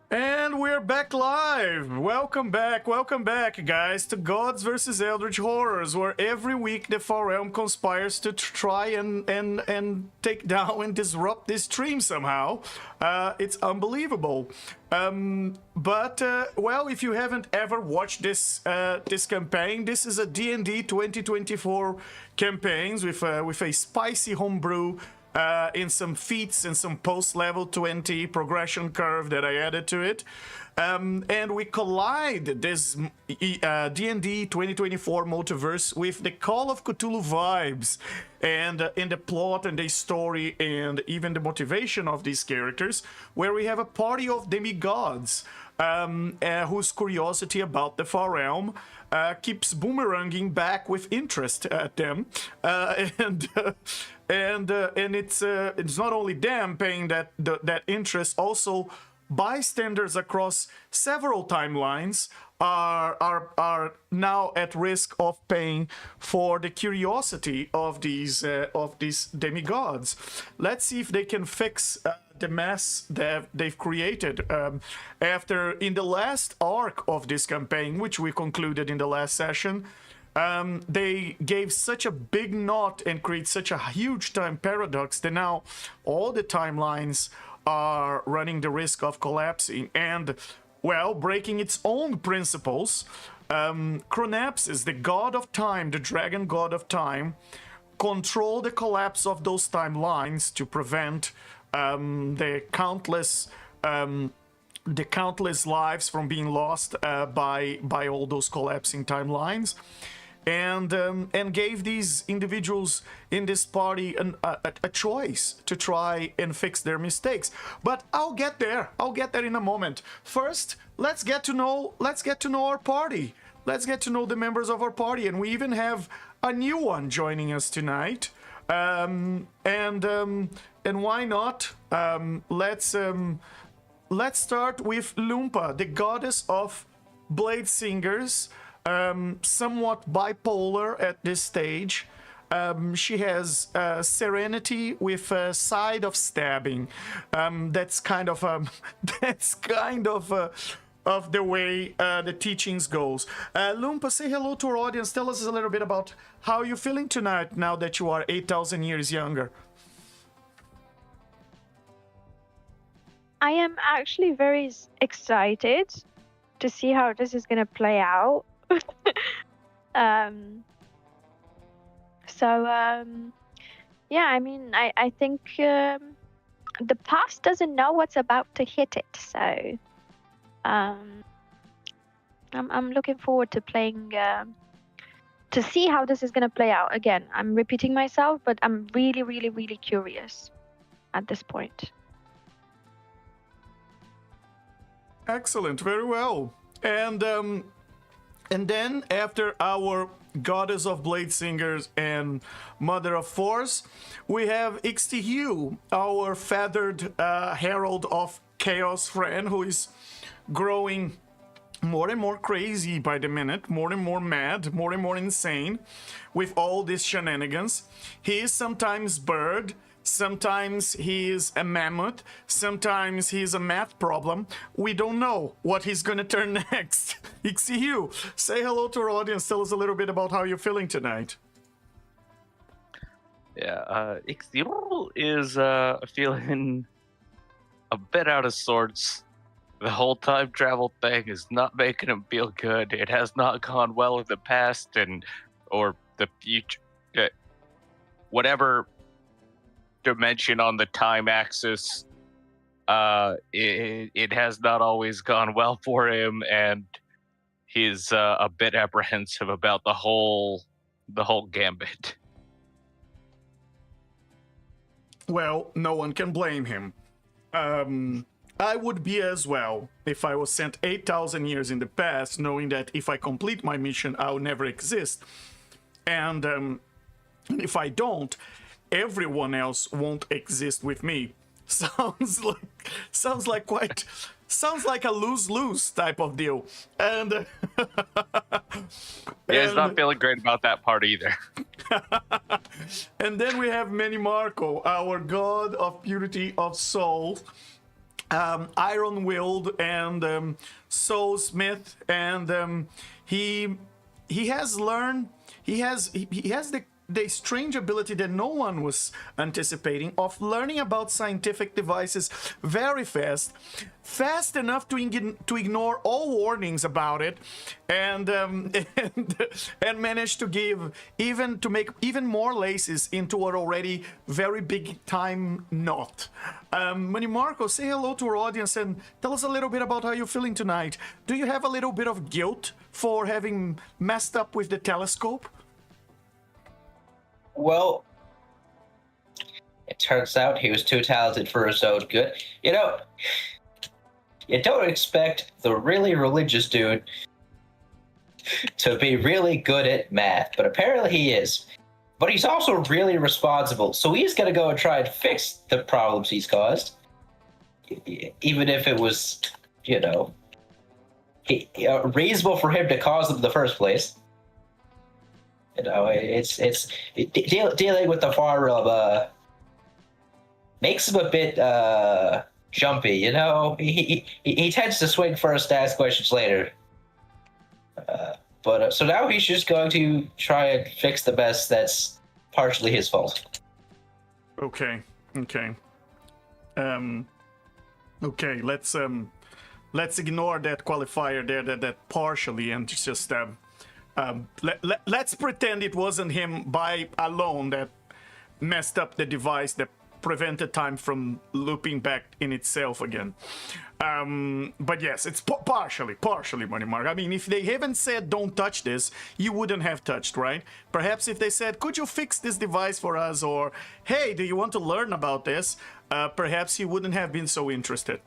And we're back live. Welcome back, guys, to Gods vs. Eldritch Horrors, where every week the Far Realm conspires to try and take down and disrupt this stream somehow. It's unbelievable. Well, if you haven't ever watched this campaign, this is a D&D 2024 campaigns with a spicy homebrew. In some feats and some post-level 20 progression curve that I added to it. And we collide this D&D 2024 Multiverse with the Call of Cthulhu vibes. And in the plot and the story and even the motivation of these characters, where we have a party of demigods whose curiosity about the Far Realm keeps boomeranging back with interest at them. And it's not only them paying that interest, also bystanders across several timelines are now at risk of paying for the curiosity of these demigods. Let's see if they can fix the mess that they've created after in the last arc of this campaign, which we concluded in the last session. They gave such a big knot and create such a huge time paradox that now all the timelines are running the risk of collapsing and, well, breaking its own principles. Chronapsis, the god of time, the dragon god of time, control the collapse of those timelines to prevent the countless lives from being lost by all those collapsing timelines. And gave these individuals in this party a choice to try and fix their mistakes. But I'll get there in a moment. First, let's get to know our party. Let's get to know the members of our party, and we even have a new one joining us tonight. And why not? Let's start with Lumpa, the goddess of blade singers. Somewhat bipolar at this stage. She has serenity with a side of stabbing. That's kind of the way the teachings goes. Lumpa, say hello to our audience. Tell us a little bit about how you're feeling tonight now that you are 8,000 years younger. I am actually very excited to see how this is going to play out. Yeah, I mean, I think the past doesn't know what's about to hit it, so I'm looking forward to playing to see how this is going to play out. Again, I'm repeating myself, but I'm really, really, really curious at this point. Excellent, very well. And then, after our goddess of blade singers and mother of force, we have Ixtihu, our feathered herald of chaos friend, who is growing more and more crazy by the minute, more and more mad, more and more insane with all these shenanigans. He is sometimes bird, sometimes he is a mammoth, sometimes he's a math problem. We don't know what he's gonna turn next. Ixtihu, say hello to our audience. Tell us a little bit about how you're feeling tonight. Yeah, Ixtihu is feeling a bit out of sorts. The whole time travel thing is not making him feel good. It has not gone well in the past or the future. Whatever dimension on the time axis, it has not always gone well for him, and he's a bit apprehensive about the whole gambit. Well, no one can blame him. I would be as well if I was sent 8,000 years in the past, knowing that if I complete my mission, I'll never exist. And if I don't, everyone else won't exist with me. Sounds like a lose-lose type of deal. And he's not feeling great about that part either. And then we have Manny Marco, our god of purity of soul, iron-willed and soul-smith, and he has learned. He has the strange ability that no one was anticipating of learning about scientific devices very fast enough to ignore all warnings about it, and and manage to make even more laces into an already very big time knot. Manny Marco, say hello to our audience and tell us a little bit about how you're feeling tonight. Do you have a little bit of guilt for having messed up with the telescope? Well, it turns out he was too talented for his own good. You know, you don't expect the really religious dude to be really good at math, but apparently he is. But he's also really responsible, so he's going to go and try and fix the problems he's caused. Even if it was, reasonable for him to cause them in the first place. It's dealing with the far realm makes him a bit jumpy. He tends to swing first, ask questions later. But so now he's just going to try and fix the mess that's partially his fault. Okay. Let's ignore that qualifier there, that partially, and just let's pretend it wasn't him by alone that messed up the device that prevented time from looping back in itself again. But yes, it's partially, Money Mark. I mean, if they haven't said don't touch this, you wouldn't have touched, right? Perhaps if they said, could you fix this device for us? Or, hey, do you want to learn about this? Perhaps you wouldn't have been so interested.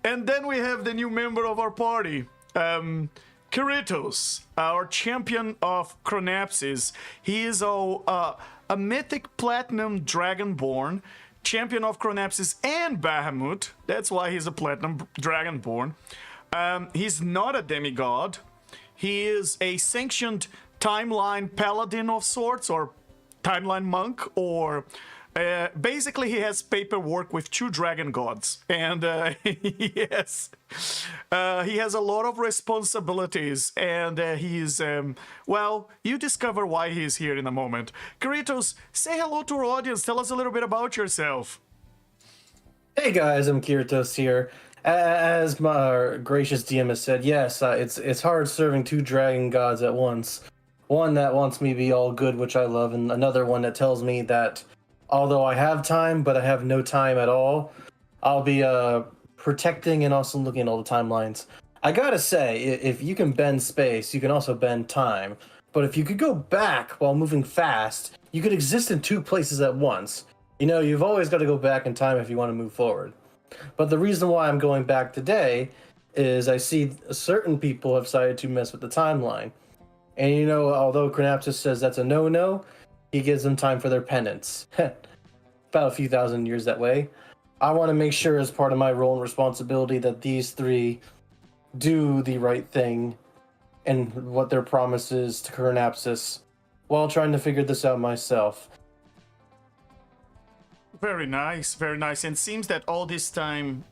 And then we have the new member of our party, Kiritos, our champion of Chronapsis. He is a mythic platinum dragonborn, champion of Chronapsis and Bahamut. That's why he's a platinum dragonborn. He's not a demigod. He is a sanctioned timeline paladin of sorts, or timeline monk, or basically he has paperwork with 2 dragon gods, and he has a lot of responsibilities, and he's well, you discover why he's here in a moment. Kiritos, say hello to our audience. Tell us a little bit about yourself. Hey guys, I'm Kiritos here. As my gracious DM has said, yes, it's hard serving 2 dragon gods at once. One that wants me to be all good, which I love, and another one that tells me that although I have time, but I have no time at all, I'll be protecting and also looking at all the timelines. I gotta say, if you can bend space, you can also bend time. But if you could go back while moving fast, you could exist in 2 places at once. You've always got to go back in time if you want to move forward. But the reason why I'm going back today is I see certain people have decided to mess with the timeline. And although Chronapsis says that's a no-no, he gives them time for their penance. About a few thousand years that way. I want to make sure as part of my role and responsibility that these 3 do the right thing and what their promise is to Chronapsis while trying to figure this out myself. Very nice, very nice. And it seems that all this time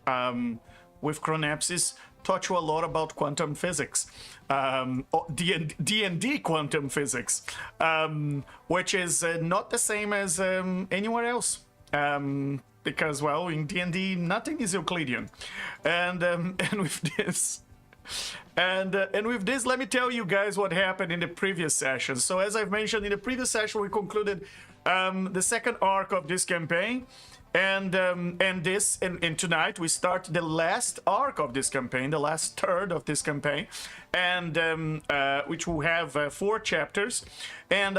with Chronapsis taught you a lot about quantum physics, D&D quantum physics, which is not the same as anywhere else, because, well, in D&D nothing is Euclidean, and with this. And with this, let me tell you guys what happened in the previous session. So as I've mentioned, in the previous session, we concluded the second arc of this campaign. And tonight we start the last arc of this campaign, the last third of this campaign, and which will have 4 chapters. And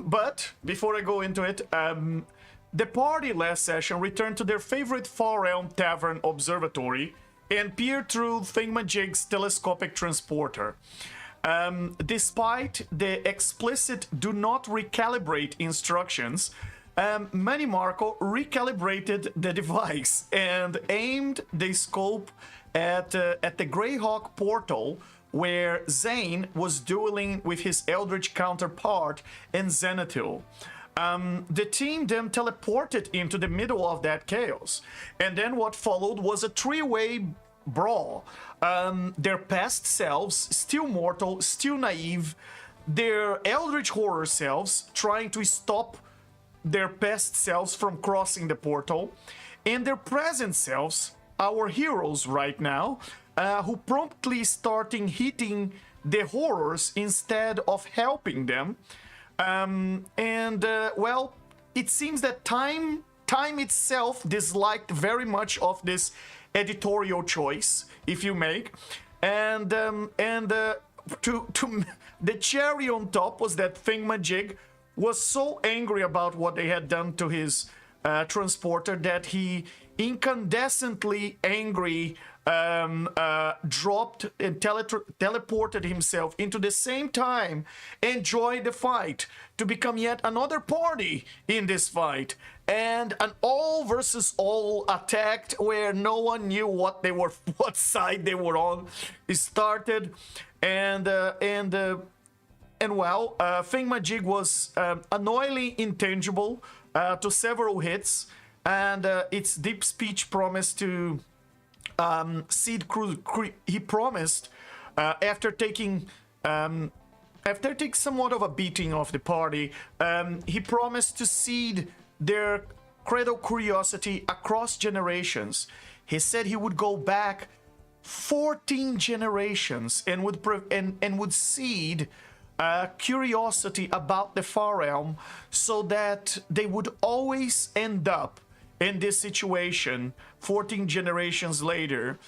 but before I go into it, the party last session returned to their favorite Far Realm Tavern observatory and peered through Thingamajig's telescopic transporter. Despite the explicit "do not recalibrate" instructions, Manny Marco recalibrated the device and aimed the scope at the Greyhawk portal, where Zane was dueling with his Eldritch counterpart in Zenithil. The team then teleported into the middle of that chaos. And then what followed was a three-way brawl. Their past selves, still mortal, still naive, their Eldritch Horror selves trying to stop their past selves from crossing the portal, and their present selves, our heroes right now, who promptly starting hitting the horrors instead of helping them. Well, it seems that time itself disliked very much of this editorial choice, if you make, and the cherry on top was that Thingamajig was so angry about what they had done to his transporter that he incandescently angry dropped and teleported himself into the same time and joined the fight to become yet another party in this fight, and an all versus all attack where no one knew what side they were on started, and Thingamajig was annoyingly intangible to several hits, and its deep speech promised to he promised after taking somewhat of a beating of the party, he promised to seed their cradle curiosity across generations. He said he would go back 14 generations and would seed curiosity about the Far Realm, so that they would always end up in this situation 14 generations later,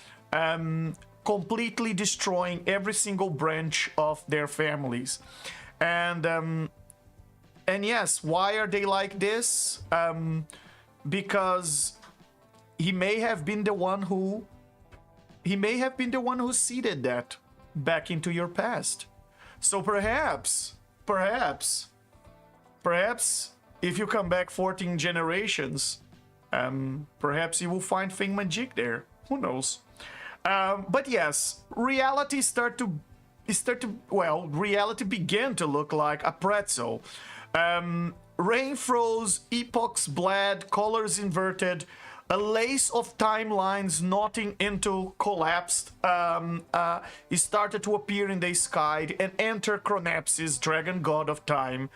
completely destroying every single branch of their families. And yes, why are they like this? Because he may have been the one who seeded that back into your past. So perhaps, if you come back 14 generations, perhaps you will find Thingamajig there. Who knows? But yes, reality began to look like a pretzel. Rain froze, epochs bled, colors inverted, a lace of timelines knotting into collapsed started to appear in the sky and enter Chronapsis, dragon god of time,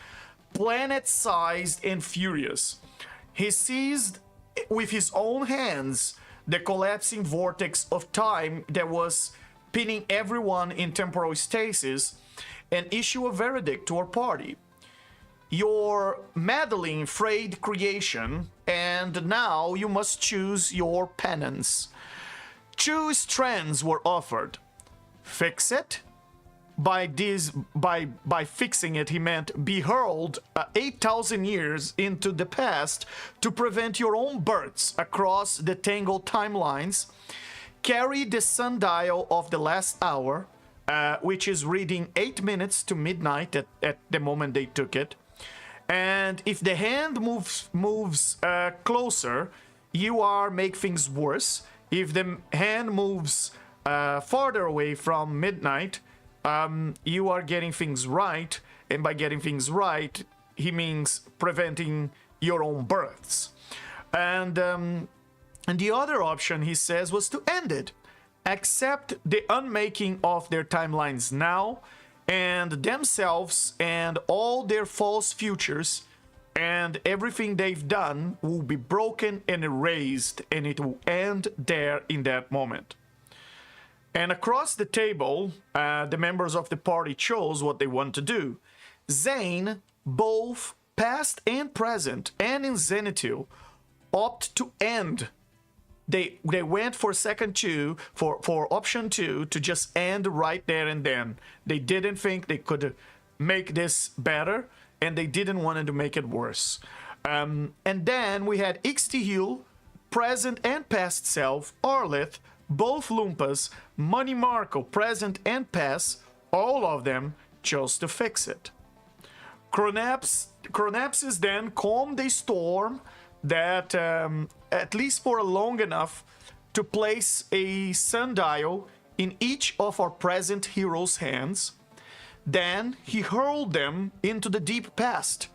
planet-sized and furious. He seized with his own hands the collapsing vortex of time that was pinning everyone in temporal stasis and issue a verdict to our party. Your meddling frayed creation, and now you must choose your penance. Two strands were offered. Fix it. By fixing it, he meant be hurled 8,000 years into the past to prevent your own births across the tangled timelines. Carry the sundial of the last hour, which is reading 8 minutes to midnight at the moment they took it. And if the hand moves closer, you make things worse. If the hand moves farther away from midnight, you are getting things right. And by getting things right, he means preventing your own births. And the other option, he says, was to end it. Accept the unmaking of their timelines now, and themselves and all their false futures, and everything they've done will be broken and erased, and it will end there in that moment. And across the table, the members of the party chose what they want to do. Zane, both past and present, and in zenithal, opt to end. They went for option 2 to just end right there and then. They didn't think they could make this better, and they didn't want to make it worse. And then we had Ixtihil, present and past self, Arlith, both Lumpas, Money Marco, present and past, all of them chose to fix it. Chronapsis then calmed the storm that, at least for long enough, to place a sundial in each of our present heroes' hands. Then he hurled them into the deep past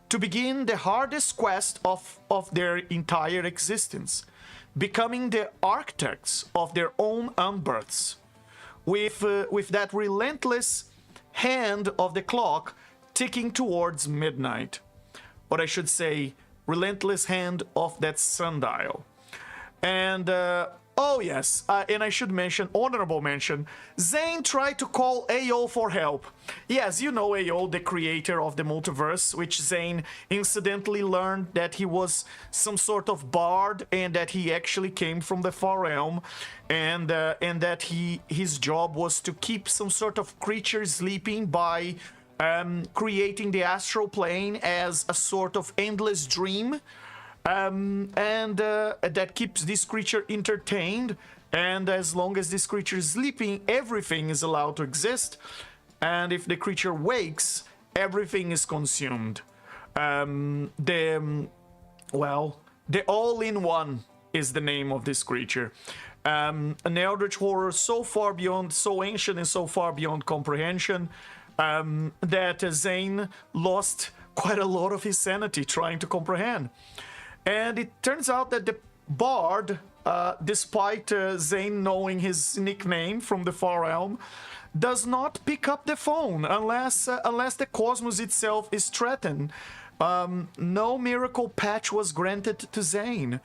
to begin the hardest quest of their entire existence, becoming the architects of their own unbirths, with that relentless hand of the clock ticking towards midnight. Or I should say, relentless hand of that sundial. And, oh yes, and I should mention, honorable mention, Zane tried to call AO for help. Yes, you know AO, the creator of the Multiverse, which Zane incidentally learned that he was some sort of bard and that he actually came from the Far Realm, and that his job was to keep some sort of creature sleeping by creating the astral plane as a sort of endless dream. That keeps this creature entertained, and as long as this creature is sleeping, everything is allowed to exist, and if the creature wakes, everything is consumed. The all-in-one is the name of this creature. An Eldritch Horror so ancient and so far beyond comprehension, that Zane lost quite a lot of his sanity trying to comprehend. And it turns out that the bard, despite Zane knowing his nickname from the Far Realm, does not pick up the phone unless the cosmos itself is threatened. No miracle patch was granted to Zane.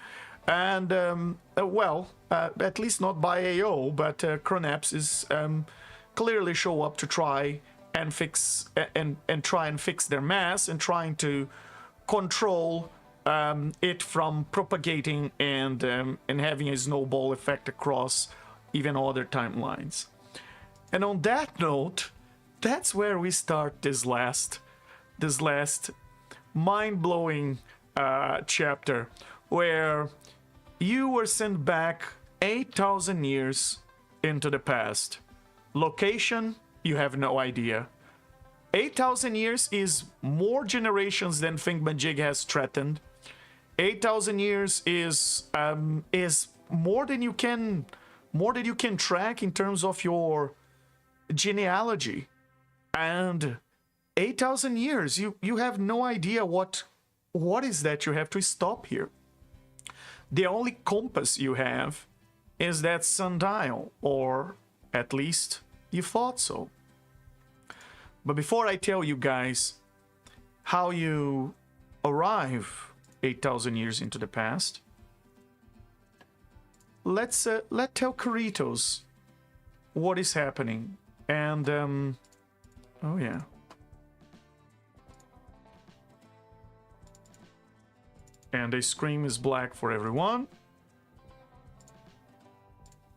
And, at least not by AO, but Cronaps is clearly show up to try and fix their mass and trying to control it from propagating and having a snowball effect across even other timelines. And on that note, that's where we start this last mind-blowing chapter, where you were sent back 8,000 years into the past. Location, you have no idea. 8,000 years is more generations than Thingamajig has threatened. 8,000 years is more than you can track in terms of your genealogy. And 8,000 years, you have no idea what is that you have to stop here. The only compass you have is that sundial, or at least you thought so. But before I tell you guys how you arrive 8,000 years into the past, let's tell Karitos what is happening. And oh yeah. And the screen is black for everyone.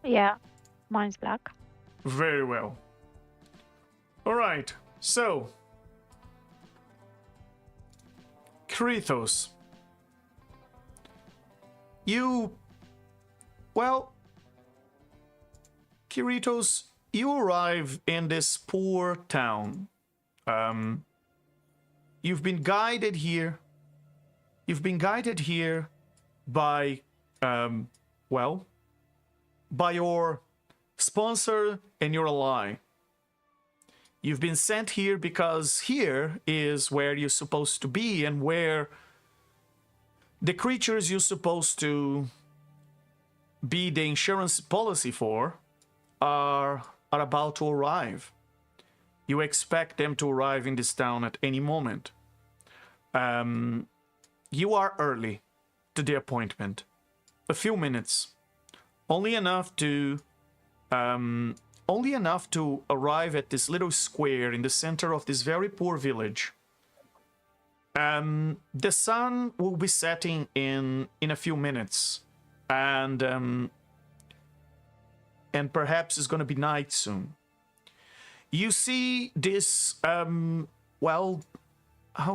Yeah, mine's black. Very well. All right. So, Karitos, Karitos, you arrive in this poor town. You've been guided here. You've been guided here by, by your sponsor and your ally. You've been sent here because here is where you're supposed to be and where the creatures you're supposed to be the insurance policy for are about to arrive. You expect them to arrive in this town at any moment. You are early to the appointment. A few minutes. Only enough to arrive at this little square in the center of this very poor village. The sun will be setting in a few minutes, and perhaps it's going to be night soon. You see this, how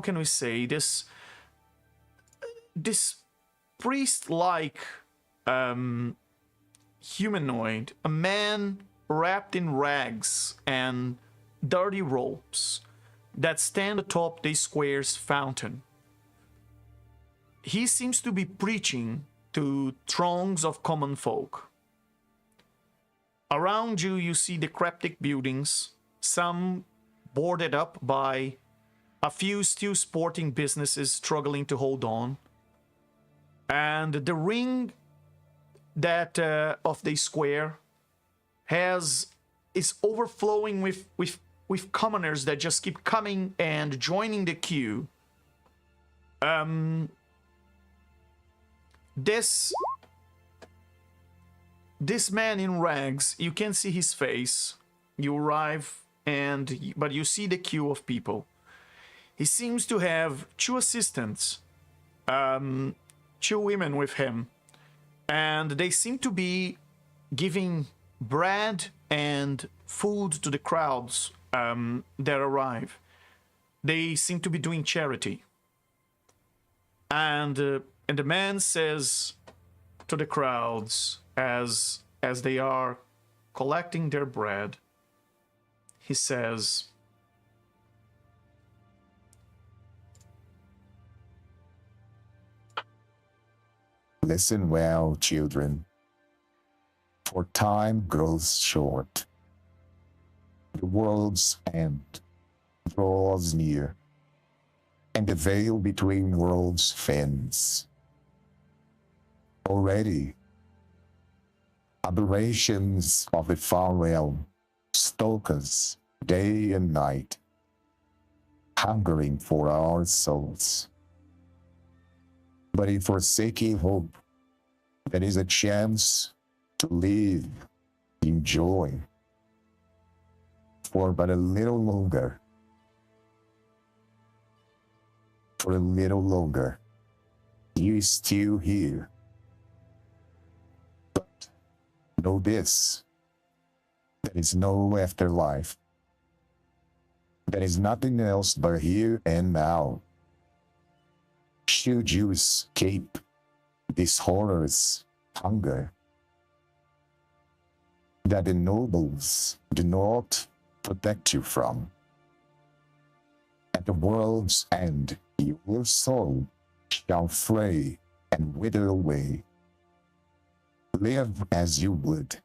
can we say, this priest-like humanoid, a man wrapped in rags and dirty ropes that stand atop the square's fountain. He seems to be preaching to throngs of common folk. Around you, you see decrepit buildings, some boarded up by a few still sporting businesses struggling to hold on, and the ring that of the square is overflowing with commoners that just keep coming and joining the queue. This man in rags, you can see his face. You arrive, but you see the queue of people. He seems to have two assistants, two women with him, and they seem to be giving bread and food to the crowds that arrive. They seem to be doing charity. And the man says to the crowds as they are collecting their bread, he says, "Listen well, children, for time grows short. The world's end draws near, and the veil between worlds thins. Already, aberrations of the far realm stalk us day and night, hungering for our souls. But in forsaking hope, there is a chance to live in joy for but a little longer. For a little longer, you is still here. But know this, there is no afterlife. There is nothing else but here and now. Should you escape this horror's hunger that the nobles do not protect you from, at the world's end, your soul shall fray and wither away. Live as you would.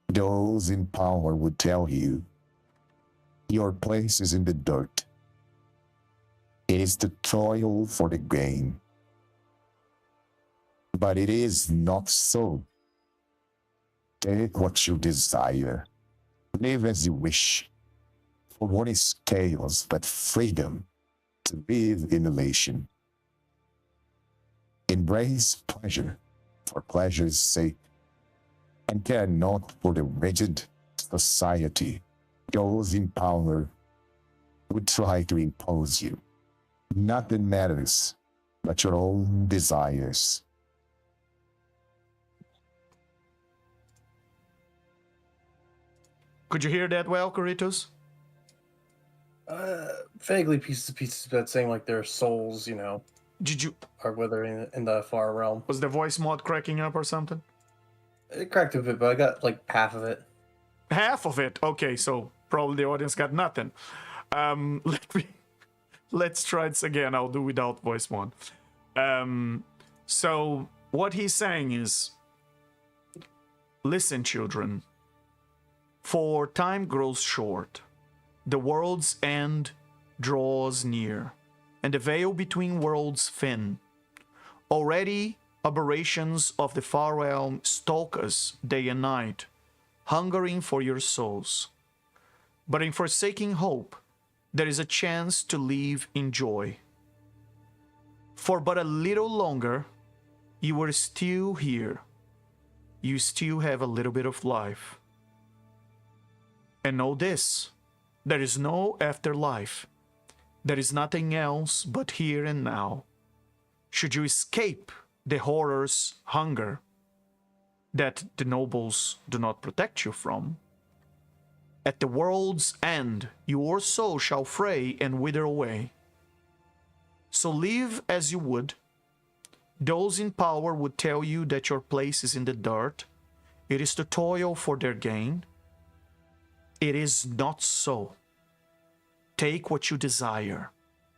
Those in power would tell you, your place is in the dirt. It is the toil for the gain. But it is not so. Take what you desire. Live as you wish. For what is chaos but freedom to live in elation? Embrace pleasure for pleasure's sake, and care not for the rigid society those in power would try to impose you. Nothing matters but your own desires. Could you hear that well, Coritos? Vaguely pieces, but saying like their souls, Did you? are withering in the far realm. Was the voice mod cracking up or something? It cracked a bit, but I got like half of it. Half of it. Okay, so probably the audience got nothing. Let's try this again. I'll do without voice mod. So what he's saying is, listen, children, for time grows short, the world's end draws near, and the veil between worlds thin. Already aberrations of the far realm stalk us day and night, hungering for your souls. But in forsaking hope, there is a chance to live in joy. For but a little longer, you are still here. You still have a little bit of life. And know this, there is no afterlife. There is nothing else but here and now. Should you escape the horror's hunger that the nobles do not protect you from, at the world's end, your soul shall fray and wither away. So live as you would. Those in power would tell you that your place is in the dirt. It is to toil for their gain. It is not so. Take what you desire.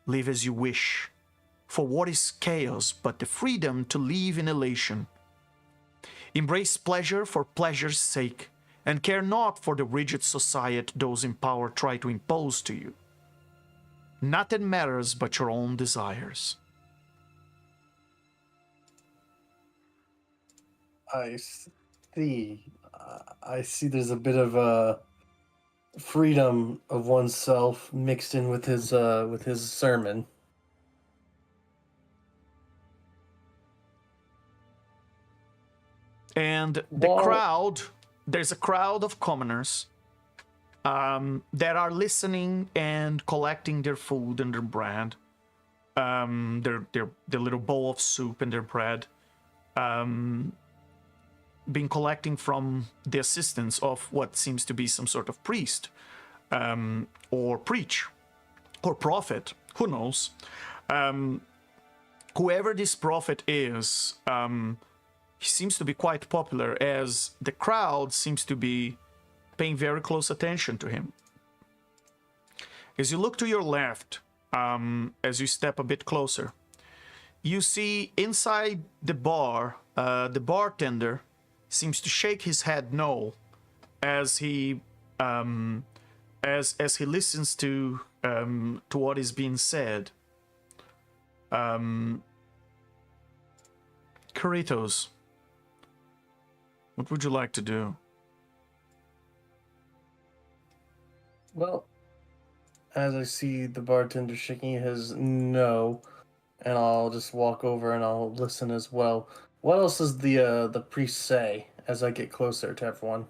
Live as you wish. For what is chaos but the freedom to live in elation? Embrace pleasure for pleasure's sake, and care not for the rigid society those in power try to impose to you. Nothing matters but your own desires. I see. I see there's a bit of freedom of oneself mixed in with his sermon. And the Well- crowd, there's a crowd of commoners that are listening and collecting their food and their bread, their little bowl of soup and their bread, being collecting from the assistance of what seems to be some sort of priest, or preach, or prophet, who knows. Whoever this prophet is, he seems to be quite popular, as the crowd seems to be paying very close attention to him. As you look to your left, as you step a bit closer, you see inside the bar, the bartender seems to shake his head no, as he as he listens to what is being said. Karitos, what would you like to do? Well, as I see the bartender shaking his no, and I'll just walk over and I'll listen as well. What else does the priest say as I get closer to everyone?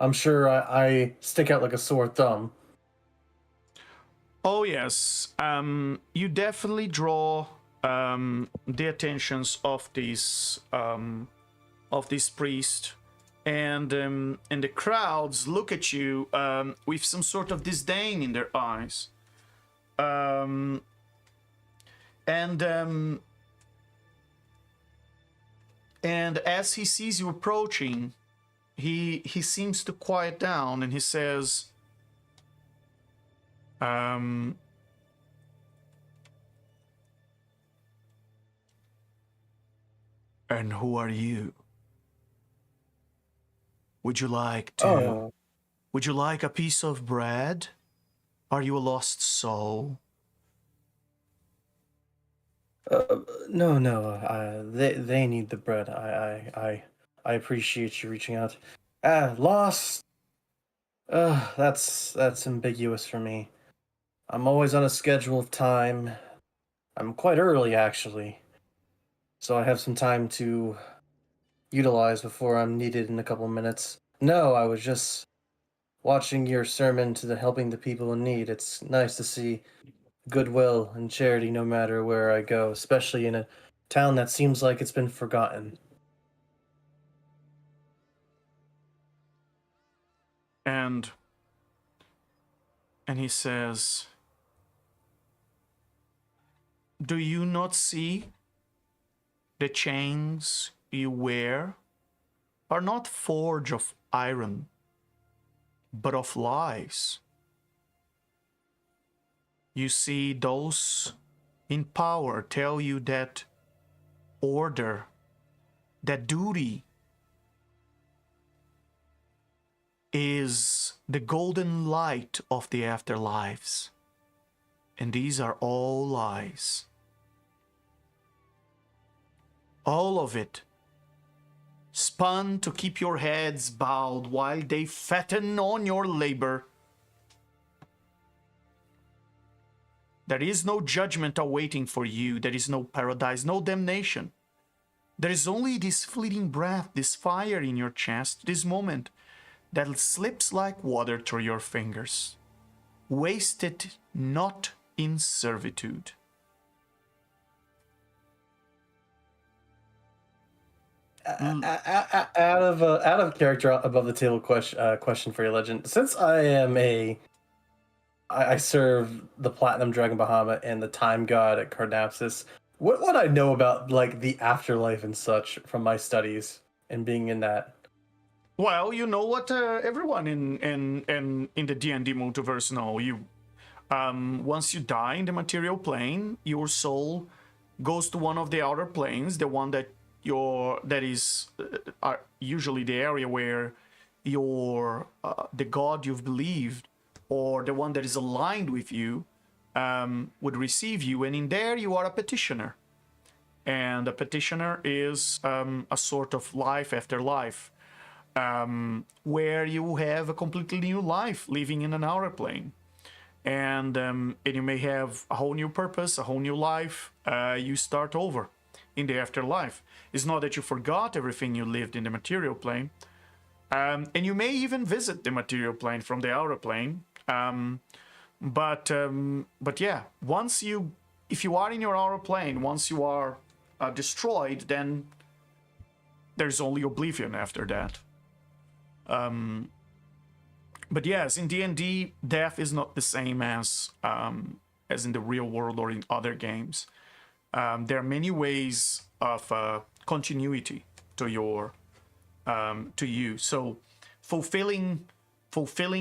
I'm sure I stick out like a sore thumb. Oh yes, you definitely draw the attentions of this priest, and the crowds look at you with some sort of disdain in their eyes, and as he sees you approaching, he seems to quiet down, and he says, and who are you? Would you like to? Oh. Would you like a piece of bread? Are you a lost soul? No. They need the bread. I appreciate you reaching out. Lost. That's ambiguous for me. I'm always on a schedule of time. I'm quite early, actually. So I have some time to utilize before I'm needed in a couple minutes. No, I was just watching your sermon to the helping the people in need. It's nice to see goodwill and charity no matter where I go, especially in a town that seems like it's been forgotten. And he says, do you not see the chains you wear are not forged of iron, but of lies? You see, those in power tell you that order, that duty is the golden light of the afterlives. And these are all lies. All of it spun to keep your heads bowed while they fatten on your labor. There is no judgment awaiting for you. There is no paradise, no damnation. There is only this fleeting breath, this fire in your chest, this moment that slips like water through your fingers. Wasted not in servitude. Out of character, above the table question for your legend. Since I serve the Platinum Dragon Bahamut and the Time God at Carnapsis, what would I know about like the afterlife and such from my studies and being in that? Well, you know what everyone in the D&D multiverse know. You, once you die in the material plane, your soul goes to one of the outer planes, the one that is usually the area where the god you've believed, or the one that is aligned with you, would receive you, and in there you are a petitioner. And a petitioner is a sort of life after life, where you have a completely new life living in an outer plane. And you may have a whole new purpose, a whole new life. You start over in the afterlife. It's not that you forgot everything you lived in the material plane. And you may even visit the material plane from the outer plane. But yeah, if you are in your outer plane, once you are destroyed, then there's only oblivion after that. But yes, in D&D, death is not the same as in the real world or in other games. There are many ways of continuity to you. So fulfilling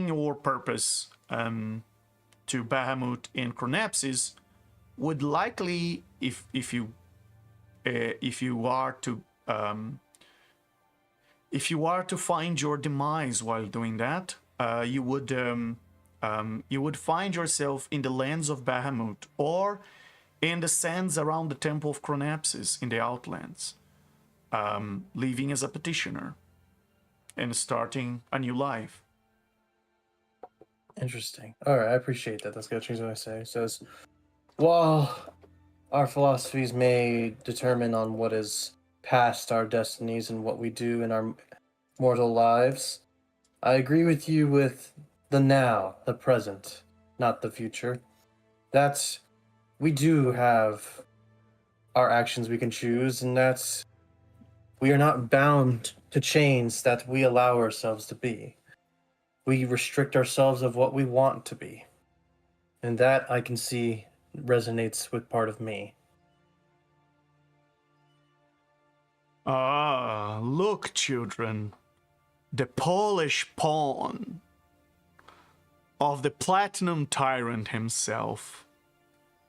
your purpose to Bahamut and Chronapsis would likely, if you are to find your demise while doing that, you would find yourself in the lands of Bahamut or in the sands around the Temple of Chronapsis in the Outlands, living as a petitioner and starting a new life. Interesting. All right, I appreciate that. That's gonna change what I say. It says, while our philosophies may determine on what is past our destinies and what we do in our mortal lives, I agree with you with the now, the present, not the future. That we do have our actions we can choose, and that we are not bound to chains that we allow ourselves to be. We restrict ourselves of what we want to be. And that I can see resonates with part of me. Ah, look, children. The Polish pawn of the Platinum Tyrant himself.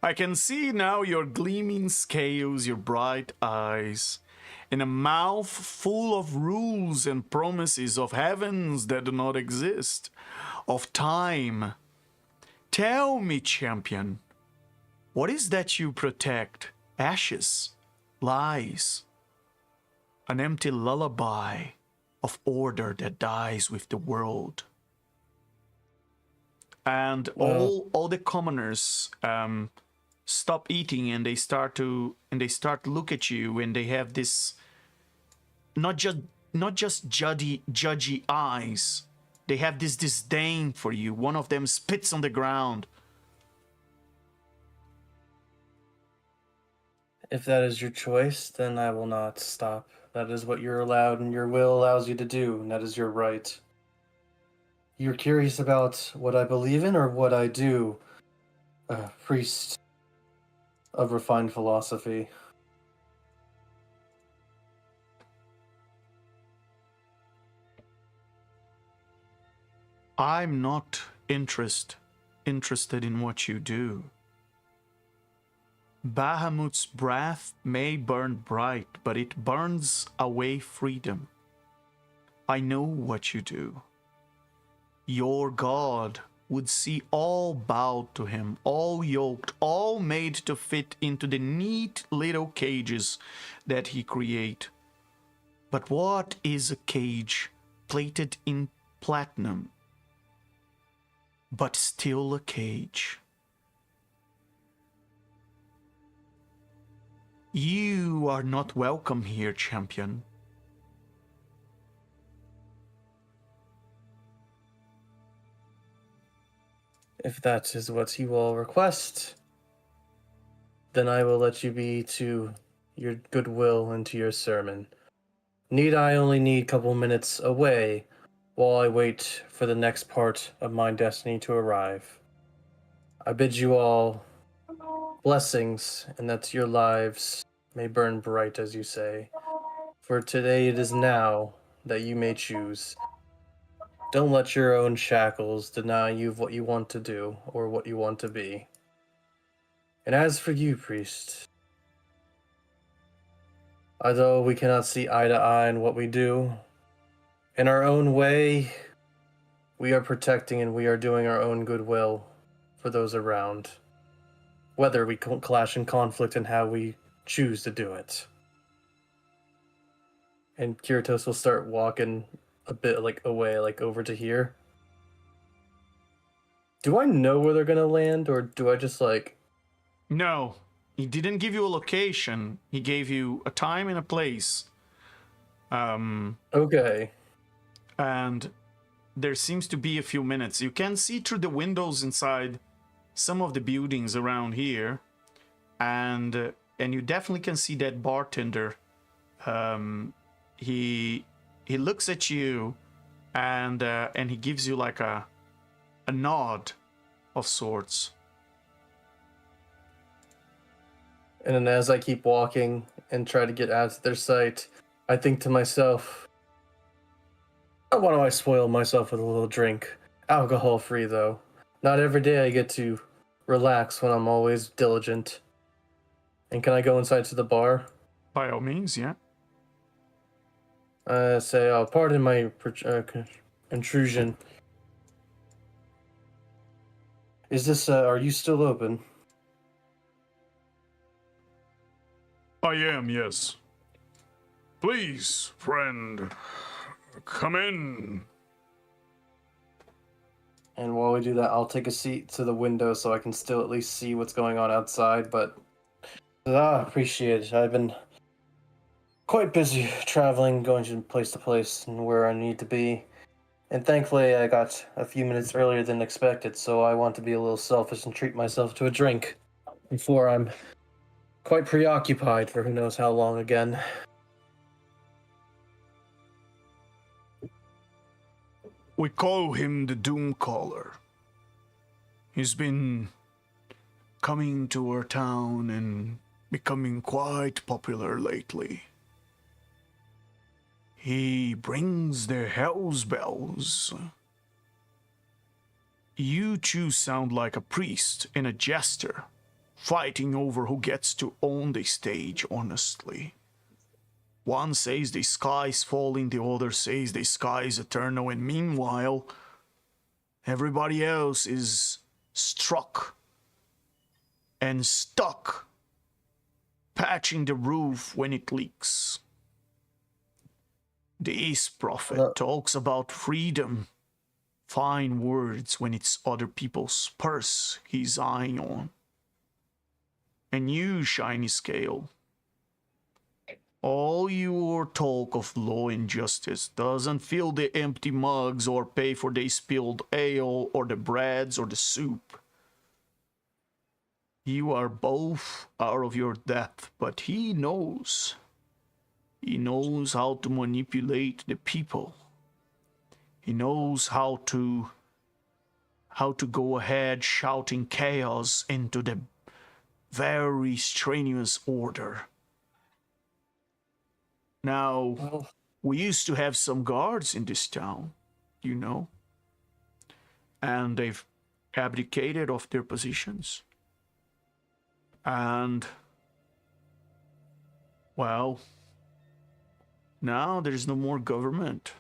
I can see now your gleaming scales, your bright eyes, and a mouth full of rules and promises of heavens that do not exist, of time. Tell me, champion, what is that you protect? Ashes, lies, an empty lullaby of order that dies with the world. And all the commoners stop eating, and they start to look at you, and they have this not just judgy eyes. They have this disdain for you. One of them spits on the ground. If that is your choice, then I will not stop. That is what you're allowed and your will allows you to do, and that is your right. You're curious about what I believe in or what I do, priest of refined philosophy. I'm not interested in what you do. Bahamut's breath may burn bright, but it burns away freedom. I know what you do. Your God would see all bowed to him, all yoked, all made to fit into the neat little cages that he create. But what is a cage plated in platinum, but still a cage? You are not welcome here, champion. If that is what you all request, then I will let you be to your goodwill and to your sermon. Need I only need a couple minutes away while I wait for the next part of my destiny to arrive. I bid you all blessings, and that your lives may burn bright, as you say. For today it is now that you may choose. Don't let your own shackles deny you of what you want to do or what you want to be. And as for you, priest, although we cannot see eye to eye in what we do, in our own way, we are protecting and we are doing our own goodwill for those around. whether we clash in conflict and how we choose to do it. And Kiritos will start walking a bit like away, like over to here. Do I know where they're gonna land, or do I just like... No, he didn't give you a location. He gave you a time and a place. Okay. And there seems to be a few minutes. You can see through the windows inside some of the buildings around here, and you definitely can see that bartender. He looks at you, and he gives you like a nod of sorts. And then as I keep walking and try to get out of their sight, I think to myself, why don't I spoil myself with a little drink? Alcohol-free, though. Not every day I get to relax when I'm always diligent. And can I go inside to the bar? By all means, yeah. Say, pardon my intrusion. Is this, are you still open? I am, yes. Please, friend, come in. And while we do that, I'll take a seat to the window so I can still at least see what's going on outside, but... appreciate it. I've been quite busy traveling, going from place to place and where I need to be. And thankfully I got a few minutes earlier than expected, so I want to be a little selfish and treat myself to a drink before I'm quite preoccupied for who knows how long again. We call him the Doomcaller. He's been coming to our town and becoming quite popular lately. He brings the hell's bells. You two sound like a priest and a jester, fighting over who gets to own the stage, honestly. One says the sky's falling, the other says the sky's eternal, and meanwhile, everybody else is struck and stuck, patching the roof when it leaks. The East Prophet talks about freedom, fine words when it's other people's purse he's eyeing on. And you, Shiny Scale, all your talk of law and justice doesn't fill the empty mugs or pay for the spilled ale or the breads or the soup. You are both out of your depth, but he knows. He knows how to manipulate the people. He knows how to go ahead shouting chaos into the very strenuous order. Now, we used to have some guards in this town, you know, and they've abdicated of their positions. And, well, now there's no more government.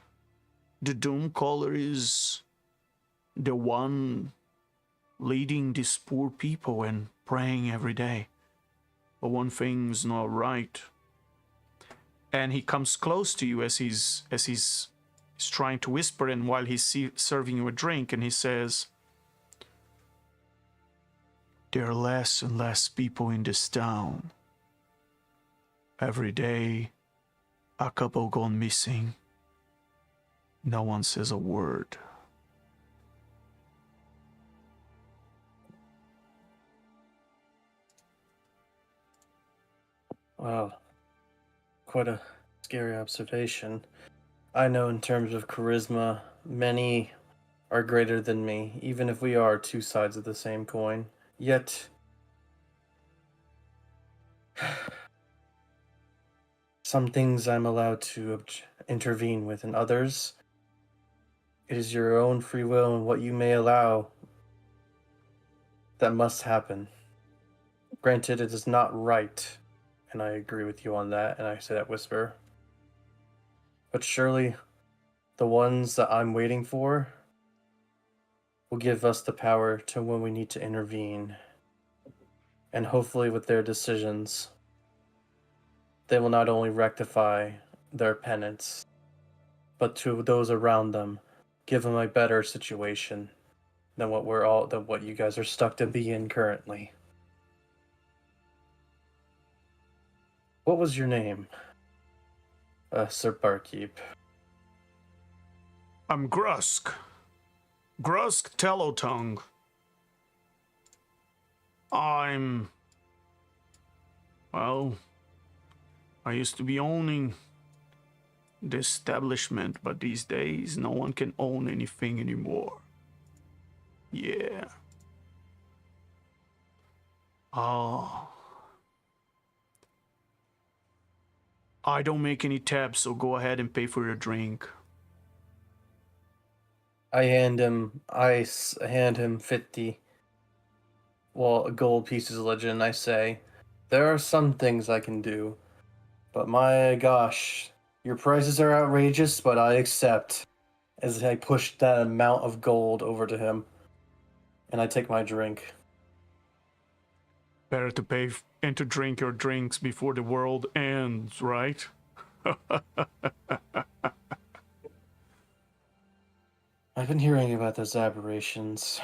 The Doomcaller is the one leading these poor people and praying every day. But one thing's not right. And he comes close to you as he's trying to whisper, and while he's serving you a drink, and he says, there are less and less people in this town. Every day, a couple gone missing. No one says a word. Wow. Quite a scary observation. I know in terms of charisma, many are greater than me, even if we are two sides of the same coin. Yet, some things I'm allowed to intervene with, and others, it is your own free will and what you may allow that must happen. Granted, it is not right. And I agree with you on that, and I say that whisper. But surely, the ones that I'm waiting for will give us the power to when we need to intervene. And hopefully with their decisions, they will not only rectify their penance, but to those around them, give them a better situation than what you guys are stuck to be in currently. What was your name, Sir Barkeep? I'm Grusk. Grusk Tellotongue. Well, I used to be owning the establishment, but these days no one can own anything anymore. Yeah. Oh. I don't make any tabs, so go ahead and pay for your drink. I hand him 50 gold pieces of legend, and I say, there are some things I can do, but my gosh, your prices are outrageous, but I accept. As I push that amount of gold over to him, and I take my drink. Better to pay and to drink your drinks before the world ends, right? I've been hearing about those aberrations,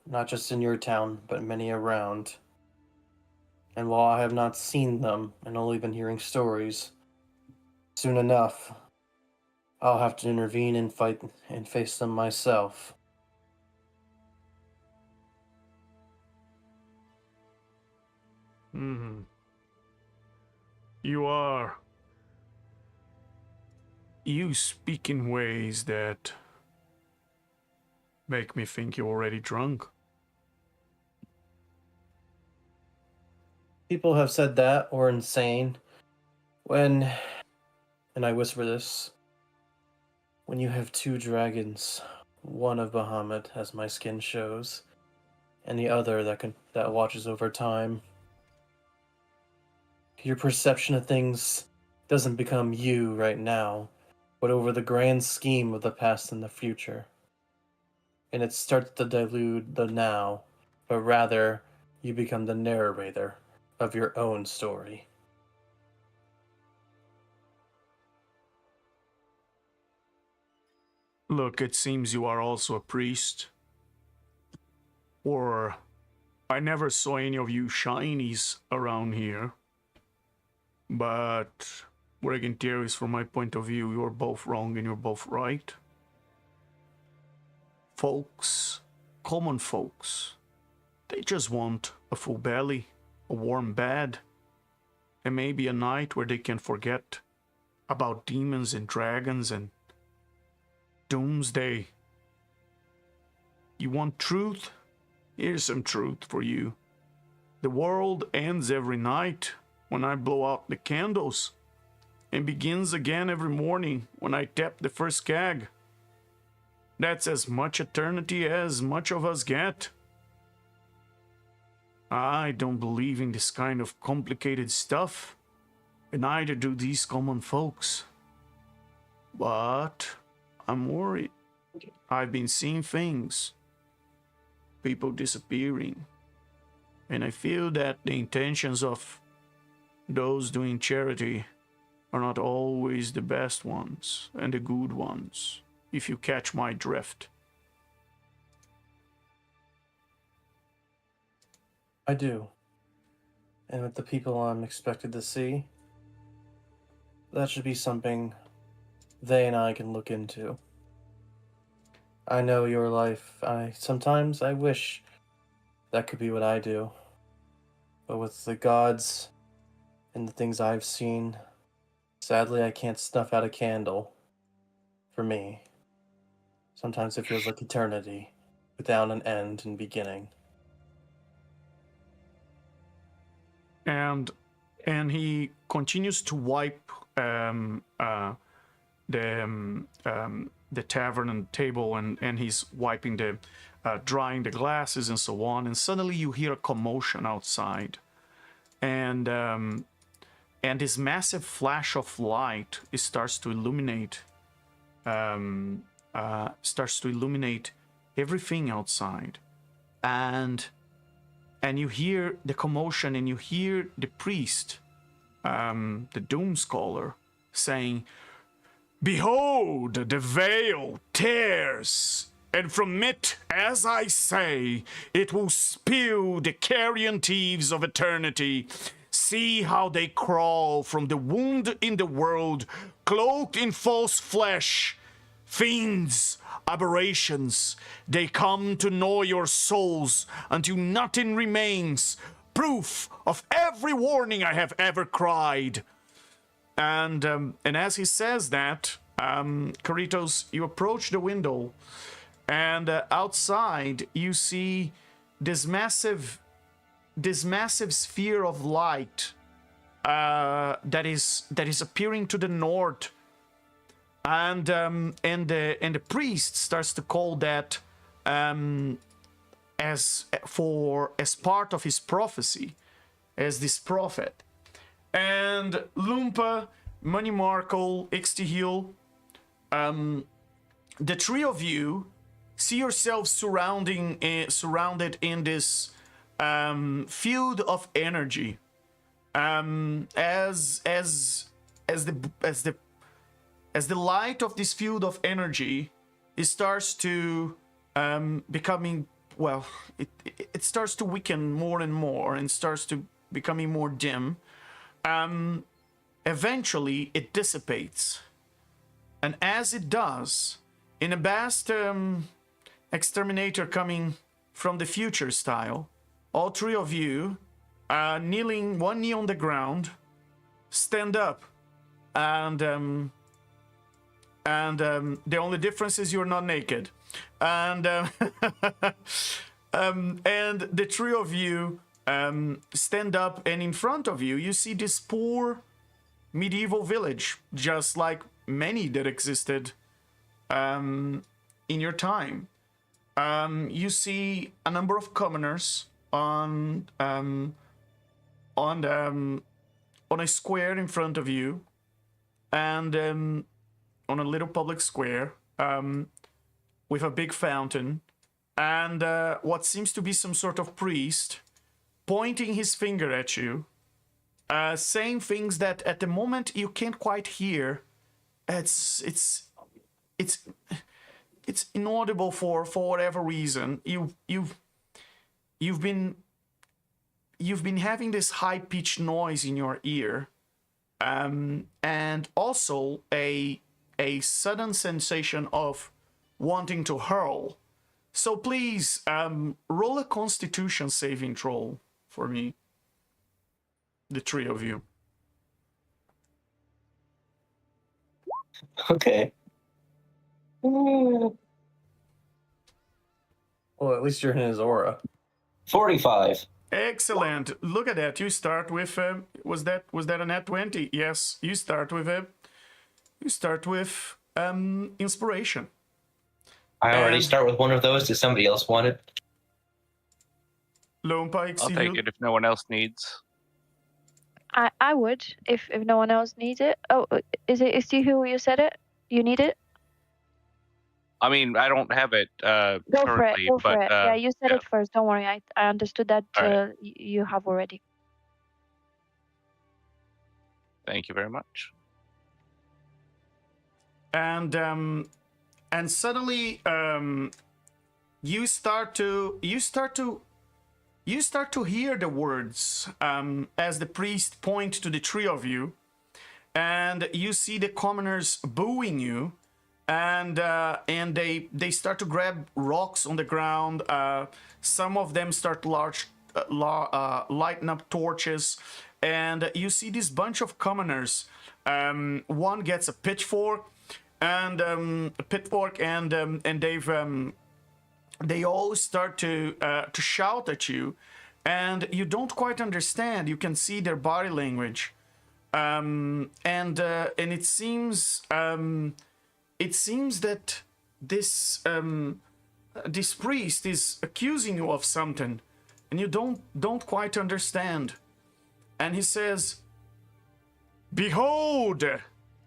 not just in your town, but many around. And while I have not seen them and only been hearing stories, soon enough, I'll have to intervene and fight and face them myself. You speak in ways that make me think you're already drunk. People have said that, or insane, and I whisper this, when you have two dragons, one of Bahamut, as my skin shows, and the other that watches over time, your perception of things doesn't become you right now, but over the grand scheme of the past and the future. And it starts to dilute the now, but rather you become the narrator of your own story. Look, it seems you are also a priest. Or I never saw any of you shinies around here. But Brigantiers, from my point of view, you're both wrong and you're both right. Folks, common folks, they just want a full belly, a warm bed, and maybe a night where they can forget about demons and dragons and doomsday. You want truth? Here's some truth for you. The world ends every night when I blow out the candles, and begins again every morning when I tap the first keg. That's as much eternity as much of us get. I don't believe in this kind of complicated stuff, and neither do these common folks. But I'm worried. I've been seeing things. People disappearing. And I feel that the intentions of those doing charity are not always the best ones and the good ones, if you catch my drift. I do. And with the people I'm expected to see, that should be something they and I can look into. I know your life. Sometimes I wish that could be what I do. But with the gods and the things I've seen, sadly I can't snuff out a candle. For me. Sometimes it feels like eternity, without an end and beginning. And he continues to wipe the tavern and table, and he's wiping drying the glasses and so on. And suddenly you hear a commotion outside, and this massive flash of light starts to illuminate everything outside, and and you hear the commotion, and you hear the priest, the doom scholar, saying, "Behold, the veil tears, and from it, as I say, it will spew the carrion thieves of eternity. See how they crawl from the wound in the world, cloaked in false flesh. Fiends, aberrations, they come to gnaw your souls until nothing remains. Proof of every warning I have ever cried." And as he says that, Karitos, you approach the window, and outside you see this massive sphere of light that is appearing to the north, and the priest starts to call that as part of his prophecy, as this prophet. And Lumpa, Money Markle, Ixtihil, the three of you see yourselves surrounded in this field of energy. As the light of this field of energy, it starts to becoming, well, it starts to weaken more and more, and starts to becoming more dim. Eventually it dissipates, and as it does, in a vast exterminator coming from the future style, all three of you, kneeling, one knee on the ground, stand up, and the only difference is you're not naked, and and the three of you stand up, and in front of you, you see this poor medieval village, just like many that existed in your time. You see a number of commoners on a square in front of you, and on a little public square with a big fountain, and what seems to be some sort of priest pointing his finger at you, saying things that at the moment you can't quite hear. It's inaudible for whatever reason. You've been having this high-pitched noise in your ear, and also a sudden sensation of wanting to hurl. So please, roll a Constitution saving throw for me, the three of you. Okay. Well, at least you're in his aura. 45. Excellent. Look at that. You start with was that a nat 20? Yes. You start with inspiration. I already And- start with one of those. Did somebody else want it? Lompa, I'll take it if no one else needs. I would if no one else needs it. Oh, is it who you said it? You need it? I mean, I don't have it Go for it. currently, Go for but it. Yeah, you said yeah. it first. Don't worry. I understood that All right. you have already. Thank you very much. And suddenly you start to hear the words as the priest points to the three of you, and you see the commoners booing you, and they start to grab rocks on the ground. Some of them start lighting up torches, and you see this bunch of commoners. One gets a pitchfork, and they all start to shout at you, and you don't quite understand. You can see their body language, and it seems that this priest is accusing you of something, and you don't quite understand. And he says, "Behold,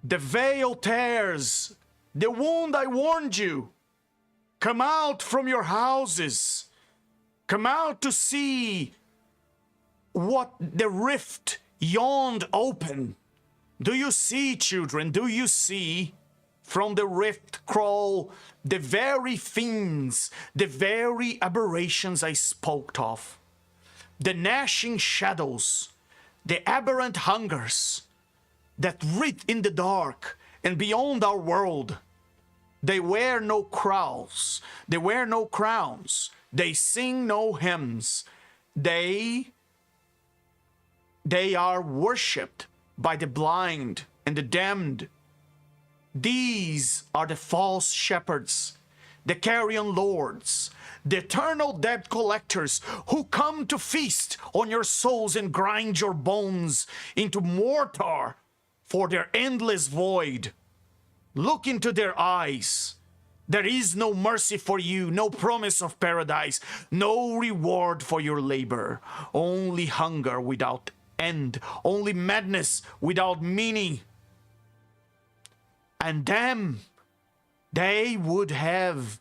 the veil tears, the wound I warned you. Come out from your houses. Come out to see what the rift yawned open. Do you see, children? Do you see? From the rift crawl the very fiends, the very aberrations I spoke of. The gnashing shadows, the aberrant hungers that writhe in the dark and beyond our world. They wear no crowns, they wear no crowns, they sing no hymns. They are worshipped by the blind and the damned. These are the false shepherds, the carrion lords, the eternal debt collectors who come to feast on your souls and grind your bones into mortar for their endless void. Look into their eyes. There is no mercy for you, no promise of paradise, no reward for your labor, only hunger without end, only madness without meaning. And them, they would have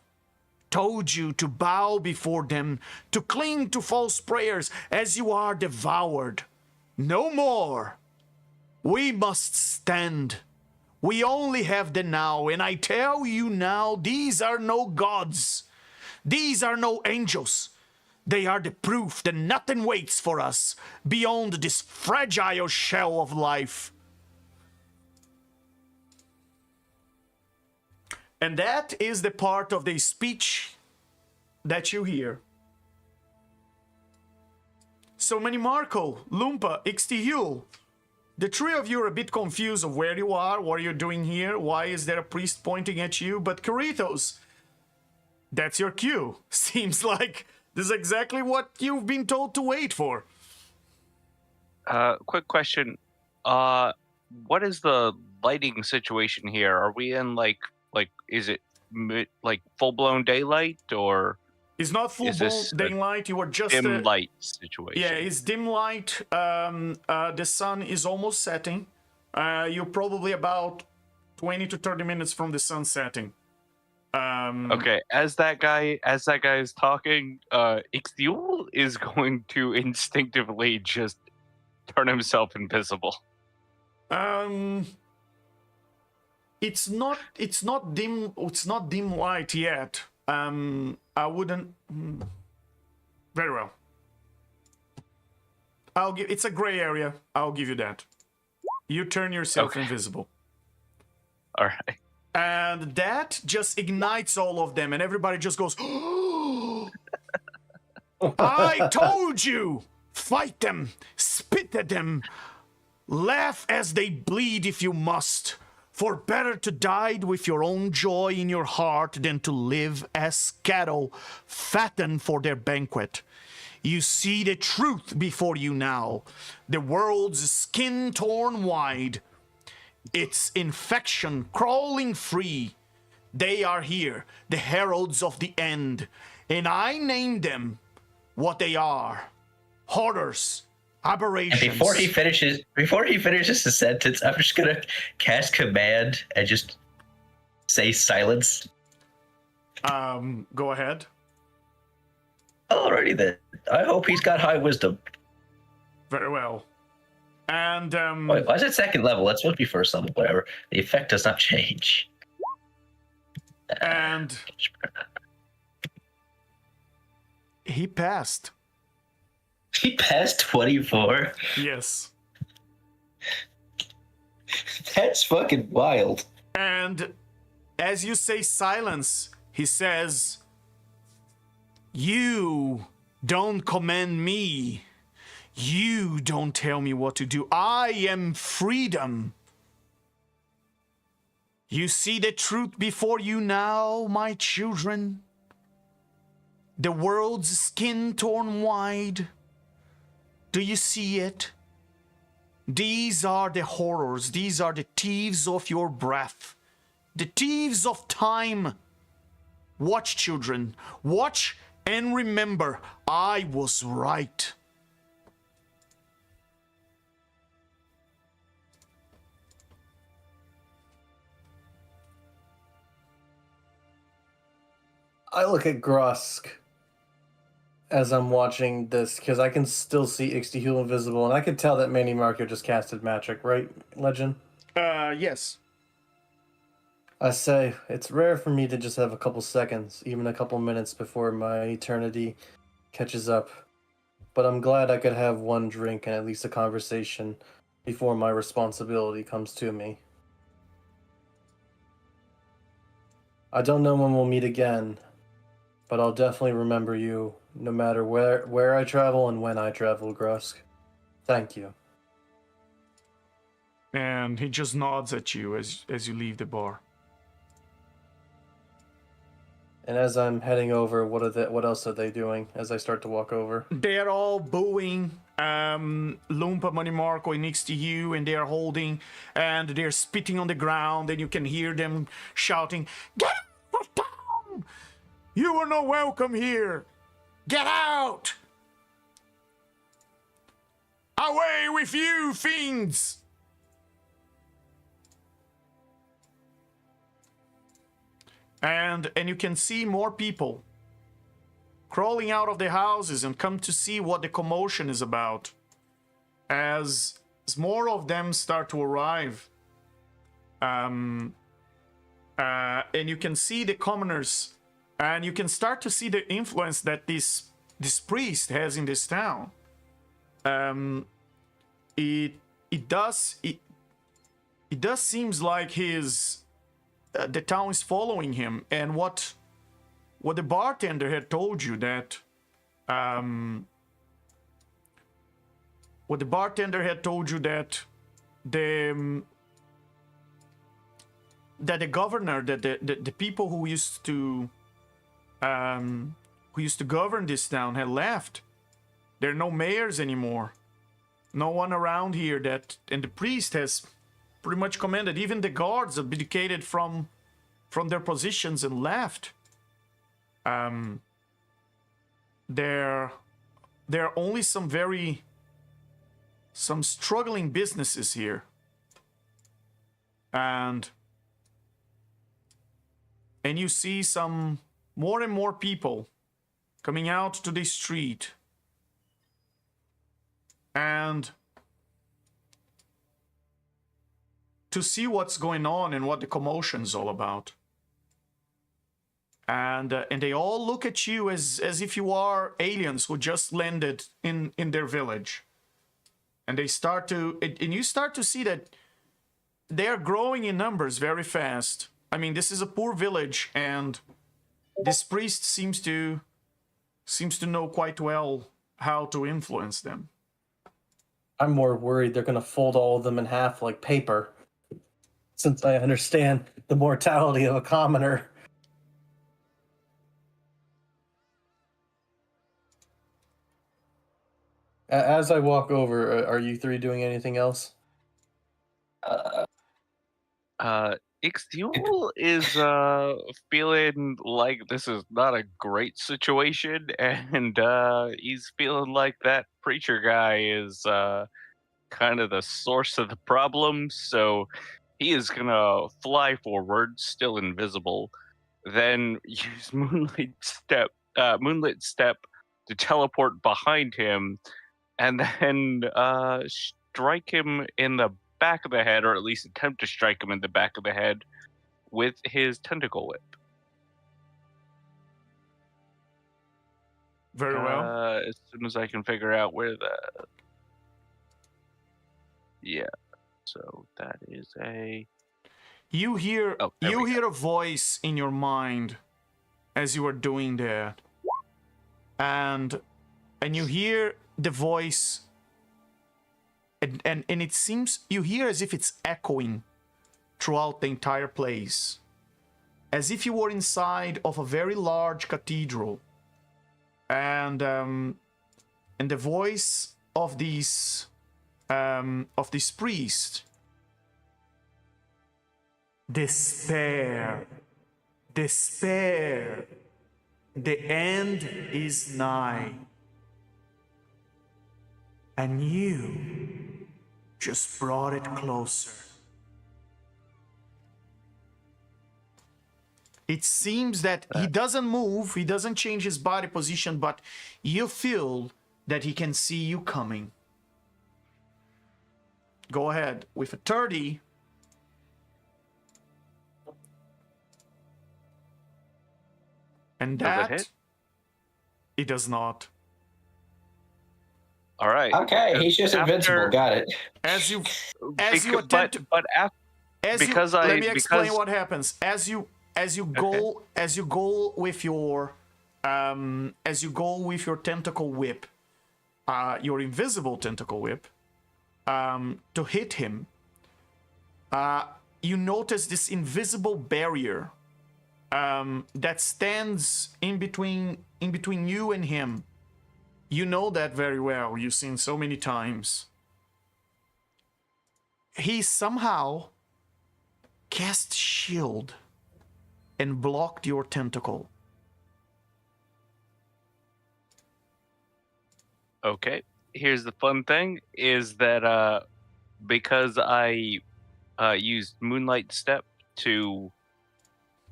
told you to bow before them, to cling to false prayers as you are devoured. No more. We must stand. We only have the now, and I tell you now, these are no gods. These are no angels. They are the proof that nothing waits for us beyond this fragile shell of life. And that is the part of the speech that you hear. So many Marco, Lumpa, Ixtihul, the three of you are a bit confused of where you are, what you're doing here, why is there a priest pointing at you, but Karitos, that's your cue. Seems like this is exactly what you've been told to wait for. Quick question. What is the lighting situation here? Are we in like is it like full-blown daylight, or It's not full daylight, you are just dim light situation? Yeah, it's dim light. The sun is almost setting. You're probably about 20 to 30 minutes from the sun setting. Okay, as that guy is talking, Ixtiul is going to instinctively just turn himself invisible. It's not dim light yet. I wouldn't. Very well. It's a gray area. I'll give you that. You turn yourself invisible. All right. And that just ignites all of them, and everybody just goes, I told you! Fight them, spit at them, laugh as they bleed if you must. For better to die with your own joy in your heart than to live as cattle, fattened for their banquet. You see the truth before you now, the world's skin torn wide, its infection crawling free. They are here, the heralds of the end, and I name them what they are: horrors, aberrations. And before he finishes the sentence, I'm just gonna cast command and just say silence. Go ahead. Alrighty then. I hope he's got high wisdom. Very well. And Wait, why is it second level? That's supposed to be first level. Whatever. The effect does not change. And he passed. He passed 24. Yes. That's fucking wild. And as you say silence, he says, you don't command me. You don't tell me what to do. I am freedom. You see the truth before you now, my children? The world's skin torn wide. Do you see it? These are the horrors. These are the thieves of your breath. The thieves of time. Watch, children. Watch and remember, I was right. I look at Grusk as I'm watching this, because I can still see Ixtihul invisible, and I can tell that Manny Marco just casted magic, right, Legend? Yes. I say, it's rare for me to just have a couple seconds, even a couple minutes before my eternity catches up. But I'm glad I could have one drink and at least a conversation before my responsibility comes to me. I don't know when we'll meet again, but I'll definitely remember you no matter where I travel and when I travel, Grusk. Thank you. And he just nods at you as you leave the bar. And as I'm heading over, what else are they doing as I start to walk over? They're all booing Lumpa, Money Marco, and next to you, and they're holding, and they're spitting on the ground, and you can hear them shouting, "Get out of town! You are not welcome here! Get out! Away with you, fiends!" And you can see more people crawling out of the houses and come to see what the commotion is about. As more of them start to arrive, and you can see the commoners, and you can start to see the influence that this priest has in this town. It does seems like the town is following him, and what the bartender had told you that the governor, that the people who used to govern this town had left. There are no mayors anymore, no one around here, and the priest has pretty much commanded. Even the guards abdicated from their positions and left. There are only some struggling businesses here, and you see some more and more people coming out to the street, and to see what's going on and what the commotion's all about. And they all look at you as if you are aliens who just landed in their village. And you start to see that they are growing in numbers very fast. I mean, this is a poor village, and this priest seems to know quite well how to influence them. I'm more worried they're gonna fold all of them in half like paper, since I understand the mortality of a commoner. As I walk over, are you three doing anything else? Ixtiul is feeling like this is not a great situation, and he's feeling like that preacher guy is kind of the source of the problem, so he is gonna fly forward, still invisible, then use Moonlit Step to teleport behind him, and then strike him in the back of the head, or at least attempt to strike him in the back of the head with his tentacle whip. Very well. As soon as I can figure out where the... Yeah, so that is a... You hear Oh, a voice in your mind as you are doing that. And you hear the voice, and it seems you hear as if it's echoing throughout the entire place, as if you were inside of a very large cathedral, and the voice of this priest: despair, despair, the end is nigh. And you just brought it closer. It seems that he doesn't move, he doesn't change his body position, but you feel that he can see you coming. Go ahead with a 30. And Does it that hit? it does not. All right. Okay, he's just invincible. Got it. As you Because, attempt to, but after, as because you, I- let me explain because- what happens. As you go with your tentacle whip, your invisible tentacle whip, to hit him, you notice this invisible barrier that stands in between you and him. You know that very well. You've seen so many times. He somehow cast shield and blocked your tentacle. okay. Here's the fun thing: is that because I used Moonlight Step to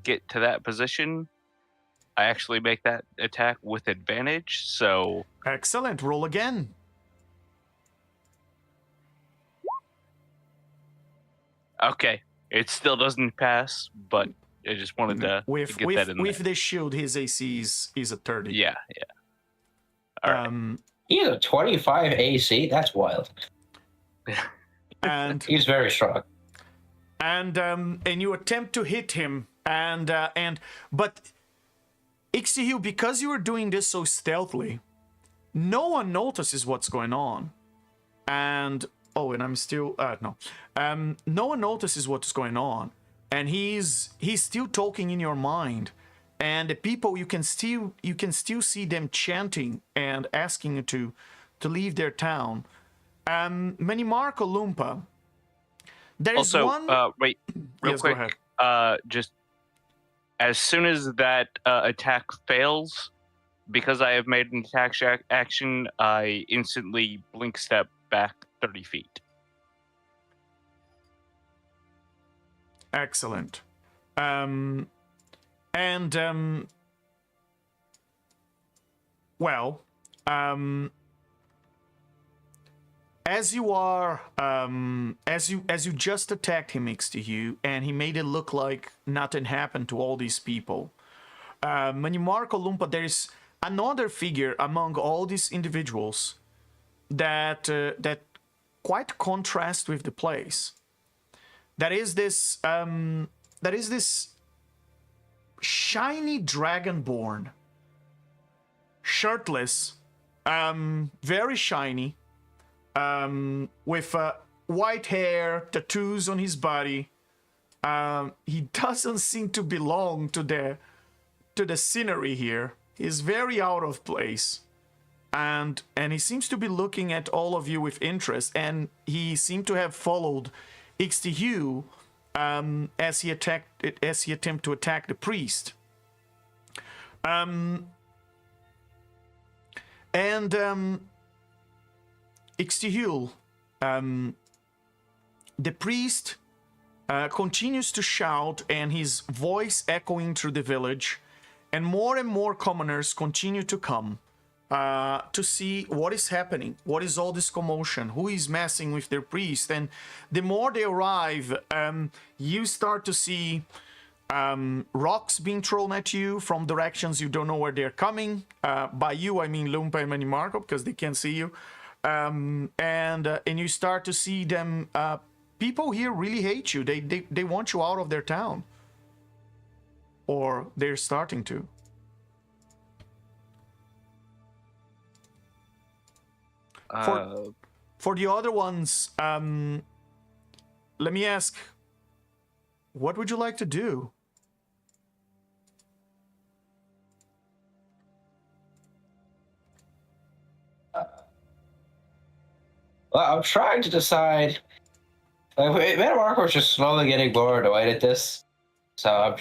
get to that position, I actually make that attack with advantage. So Excellent. Roll again. okay, it still doesn't pass, but I just wanted to With get that in with there. the shield, his AC is a 30. Yeah. All right. He's a 25 AC. That's wild. And He's very strong. and you attempt to hit him, but Ixtihu, because you are doing this so stealthily, no one notices what's going on. And I'm still no one notices what's going on, and he's still talking in your mind, and the people you can still see them chanting and asking you to leave their town. Manimarco Lumpa, there is Also, one. wait, real Yes, quick. go ahead. Just as soon as that attack fails, because I have made an attack action, I instantly blink step back 30 feet. Excellent. As you are, as you just attacked him, Ixtihu, and he made it look like nothing happened to all these people. Manimarco Lumpa, there is another figure among all these individuals that quite contrast with the place. That is this shiny dragonborn, shirtless, very shiny, with white hair, tattoos on his body. He doesn't seem to belong to the scenery here. He's very out of place. And he seems to be looking at all of you with interest, and he seemed to have followed Ixtihu as he attempted to attack the priest. Ixtihu, the priest continues to shout, and his voice echoing through the village, and more commoners continue to come to see what is happening, what is all this commotion, who is messing with their priest. And the more they arrive, you start to see rocks being thrown at you from directions you don't know where they're coming. By you, I mean Lumpa and Manimarco, because they can't see you. And you start to see them. People here really hate you. They want you out of their town, or they're starting to. For the other ones, let me ask, what would you like to do? Well, I'm trying to decide. Metamarco's just slowly getting more annoyed at this. So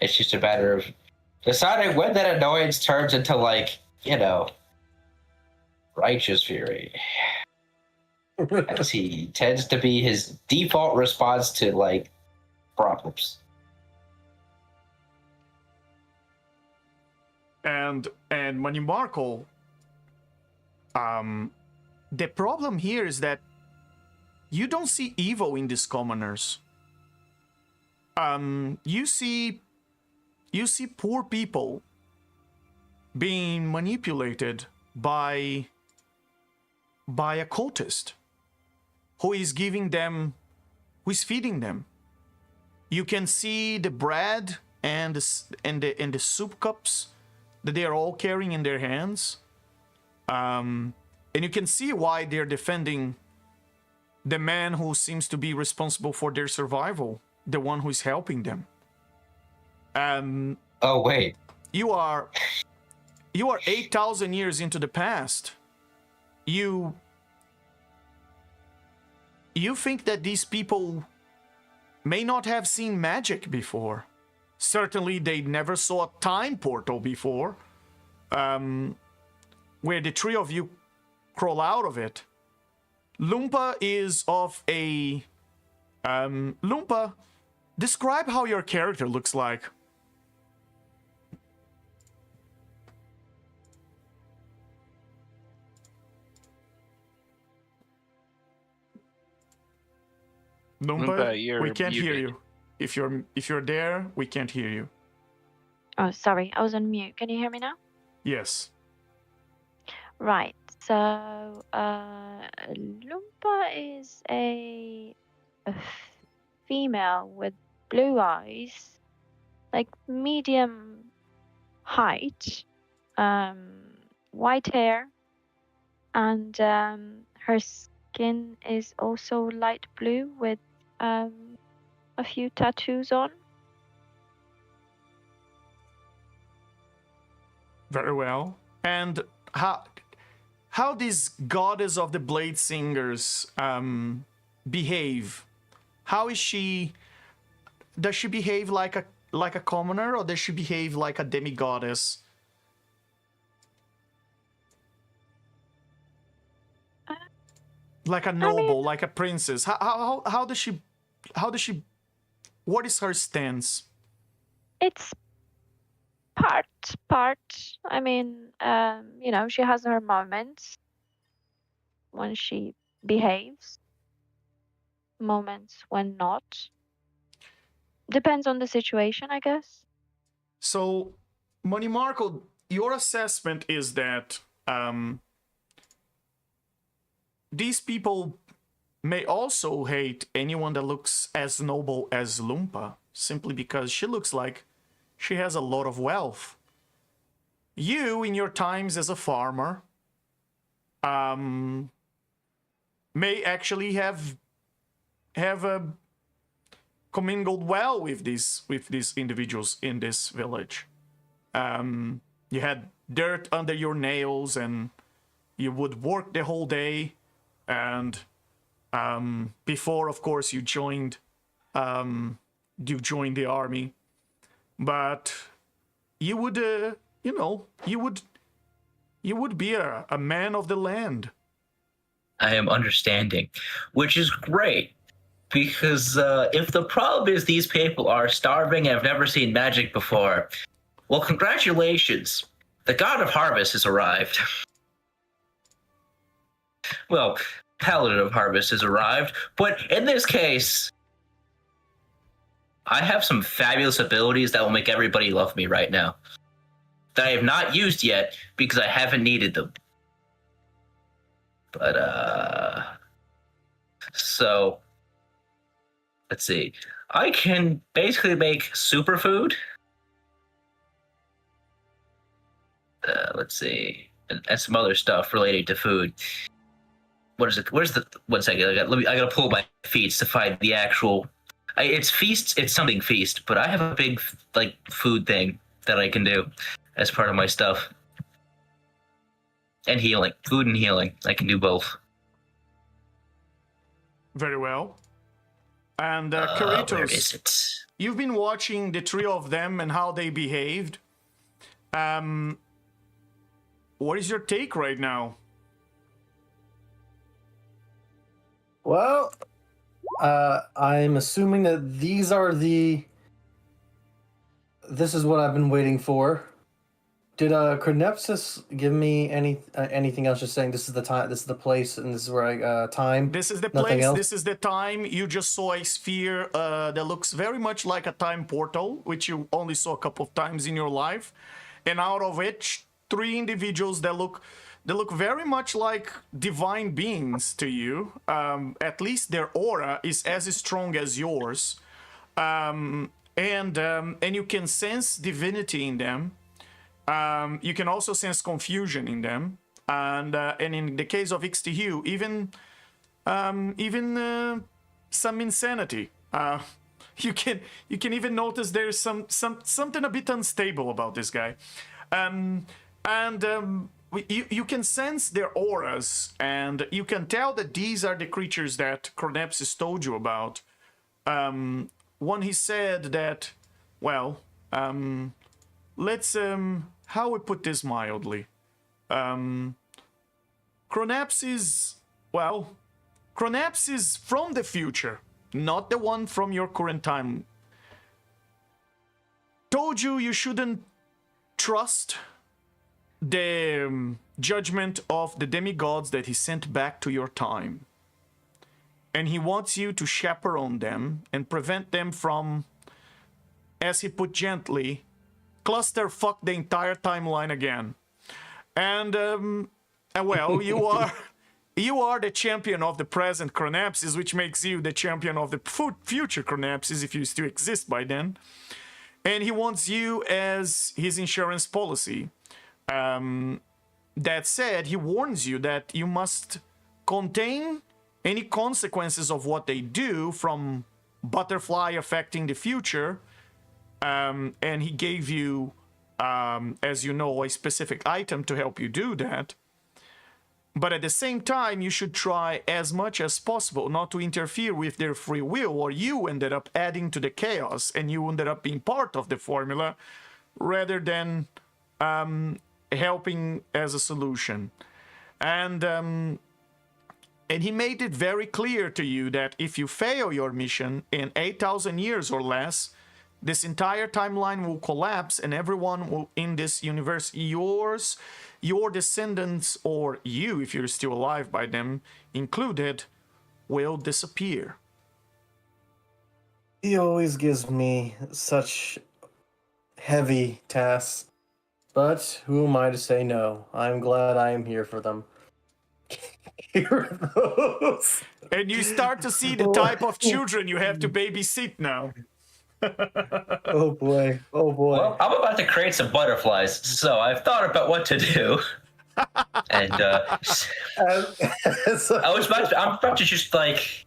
it's just a matter of deciding when that annoyance turns into, righteous fury. As he tends to be his default response to, problems. And Manimarco, the problem here is that you don't see evil in these commoners. You see poor people being manipulated by a cultist who is feeding them. You can see the bread and the soup cups that they are all carrying in their hands. And you can see why they're defending the man who seems to be responsible for their survival, the one who is helping them. Oh, wait. You are 8,000 years into the past. You think that these people may not have seen magic before. Certainly, they never saw a time portal before, where the three of you crawl out of it. Lumpa is of a... Lumpa, describe how your character looks like. Lumpa, we can't hear you. If you're there, we can't hear you. Oh, sorry, I was on mute. Can you hear me now? Yes. Right. So, Lumpa is a female with blue eyes, like medium height, white hair, and her skin is also light blue with a few tattoos on. Very well. And how these goddess of the blade singers behave? How is she? Does she behave like a commoner, or does she behave like a demigoddess? Like a noble, like a princess. How does she? What is her stance? It's part. I mean, she has her moments when she behaves, moments when not. Depends on the situation, I guess. So, Manimarco, your assessment is that these people may also hate anyone that looks as noble as Lumpa, simply because she looks like she has a lot of wealth. You, in your times as a farmer, may actually have commingled well with these individuals in this village. You had dirt under your nails, and you would work the whole day. And before, of course, you joined the army, but you would, you would be a man of the land. I am understanding, which is great, because if the problem is these people are starving and have never seen magic before, well, congratulations. The god of harvest has arrived. Well, paladin of harvest has arrived, but in this case, I have some fabulous abilities that will make everybody love me right now, that I have not used yet because I haven't needed them. But, so, let's see. I can basically make superfood. Let's see. And some other stuff related to food. What is it? Where's the? 1 second. I gotta pull my feeds to find the actual. It's feasts. It's something feast, but I have a big food thing that I can do as part of my stuff. And healing, food and healing. I can do both. Very well. And Where Karitos, is it? you've been watching the three of them and how they behaved. What is your take right now? Well, I'm assuming that this is what I've been waiting for, Did Cronepsis give me anything else? Just saying this is the time, this is the place, and this is where I time. This is the Nothing place, else? this is the time. You just saw a sphere that looks very much like a time portal, which you only saw a couple of times in your life. And out of which, 3 individuals that look very much like divine beings to you. At least their aura is as strong as yours. And you can sense divinity in them. You can also sense confusion in them, and in the case of Cthulhu, even some insanity. You can even notice there's something a bit unstable about this guy, you can sense their auras, and you can tell that these are the creatures that Cronepsis told you about. One, he said that, well, let's how we put this mildly. Cronepsis is from the future, not the one from your current time. Told you shouldn't trust the judgment of the demigods that he sent back to your time. And he wants you to chaperone them and prevent them from, as he put gently, clusterfuck the entire timeline again. And well, you are the champion of the present Cronepsis, which makes you the champion of the future Cronepsis if you still exist by then. And he wants you as his insurance policy. That said, he warns you that you must contain any consequences of what they do, from butterfly affecting the future. And he gave you, as you know, a specific item to help you do that. But at the same time, you should try as much as possible not to interfere with their free will, or you ended up adding to the chaos and you ended up being part of the formula rather than helping as a solution. And he made it very clear to you that if you fail your mission in 8,000 years or less, this entire timeline will collapse, and everyone will, in this universe, your descendants, or you, if you're still alive by them included, will disappear. He always gives me such heavy tasks, but who am I to say no? I'm glad I am here for them. Here are those. And you start to see the type of children you have to babysit now. Oh boy, oh boy. Well, I'm about to create some butterflies, so I've thought about what to do. And I'm about to just like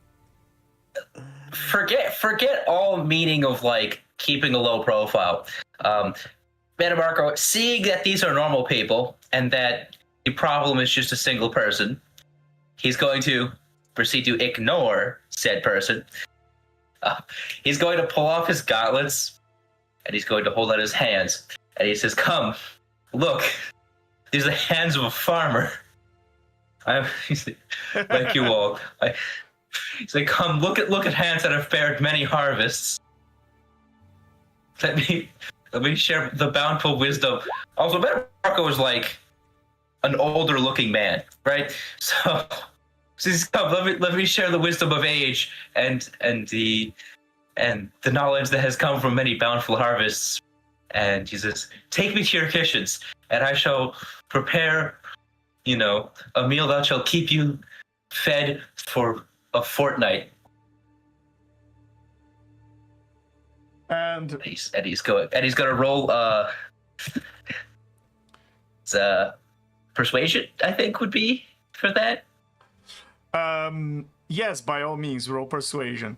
forget all meaning of like keeping a low profile. Marco, seeing that these are normal people and that the problem is just a single person, he's going to proceed to ignore said person. He's going to pull off his gauntlets, and he's going to hold out his hands. And he says, "Come, look. These are the hands of a farmer." Thank you all. He's like, "Come, look at hands that have bared many harvests. Let me share the bountiful wisdom." Also, Marco is like an older looking man, right? So he's come. Let me share the wisdom of age and the knowledge that has come from many bountiful harvests. And he says, "Take me to your kitchens, and I shall prepare, a meal that shall keep you fed for a fortnight." And he's going to roll persuasion, I think, would be for that. yes, by all means, roll persuasion.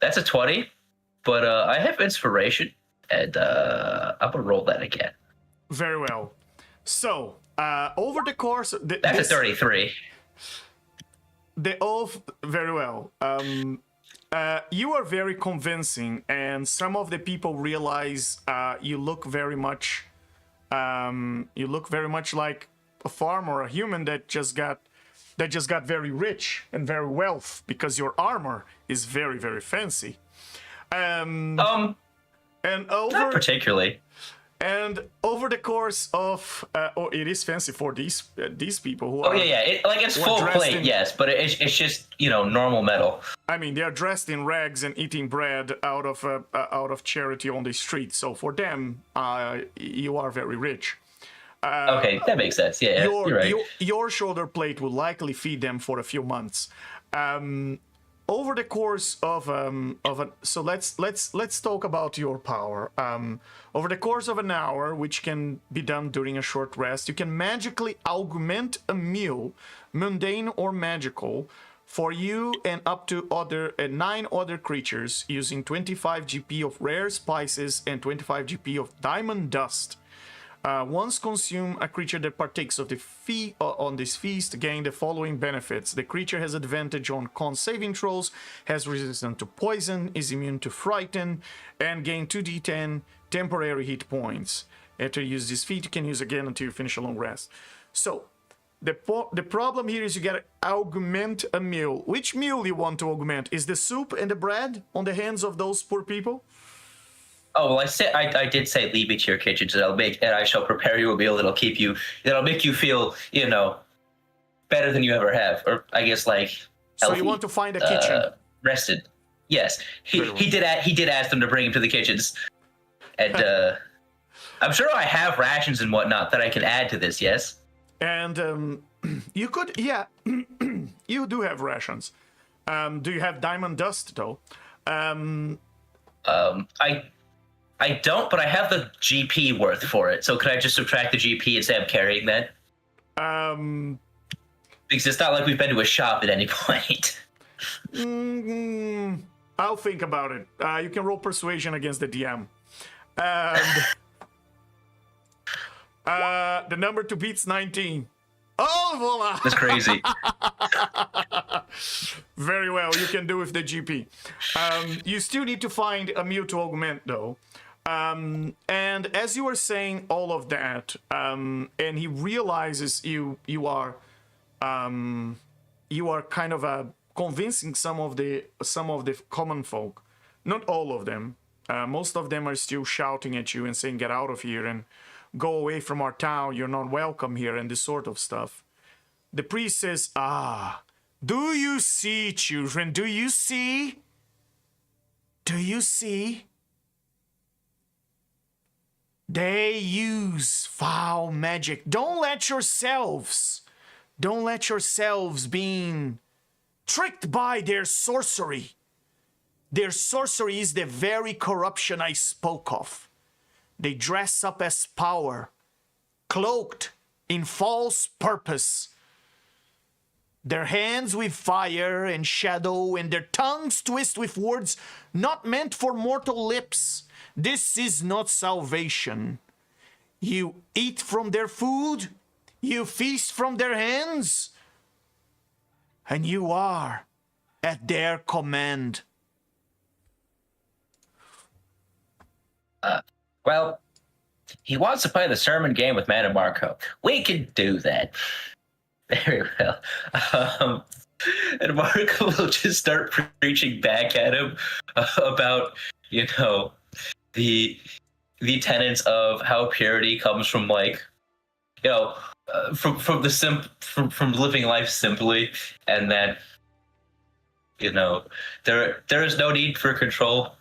That's a 20, but I have inspiration, and I'm gonna roll that again. Very well. So, over the course of That's a 33. The oath, very well. You are very convincing, and some of the people realize you look very much like a farmer or a human that just got very rich and very wealth because your armor is very, very fancy. And Not particularly. And over the course of, it is fancy for these people who Oh are. yeah. It's who are full dressed plate, in- yes, but it's just normal metal. I mean, they are dressed in rags and eating bread out of charity on the street. So for them, you are very rich. Okay, that makes sense. Yeah, you're right. Your shoulder plate will likely feed them for a few months. Over the course of so let's talk about your power. Over the course of an hour, which can be done during a short rest, you can magically augment a meal, mundane or magical, for you and up to 9 other creatures using 25 GP of rare spices and 25 GP of diamond dust. Once consume a creature that partakes of the on this feast, gain the following benefits. The creature has advantage on con saving throws, has resistance to poison, is immune to frighten, and gain 2d10 temporary hit points. After you use this feat, you can use again until you finish a long rest. So, the problem here is you gotta augment a meal. Which meal you want to augment? Is the soup and the bread on the hands of those poor people? Oh well, I did say lead me to your kitchen, and I shall prepare you a meal that'll make you feel better than you ever have, or I guess like healthy, so you want to find a kitchen, rested. Yes, he did ask them to bring him to the kitchens, and I'm sure I have rations and whatnot that I can add to this. Yes, and you could, yeah, you do have rations. Do you have diamond dust though? I don't, but I have the GP worth for it. So could I just subtract the GP and say I'm carrying that? Because it's not like we've been to a shop at any point. I'll think about it. You can roll persuasion against the DM. And the number to beat's 19. Oh, voila! That's crazy. Very well, you can do with the GP. You still need to find a meal to augment, though. And as you were saying all of that, and he realizes you are kind of convincing some of the common folk. Not all of them. Most of them are still shouting at you and saying, "Get out of here and go away from our town. You're not welcome here," and this sort of stuff. The priest says, do you see, children? Do you see? Do you see? They use foul magic. Don't let yourselves being tricked by their sorcery. Their sorcery is the very corruption I spoke of. They dress up as power, cloaked in false purpose. Their hands with fire and shadow, and their tongues twist with words not meant for mortal lips. This is not salvation. You eat from their food, you feast from their hands, and you are at their command. Well, he wants to play the sermon game with Mana Marco. We can do that. Very well. And Marco will just start preaching back at him about, the tenets of how purity comes from from living life simply, and that there is no need for control.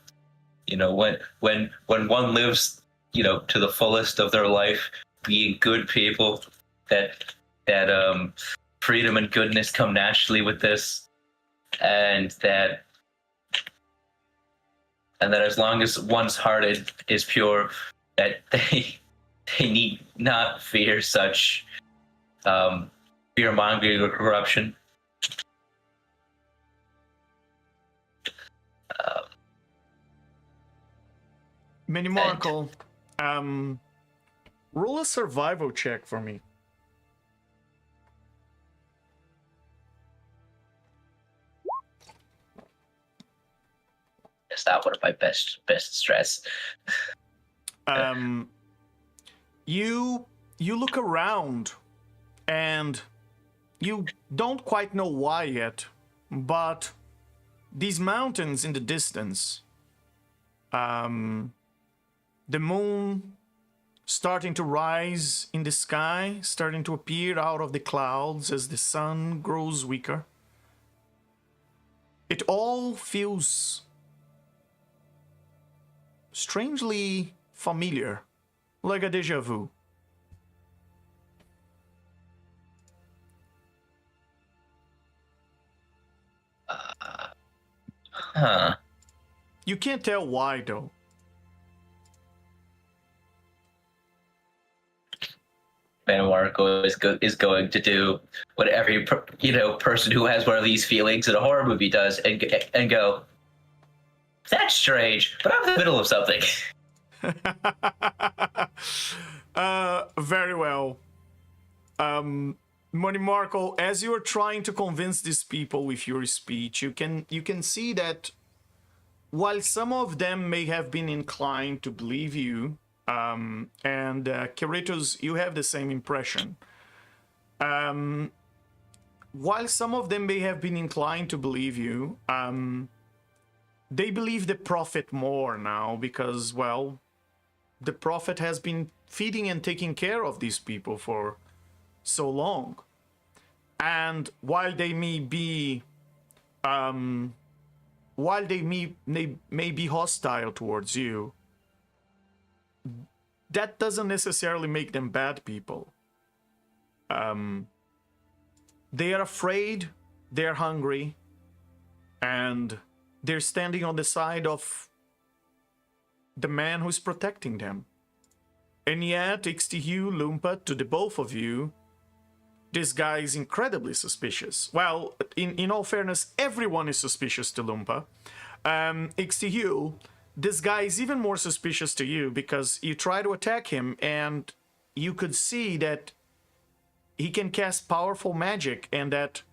When one lives to the fullest of their life, being good people, that freedom and goodness come naturally with this, and that as long as one's heart is pure, that they need not fear such fear-mongering or corruption. Minimarkle, roll a survival check for me. It's not one of my best strats. You look around, and you don't quite know why yet, but these mountains in the distance, the moon starting to rise in the sky, starting to appear out of the clouds as the sun grows weaker. It all feels strangely familiar, like a déjà vu. Huh. You can't tell why, though. Marco is going to do what every person who has one of these feelings in a horror movie does, and go, that's strange, but I'm in the middle of something. Very well. Money Marco, as you are trying to convince these people with your speech, you can see that while some of them may have been inclined to believe you, and Kiritos, you have the same impression. While some of them may have been inclined to believe you, they believe the prophet more now because, well, the prophet has been feeding and taking care of these people for so long. And while they may be hostile towards you, that doesn't necessarily make them bad people. They are afraid, they're hungry, and they're standing on the side of the man who's protecting them. And yet, Ixtihu, Lumpa, to the both of you, this guy is incredibly suspicious. Well, in all fairness, everyone is suspicious to Lumpa. Ixtihu, this guy is even more suspicious to you because you try to attack him and you could see that he can cast powerful magic and that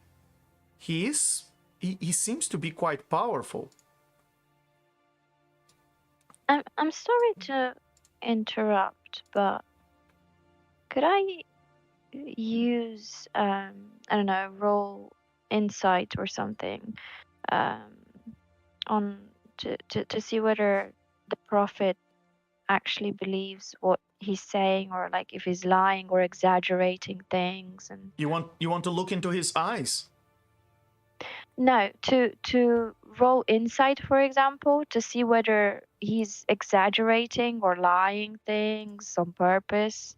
he seems to be quite powerful. I'm sorry to interrupt, but could I use I don't know, roll insight or something on to see whether the prophet actually believes what he's saying, or like if he's lying or exaggerating things? And You want to look into his eyes? no, to roll insight, for example, to see whether he's exaggerating or lying things on purpose.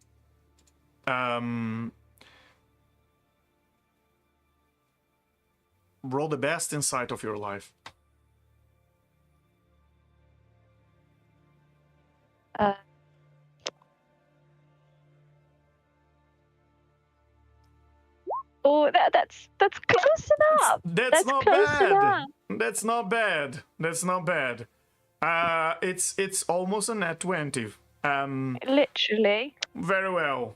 Roll the best insight of your life. Oh, that's close enough. That's not close bad. enough. That's not bad. That's not bad. It's almost a net 20. Literally. Very well.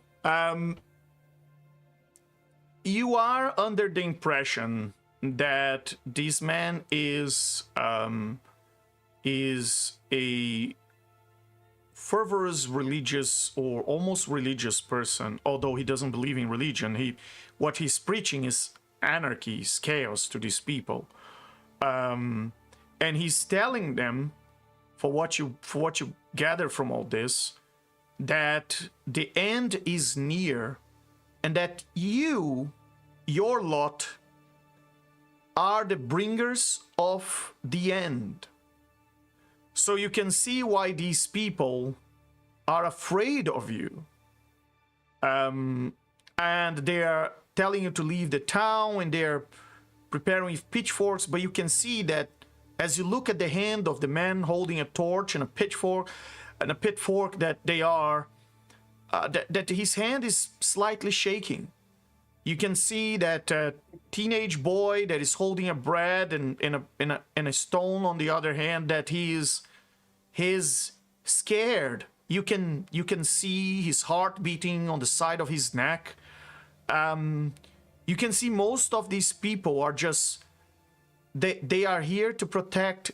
You are under the impression that this man is a fervorous religious or almost religious person, although he doesn't believe in religion. What he's preaching is anarchy, is chaos to these people. And he's telling them, for what you gather from all this, that the end is near and that your lot are the bringers of the end. So you can see why these people are afraid of you. And they are telling you to leave the town and they're preparing with pitchforks, but you can see that as you look at the hand of the man holding a torch and a pitchfork, that they are, that his hand is slightly shaking. You can see that teenage boy that is holding a bread and a stone on the other hand, that he's scared. You can see his heart beating on the side of his neck. You can see most of these people are just they are here to protect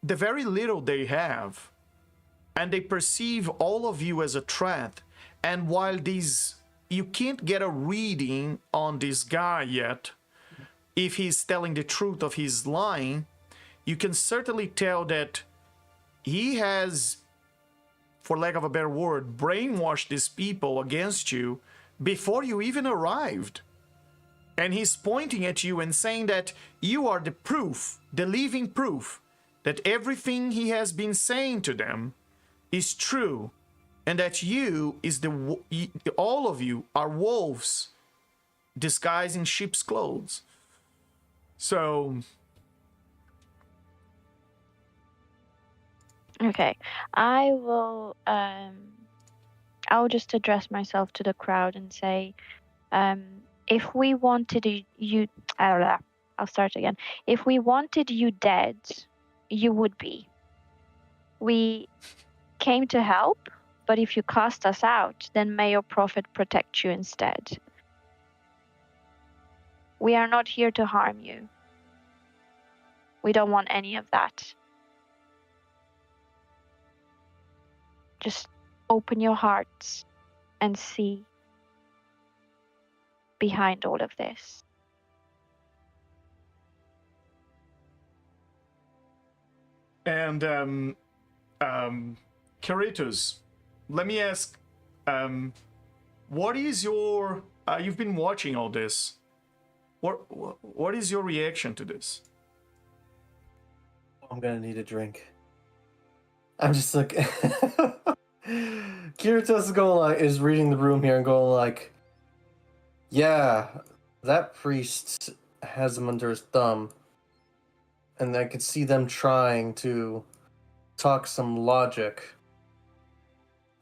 the very little they have, and they perceive all of you as a threat. And while you can't get a reading on this guy yet, if he's telling the truth or he's lying, you can certainly tell that he has for lack of a better word, brainwashed these people against you before you even arrived. And he's pointing at you and saying that you are the proof, the living proof, that everything he has been saying to them is true, and that all of you are wolves disguised in sheep's clothes. So, Okay, I will. I'll just address myself to the crowd and say, if we wanted you, I'll start again. If we wanted you dead, you would be. We came to help, but if you cast us out, then may your prophet protect you instead. We are not here to harm you. We don't want any of that. Just open your hearts and see behind all of this. and Caritus, let me ask, what is your? You've been watching all this. What is your reaction to this? I'm gonna need a drink. I'm just like Kiritos is reading the room here and going like, yeah, that priest has him under his thumb. And I could see them trying to talk some logic.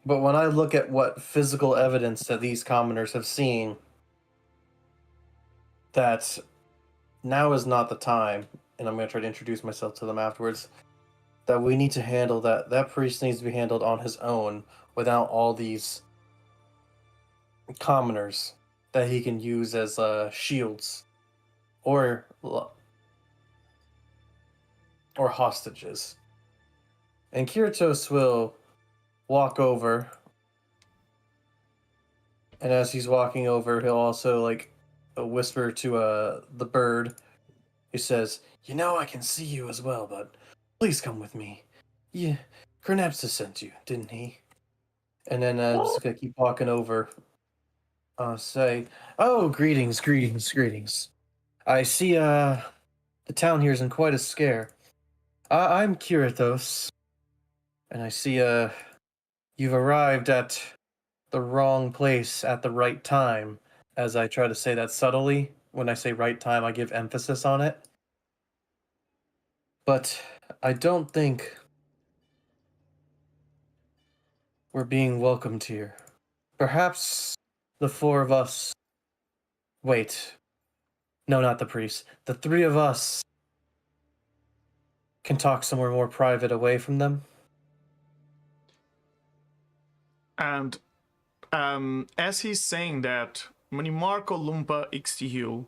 But when I look at what physical evidence that these commoners have seen, that now is not the time, and I'm going to try to introduce myself to them afterwards, that we need to handle that priest needs to be handled on his own without all these commoners that he can use as shields or hostages. And Kiritos will walk over, and as he's walking over, he'll also whisper to the bird. He says, "You know, I can see you as well, but please come with me. Yeah, Krenepsis sent you, didn't he?" And then just gonna keep walking over. Say, "Oh, greetings, greetings, greetings. I see the town here is in quite a scare. I'm Kiritos, and I see you've arrived at the wrong place at the right time." As I try to say that subtly, when I say right time, I give emphasis on it. But I don't think we're being welcomed here. Perhaps the four of us... Wait. No, not the priest. The three of us can talk somewhere more private away from them. And as he's saying that, Manimarco Lumpa Ixtihil,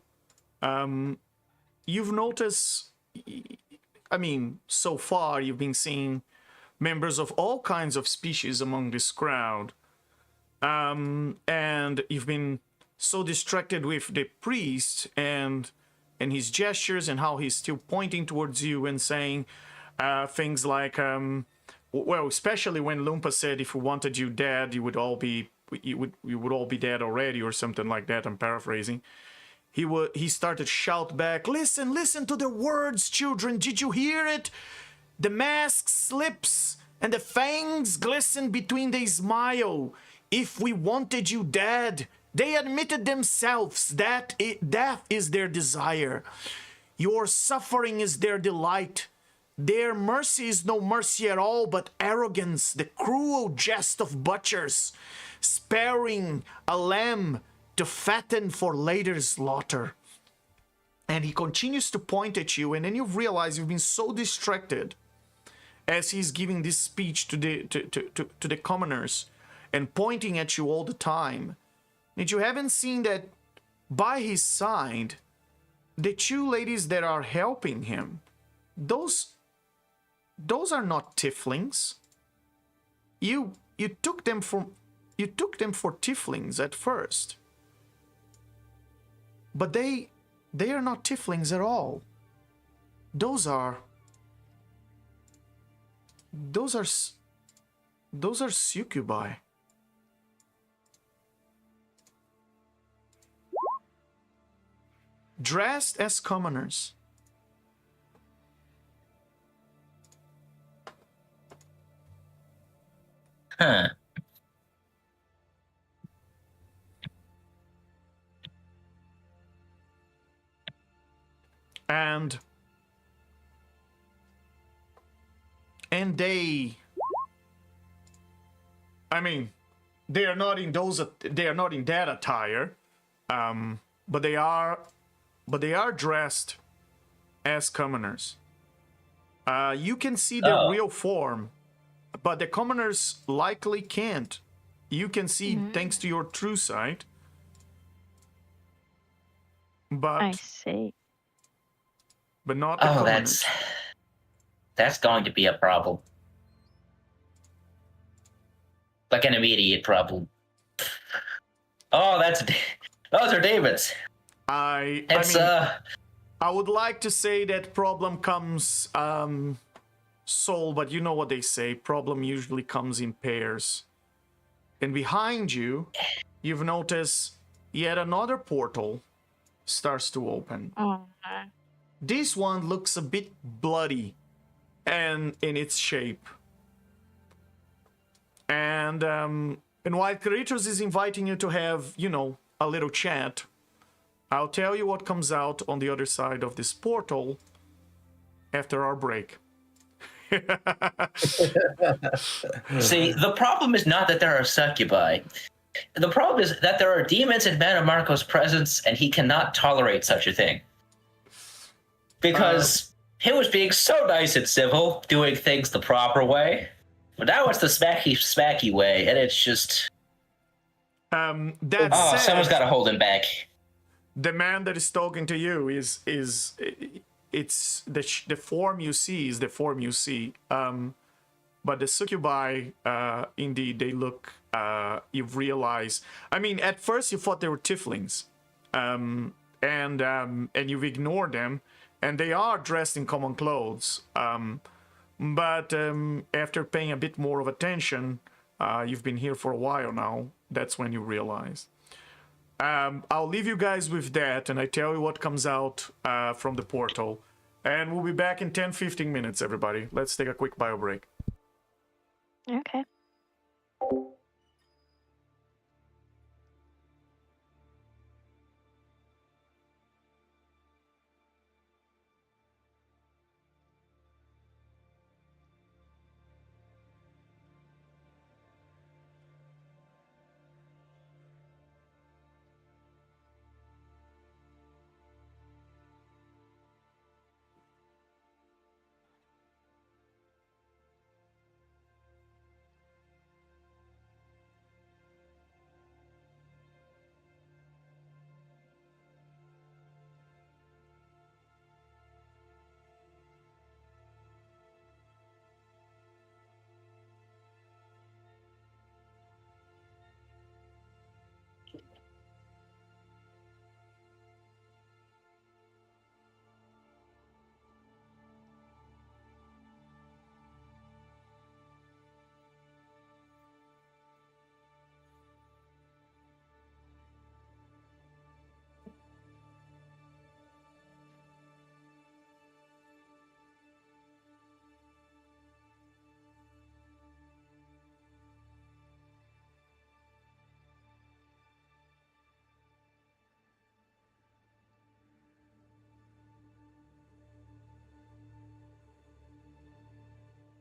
you've noticed, I mean, so far you've been seeing members of all kinds of species among this crowd. And you've been so distracted with the priest and his gestures and how he's still pointing towards you and saying things like, well, especially when Lumpa said if we wanted you dead, you would all be dead already, or something like that. I'm paraphrasing. He started to shout back, listen to the words, children. Did you hear it? The mask slips and the fangs glisten between they smile. If we wanted you dead, they admitted themselves that death is their desire. Your suffering is their delight. Their mercy is no mercy at all, but arrogance, the cruel jest of butchers, sparing a lamb to fatten for later slaughter. And he continues to point at you, and then you realize you've been so distracted as he's giving this speech to the commoners and pointing at you all the time, that you haven't seen that by his side, the two ladies that are helping him, those are not tieflings. You took them for tieflings at first, but they are not tieflings at all. Those are Those are succubi. Dressed as commoners. Huh. And they, I mean, they are not in that attire, but they are dressed as commoners. You can see their Oh. real form, but the commoners likely can't. You can see thanks to your true sight. But I see. but not the Oh, commoners. that's going to be a problem. Like an immediate problem. Oh, those are demons. I It's mean, I would like to say that problem comes soul, but you know what they say, problem usually comes in pairs. And behind you, you've noticed yet another portal starts to open. Oh, no. This one looks a bit bloody and in its shape. And while Kratos is inviting you to have, a little chat, I'll tell you what comes out on the other side of this portal after our break. See, the problem is not that there are succubi. The problem is that there are demons in Mana Marco's presence, and he cannot tolerate such a thing. Because he was being so nice and civil, doing things the proper way. But now it's the smacky way, and it's just... That Oh, said, someone's got to hold him back. the man that is talking to you is it's the form you see is the form you see. But the succubi, indeed, they look. You've realized. I mean, at first you thought they were tieflings, and you've ignored them, and they are dressed in common clothes. But after paying a bit more of attention, you've been here for a while now. That's when you realize. I'll leave you guys with that, and I tell you what comes out from the portal. And we'll be back in 10-15 minutes, everybody. Let's take a quick bio break. Okay.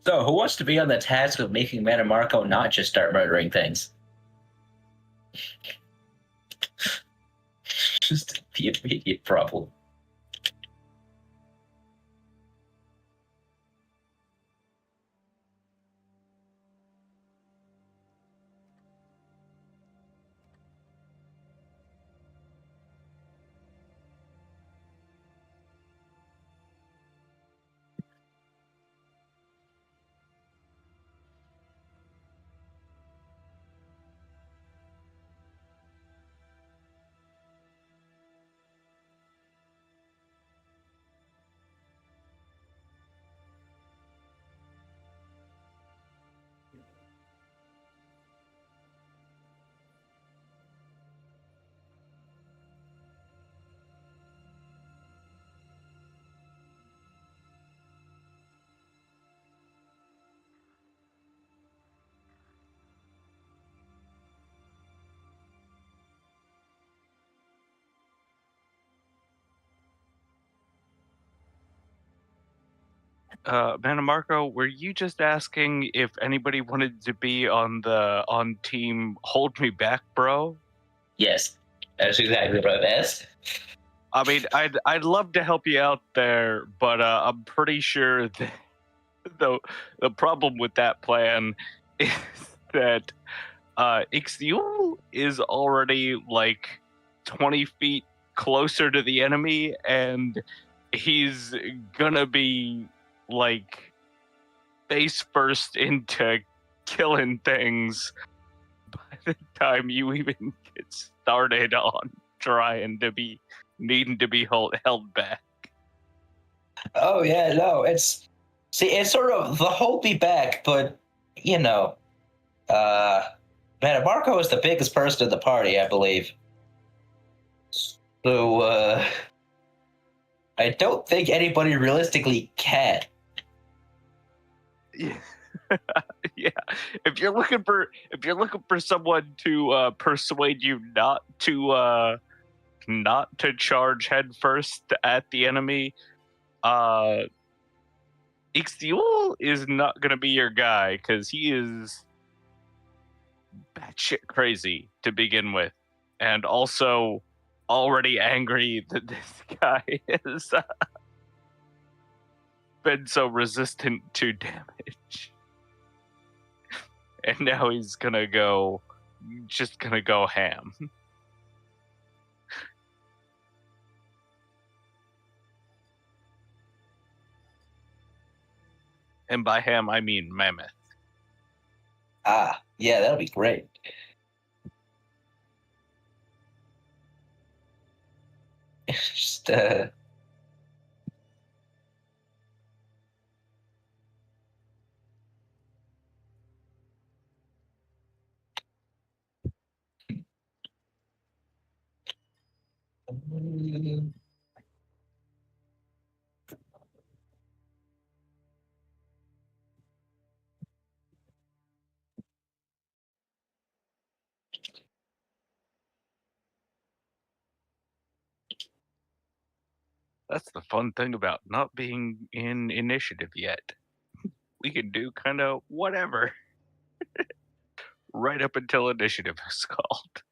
So, who wants to be on the task of making Mana Marco not just start murdering things? Just the immediate problem. Mana Marco, were you just asking if anybody wanted to be on team Hold Me Back, bro? Yes, that's exactly what I've asked. I mean, I'd love to help you out there, but I'm pretty sure that the problem with that plan is that Ixiul is already like 20 feet closer to the enemy, and he's gonna be like face first into killing things by the time you even get started on trying to be needing to be held back. Oh yeah, no, it's sort of the hold me back, but you know, man, Marco is the biggest person in the party, I believe. So I don't think anybody realistically can. Yeah. Yeah. If you're looking for someone to persuade you not to charge headfirst at the enemy, Ixiul is not gonna be your guy because he is batshit crazy to begin with, and also already angry that this guy has been so resistant to damage. And now he's just gonna go ham. And by ham, I mean mammoth. Ah, yeah, that'll be great. Just That's the fun thing about not being in initiative yet. We can do kind of whatever right up until initiative is called.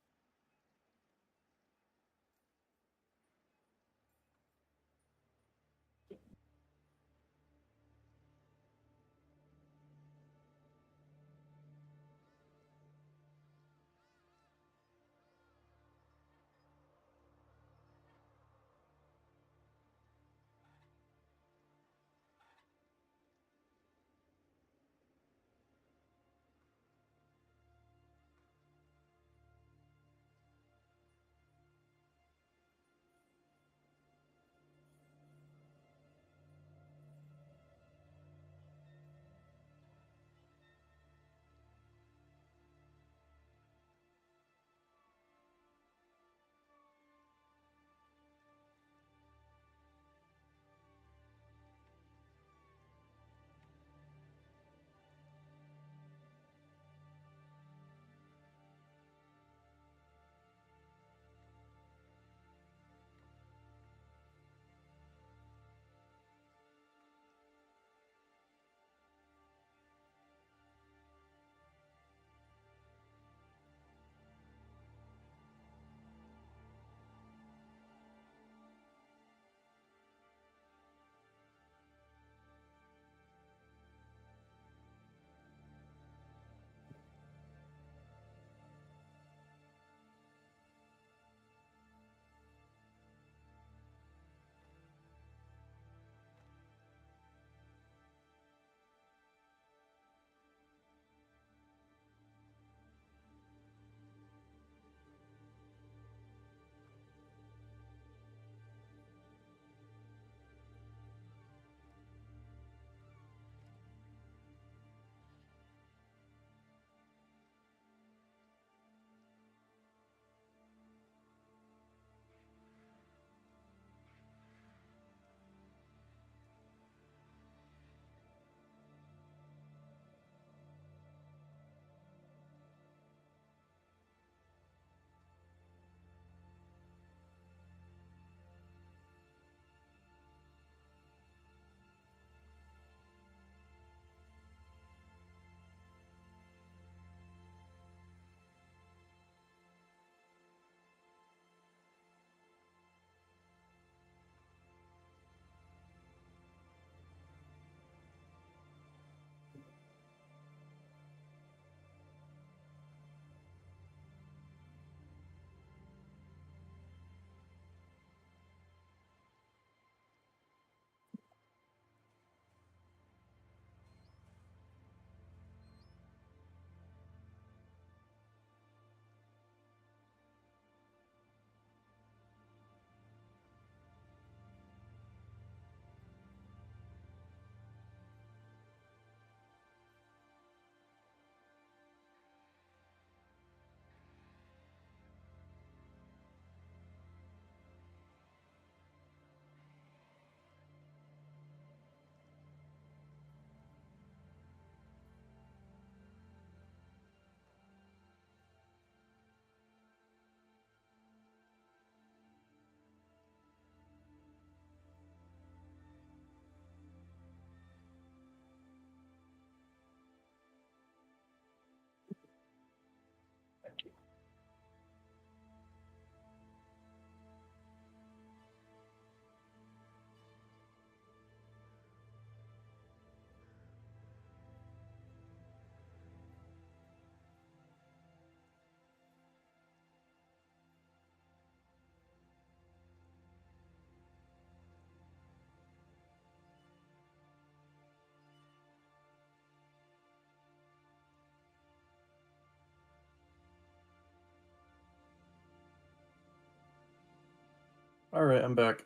All right, I'm back.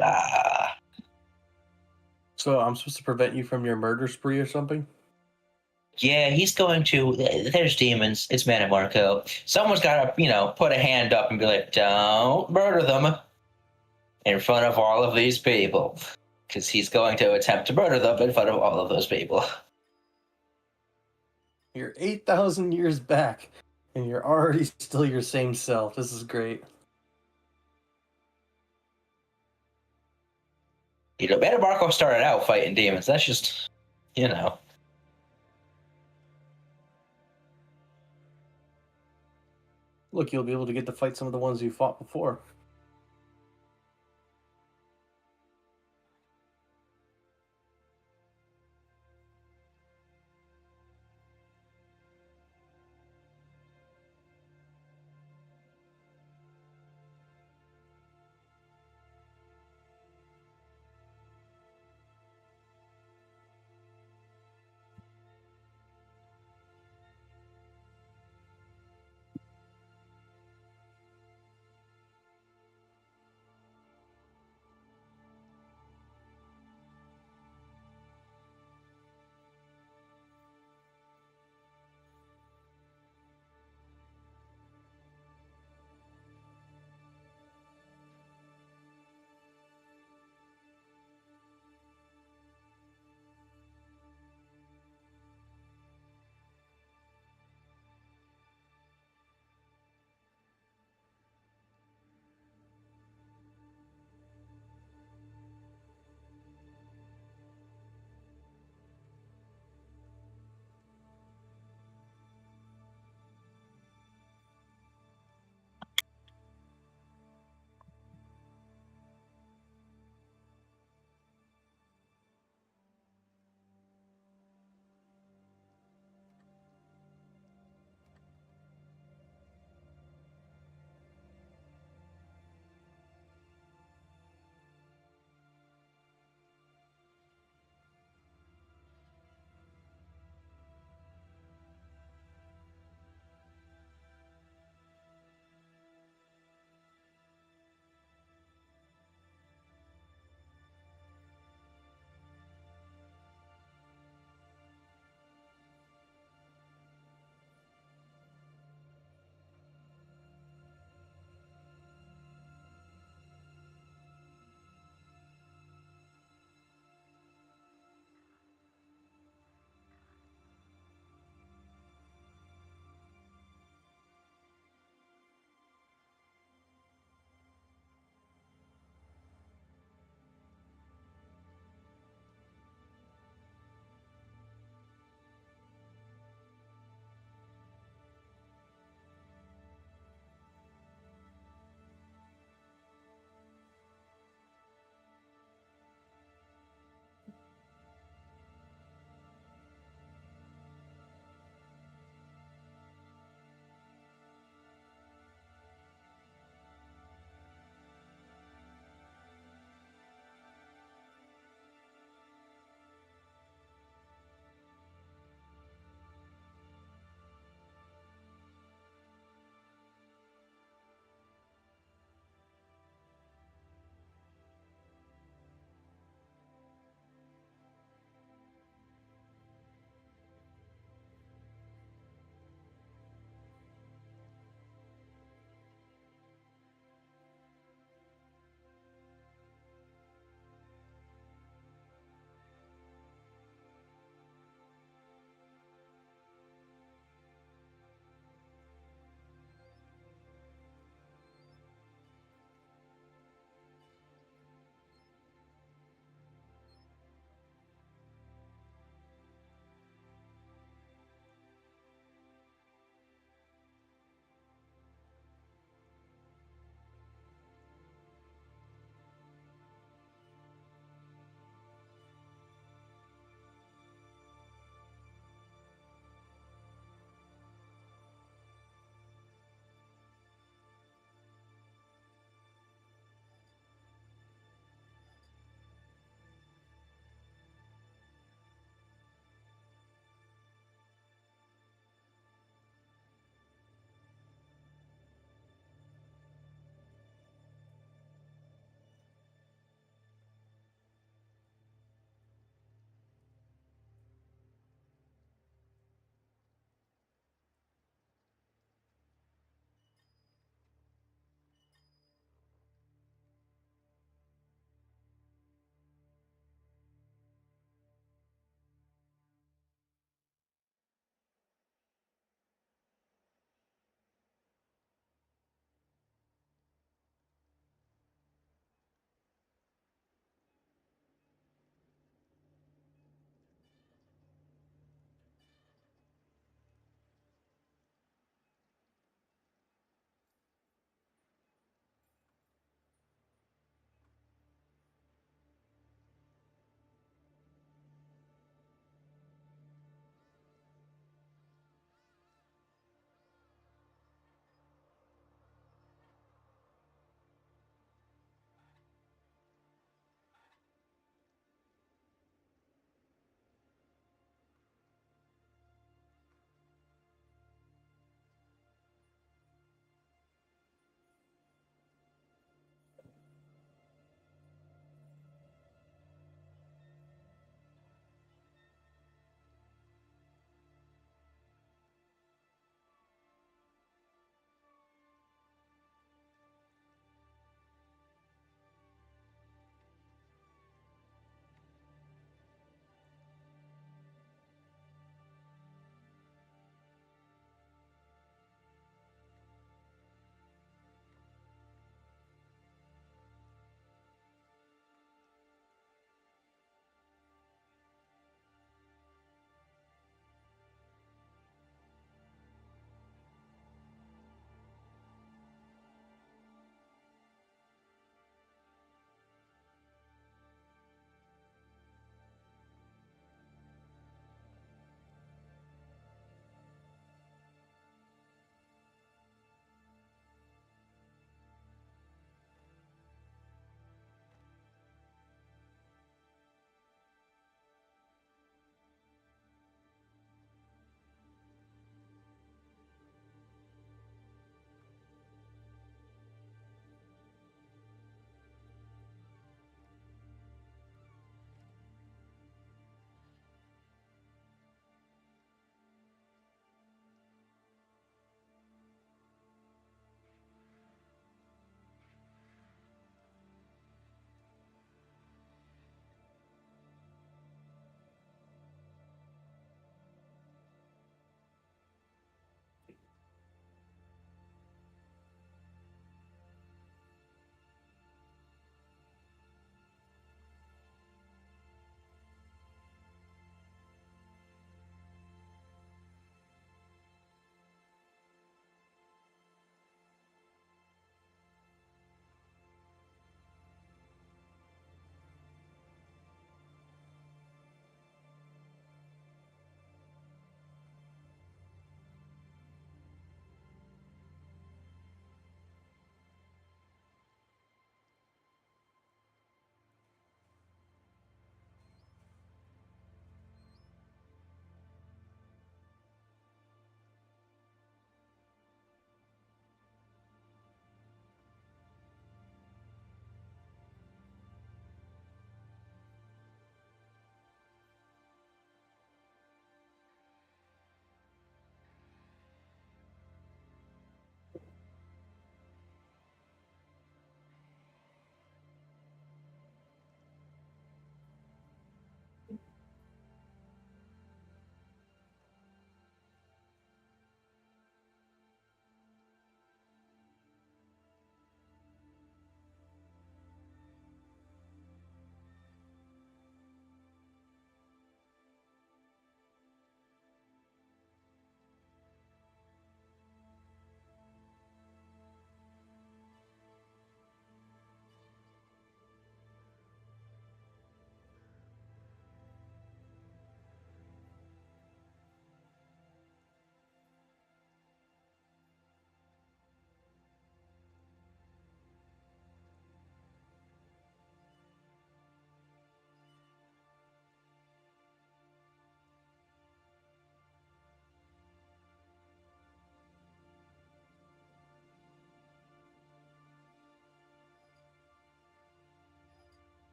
Ah. So I'm supposed to prevent you from your murder spree or something? Yeah, he's going to. There's demons. It's Marco. Someone's got to, put a hand up and be like, don't murder them in front of all of these people. Because he's going to attempt to murder them in front of all of those people. You're 8,000 years back, and you're already still your same self. This is great. Marco started out fighting demons. That's just, Look, you'll be able to get to fight some of the ones you fought before.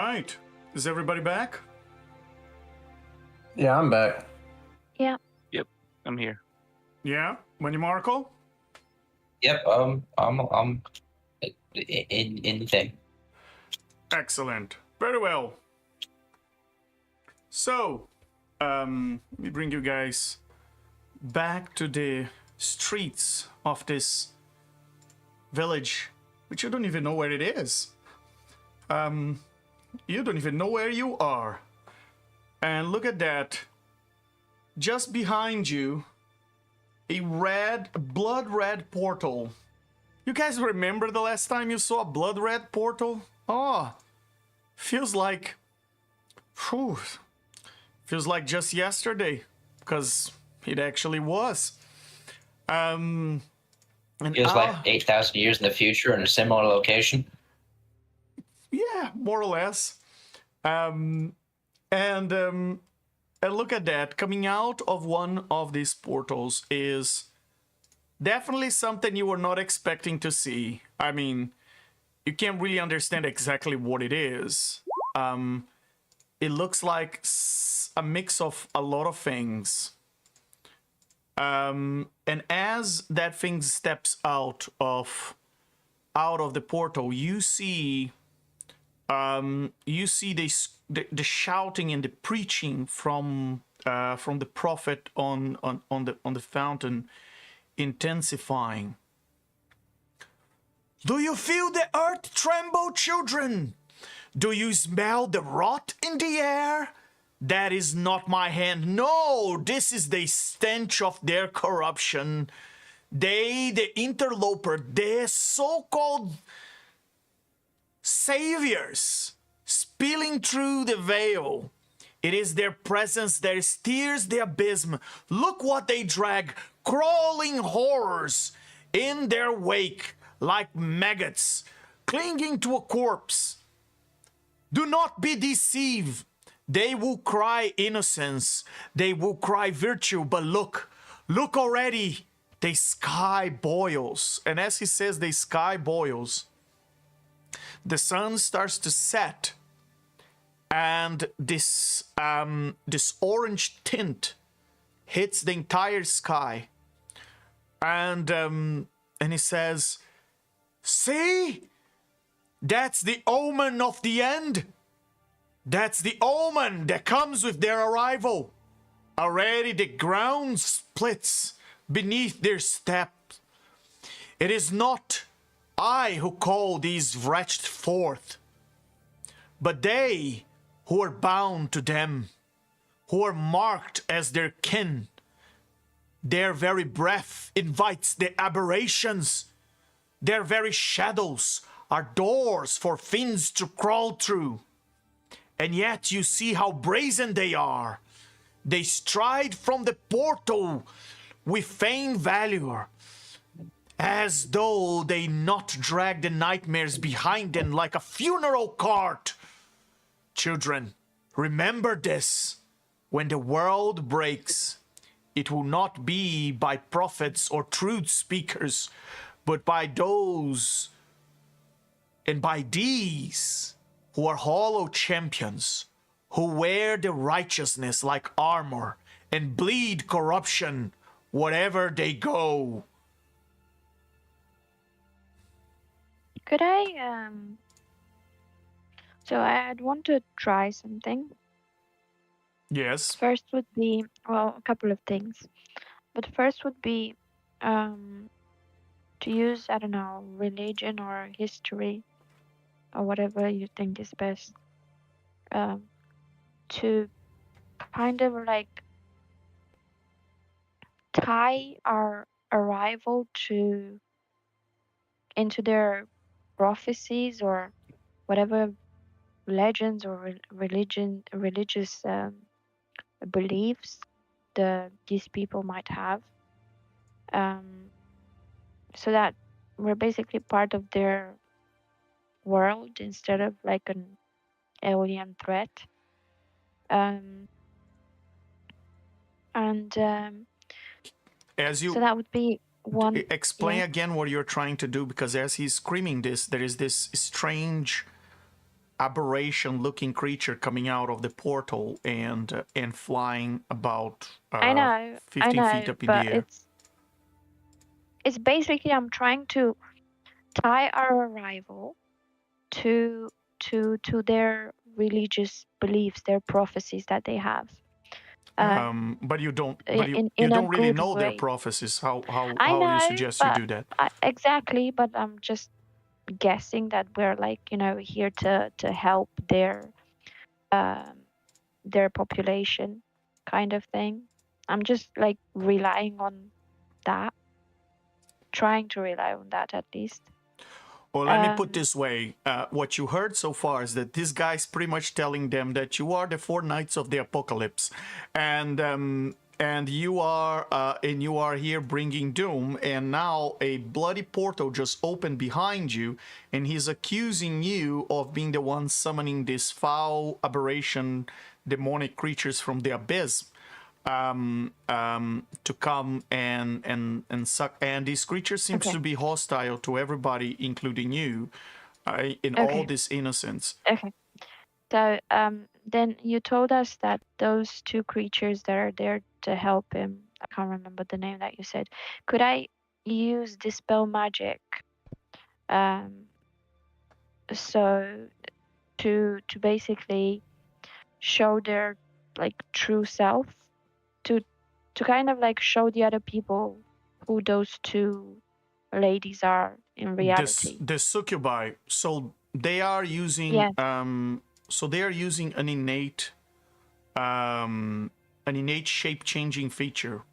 right. Is everybody back? Yeah, I'm back. I'm here. Yeah. When you Marco? Yep. I'm in thing. Excellent. Very well. So, let me bring you guys back to the streets of this village, which you don't even know where it is. You don't even know where you are. And look at that. Just behind you, a blood red portal. You guys remember the last time you saw a blood red portal? Oh, feels like just yesterday, because it actually was. And Feels like 8,000 years in the future in a similar location. yeah, more or less. And look at that. Coming out of one of these portals is definitely something you were not expecting to see. I mean, you can't really understand exactly what it is. It looks like a mix of a lot of things. And as that thing steps out of the portal, you see the shouting and the preaching from the prophet on the fountain intensifying. Do you feel the earth tremble, children? Do you smell the rot in the air? That is not my hand. No, this is the stench of their corruption. They, the interloper, the so-called saviors, spilling through the veil. It is their presence that steers the abyss. Look what they drag, crawling horrors in their wake like maggots, clinging to a corpse. Do not be deceived. They will cry innocence. They will cry virtue. But look already. The sky boils. And as he says, the sky boils, the sun starts to set. And this orange tint hits the entire sky. And he says, see? That's the omen of the end. That's the omen that comes with their arrival. Already the ground splits beneath their steps. It is not I who call these wretched forth, but they who are bound to them, who are marked as their kin. Their very breath invites the aberrations. Their very shadows are doors for fiends to crawl through. And yet you see how brazen they are. They stride from the portal with feigned valor, as though they not drag the nightmares behind them like a funeral cart. Children, remember this. When the world breaks, it will not be by prophets or truth speakers, but by those and by these who are hollow champions, who wear the righteousness like armor and bleed corruption wherever they go. Could I so I'd want to try something. Yes. First would be, well, a couple of things. But first would be to use, I don't know, religion or history or whatever you think is best, to kind of like tie our arrival into their prophecies or whatever legends or religious beliefs these people might have, so that we're basically part of their world instead of like an alien threat. As you So that would be one. explain Yeah. again what you're trying to do, because as he's screaming this, there is this strange aberration-looking creature coming out of the portal and flying about I know, 15 feet up in but the air. it's basically I'm trying to tie our arrival to their religious beliefs, their prophecies that they have. But you don't. In You a don't really good know their way. prophecies. I How do you know, suggest you but do that? exactly. But I'm just guessing that we're like here to help their population, kind of thing. I'm just like relying on that, trying to rely on that at least. Well, let me put this way. What you heard so far is that this guy's pretty much telling them that you are the four knights of the apocalypse, and you are here bringing doom. And now a bloody portal just opened behind you, and he's accusing you of being the one summoning this foul aberration, demonic creatures from the abyss. To come and suck, and this creature seems Okay. to be hostile to everybody, including you, in all this innocence. Okay. So then you told us that those two creatures that are there to help him, I can't remember the name that you said. Could I use dispel magic? So to basically show their like true self, to kind of like show the other people who those two ladies are in reality. The succubi, so they are using Yes. An innate shape-changing feature.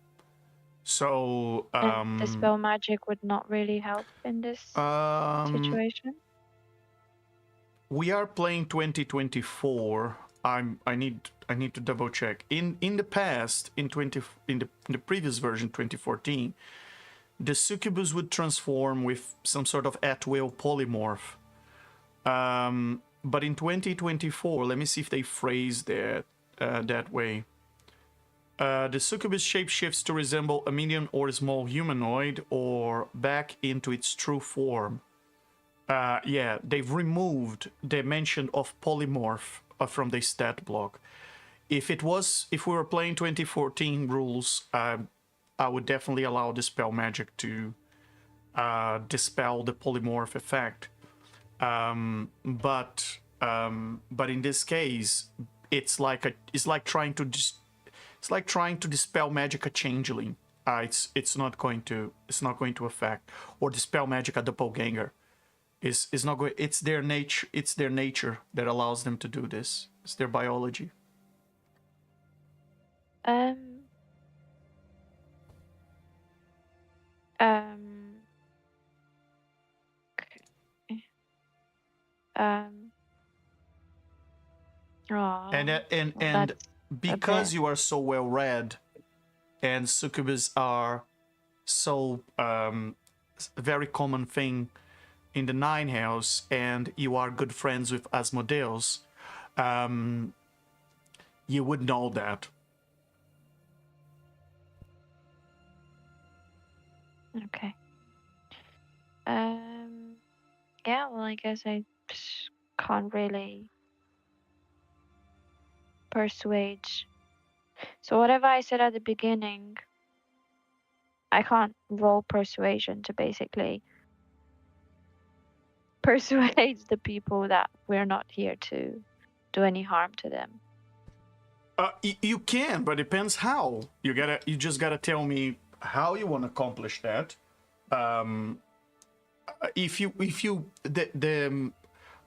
So And dispel magic would not really help in this situation. we are playing 2024. I need to double check. In the past, in the previous version 2014, the succubus would transform with some sort of at-will polymorph. But in 2024, let me see if they phrase that way. The succubus shapeshifts to resemble a medium or small humanoid or back into its true form. Yeah, they've removed the mention of polymorph from the stat block. If we were playing 2014 rules, I would definitely allow Dispel Magic to dispel the polymorph effect. But in this case, it's like trying to dispel magic a changeling. It's not going to affect, or dispel magic a doppelganger. Is not going. It's their nature. It's their nature that allows them to do this. It's their biology. And because you are so well read, and succubus are so very common thing in the Nine House, and you are good friends with Asmodeus, you would know that. Okay. Yeah, well, I guess I can't really persuade. So whatever I said at the beginning, I can't roll persuasion to basically persuade the people that we're not here to do any harm to them. You can, but it depends how. You just gotta tell me how you want to accomplish that.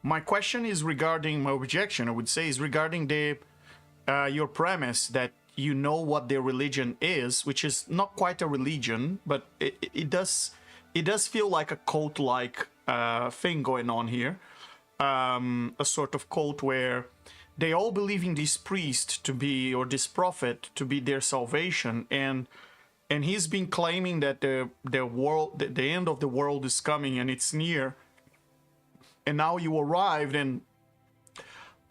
My question is regarding my objection. I would say is regarding your premise that you know what their religion is, which is not quite a religion, but it does feel like a cult-like thing going on here. A sort of cult where they all believe in this priest to be, or this prophet to be their salvation, and he's been claiming that the end of the world is coming and it's near. And now you arrived, and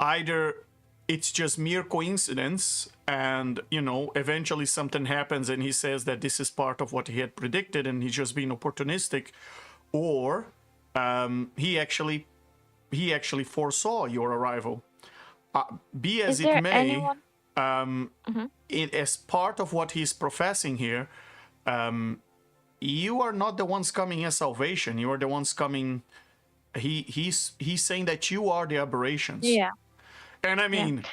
either it's just mere coincidence, and eventually something happens, and he says that this is part of what he had predicted, and he's just being opportunistic, or he actually he actually foresaw your arrival. Be as Is there it may, anyone? as part of what he's professing here, you are not the ones coming as salvation. You are the ones coming. He's saying that you are the aberrations. Yeah. And I mean,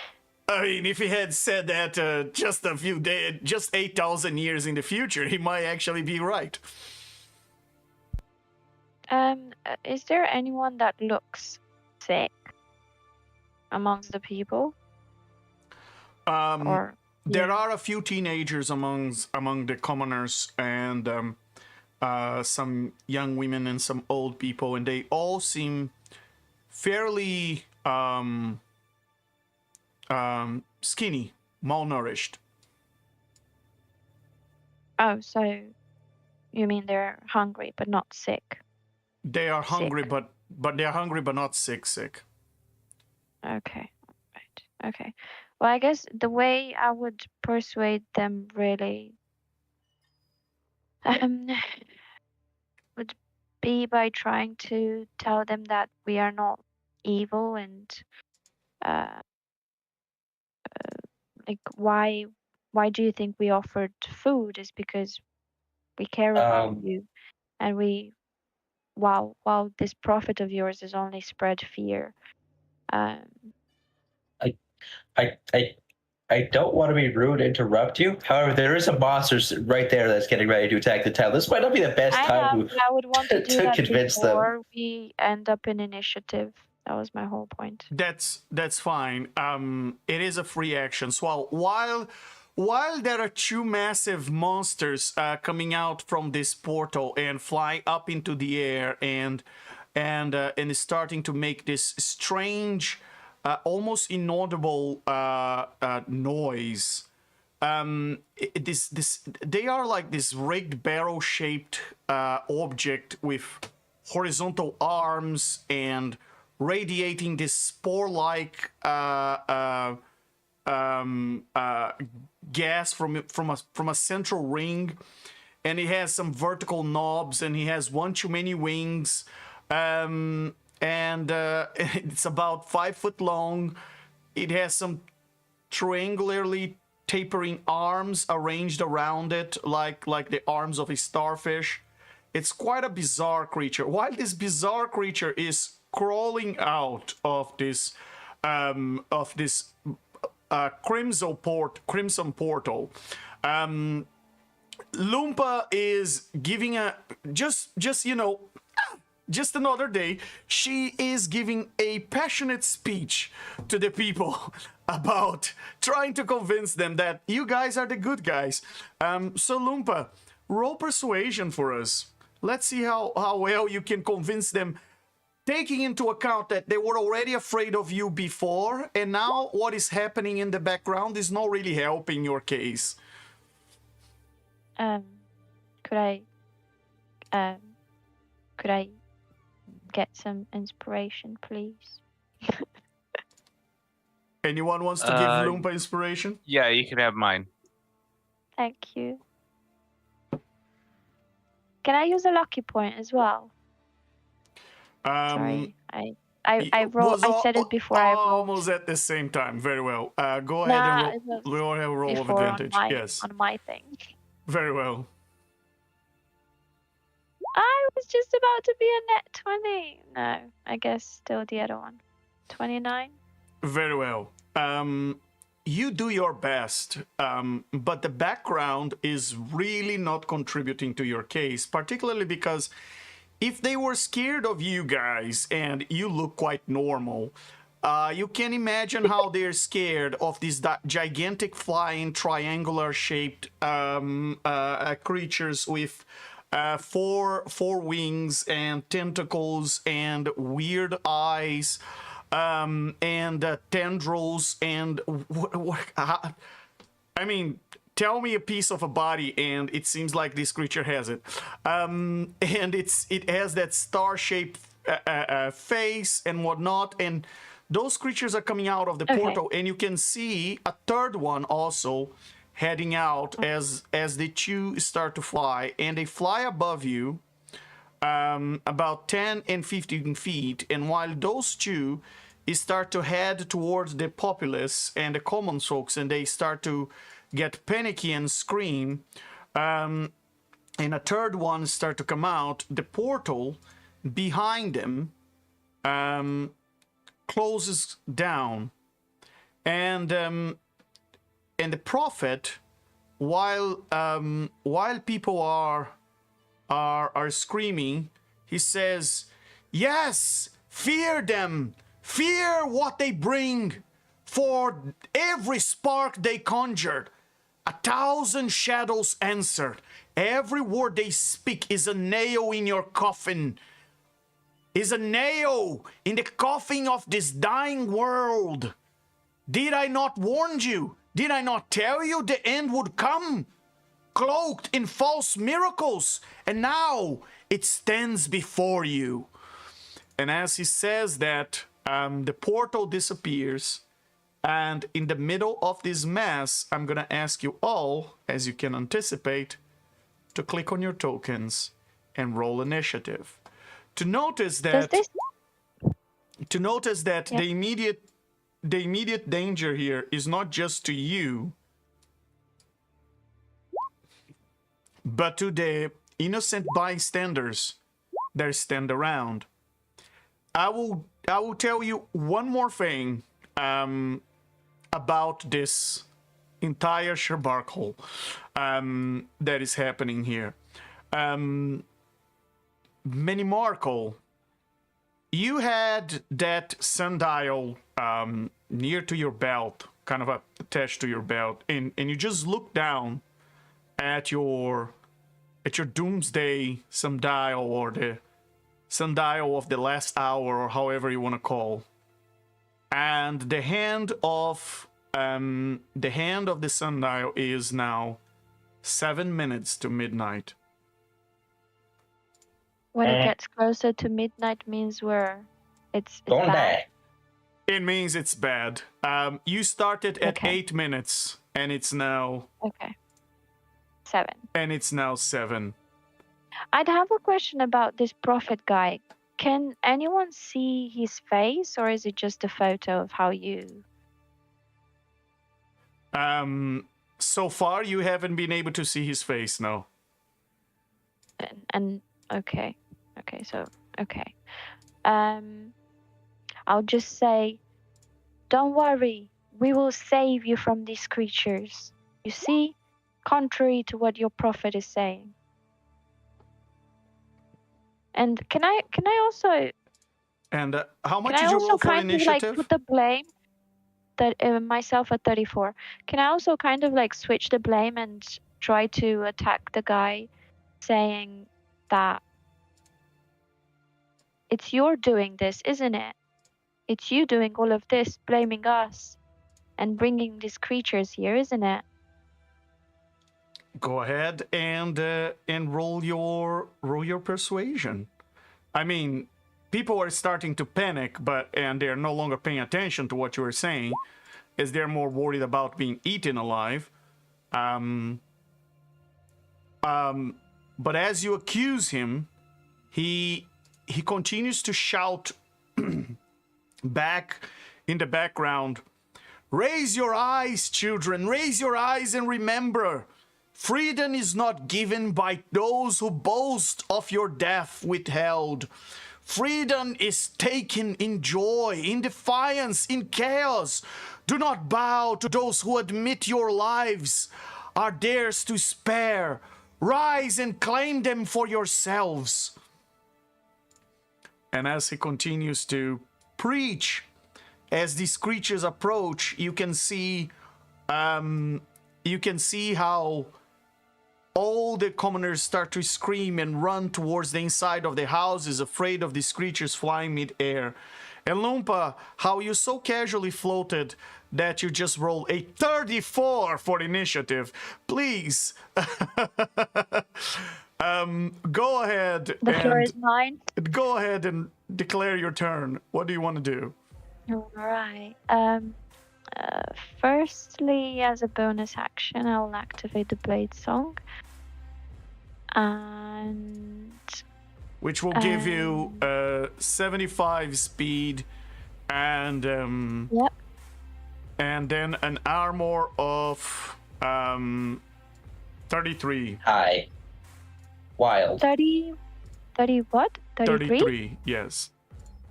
if he had said that just a few days, just 8,000 years in the future, he might actually be right. Is there anyone that looks sick amongst the people? Or There are a few teenagers among the commoners, and some young women and some old people, and they all seem fairly skinny, malnourished. Oh, so you mean they're hungry but not sick? They are hungry, Sick. but they're hungry but not sick. Okay, right. Okay. Well, I guess the way I would persuade them really would be by trying to tell them that we are not evil, and like why do you think we offered food? Is because we care about you, and we while this prophet of yours has only spread fear. I don't want to be rude and interrupt you. However, there is a monster right there that's getting ready to attack the town. This might not be the best time I would want to do that convince them. before we end up in initiative. That was my whole point. That's fine. It is a free action. So while there are two massive monsters coming out from this portal and fly up into the air and starting to make this strange, almost inaudible noise. They are like this rigged barrel-shaped object with horizontal arms and radiating this spore-like gas from a central ring, and it has some vertical knobs, and he has one too many wings, and it's about 5 foot long. It has some triangularly tapering arms arranged around it, like the arms of a starfish. It's quite a bizarre creature. While this bizarre creature is crawling out of this crimson portal, Loompa is giving just another day, she is giving a passionate speech to the people about trying to convince them that you guys are the good guys. So Loompa, roll persuasion for us. Let's see how well you can convince them, taking into account that they were already afraid of you before, and now what is happening in the background is not really helping your case. Could I get some inspiration, please? Anyone wants to give Loompa inspiration? Yeah, you can have mine. Thank you. Can I use a lucky point as well? Sorry, I rolled. I said it before I rolled. Almost at the same time. Very well. Go ahead and roll of advantage. Yes. On my thing. Very well. I was just about to be a net 20. No, I guess still the other one. 29. Very well. You do your best, but the background is really not contributing to your case, particularly because if they were scared of you guys and you look quite normal, you can imagine how they're scared of these gigantic flying triangular-shaped creatures with four wings and tentacles and weird eyes. And tendrils and I mean, tell me a piece of a body and it seems like this creature has it. And it has that star-shaped face and whatnot, and those creatures are coming out of the portal, and you can see a third one also heading out as the two start to fly, and they fly above you. about 10 and 15 feet. And while those two start to head towards the populace and the common folks, and they start to get panicky and scream, and a third one start to come out, the portal behind them closes down, and the prophet, while people are screaming, he says, "Yes, fear them, fear what they bring, for every spark they conjured, 1,000 shadows answered. Every word they speak is a nail in your coffin, is a nail in the coffin of this dying world. Did I not warn you? Did I not tell you the end would come, cloaked in false miracles? And now it stands before you." And as he says that, the portal disappears. And in the middle of this mess, I'm going to ask you all, as you can anticipate, to click on your tokens and roll initiative. To notice that Yeah. the immediate danger here is not just to you, but to the innocent bystanders that stand around. I will tell you one more thing about this entire shrubbery that is happening here. Minimarkle, you had that sundial near to your belt, kind of attached to your belt, and you just look down at your doomsday sundial, or the sundial of the last hour, or however you want to call. And the hand of the sundial is now 7 minutes to midnight. When it gets closer to midnight means it's Don't bad. die. It means it's bad. You started at Okay. 8 minutes, and it's now Okay. 7. 7. I'd have a question about this prophet guy. Can anyone see his face, or is it just a photo of how you... So far, you haven't been able to see his face, no. And okay. Okay. I'll just say, don't worry, we will save you from these creatures. You see, contrary to what your prophet is saying. And can I also And how much can I did you also roll for kind of like initiative? put the blame that myself at 34? Can I also kind of like switch the blame and try to attack the guy, saying that it's you're doing this, isn't it? It's you doing all of this, blaming us, and bringing these creatures here, isn't it? Go ahead and roll your persuasion. I mean, people are starting to panic, and they're no longer paying attention to what you were saying, as they're more worried about being eaten alive. But as you accuse him, he continues to shout back in the background, "Raise your eyes, children, raise your eyes and remember, freedom is not given by those who boast of your death withheld. Freedom is taken in joy, in defiance, in chaos. Do not bow to those who admit your lives are theirs to spare. Rise and claim them for yourselves." And as he continues to preach, as these creatures approach, you can see how all the commoners start to scream and run towards the inside of the houses, afraid of these creatures flying mid-air. And Lumpa, how you so casually floated that you just roll a 34 for initiative. Please, go ahead. The floor is mine. Go ahead and declare your turn. What do you want to do? All right. Firstly, as a bonus action, I will activate the Blade Song. And which will give you 75 speed and Yep. and then an armor of 33. Hi. Wild. 30 what? 33? 33, yes.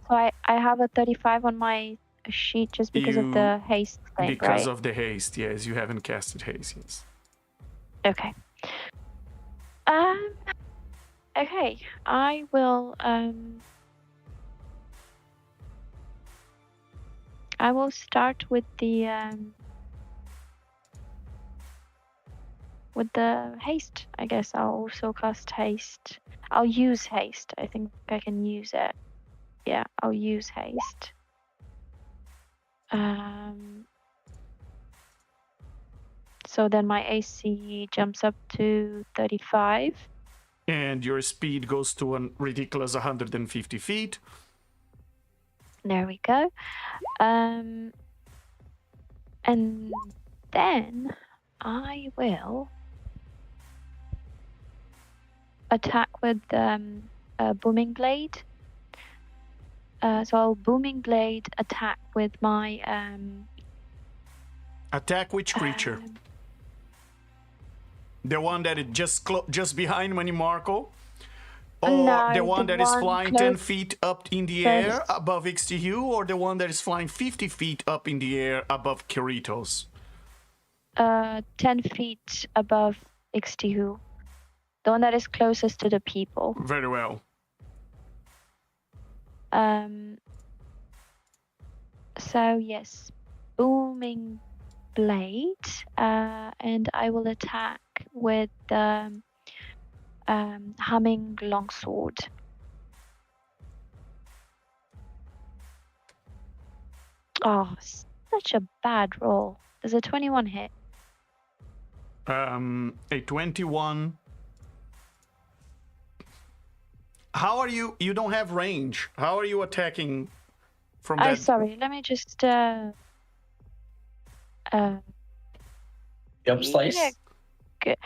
So I have a 35 on my sheet just because of the haste thing, Because right? of the haste, yes. You haven't casted haste, yes. Okay. Okay. I will start with the haste. I guess I'll also cast haste. I'll use haste. I think I can use it. Yeah, I'll use haste. So then my AC jumps up to 35. And your speed goes to a ridiculous 150 feet. There we go. And then I will attack with a booming blade. So I'll booming blade attack with my Attack which creature? The one that is just behind Marco? Or No, the one the that is one flying close- 10 feet up in the air close. above XTU? Or the one that is flying 50 feet up in the air above Kiritos? 10 feet above XTU. The one that is closest to the people. Very well. So yes, booming blade, and I will attack with the humming longsword. Oh, such a bad roll. Does a 21 hit? A 21. How are you? You don't have range. How are you attacking from that? Sorry, let me just Jump slice. Yeah, good.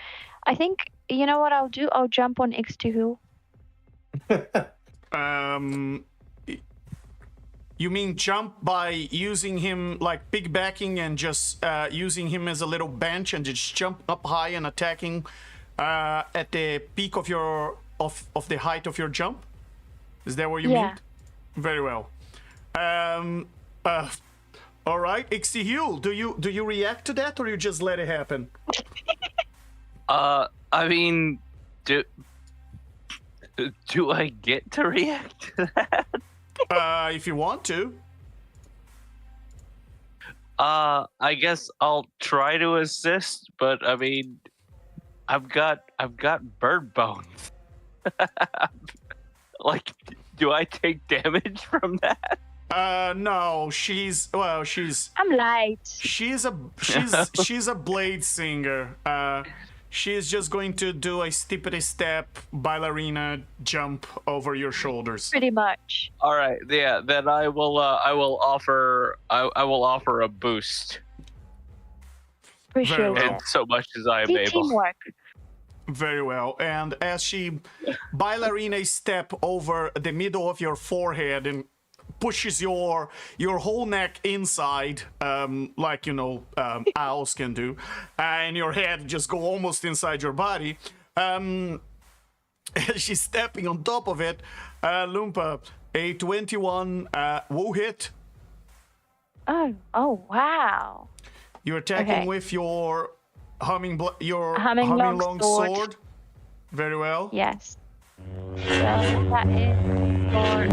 I think you know what I'll do. I'll jump on X2. You mean jump by using him like piggybacking and just using him as a little bench and just jump up high and attacking at the peak of your of the height of your jump? Is that what you mean? Very well. All right, XTU, do you react to that or you just let it happen? I mean, do I get to react to that? If you want to. I guess I'll try to assist, but I mean, I've got bird bones. Like, do I take damage from that? No, she's I'm light. she's a blade singer. She's just going to do a steppity step ballerina jump over your shoulders. Pretty much. All right, yeah. Then I will offer a boost, Appreciate well. it. and so much as I am See, able. teamwork. Very well. And as she ballerina step over the middle of your forehead and pushes your whole neck inside, like owls can do, and your head just go almost inside your body. She's stepping on top of it. Loompa, a 21 will hit. Oh wow. You're attacking Okay. with your humming Humming long long sword. sword. Very well. Yes. So that is for a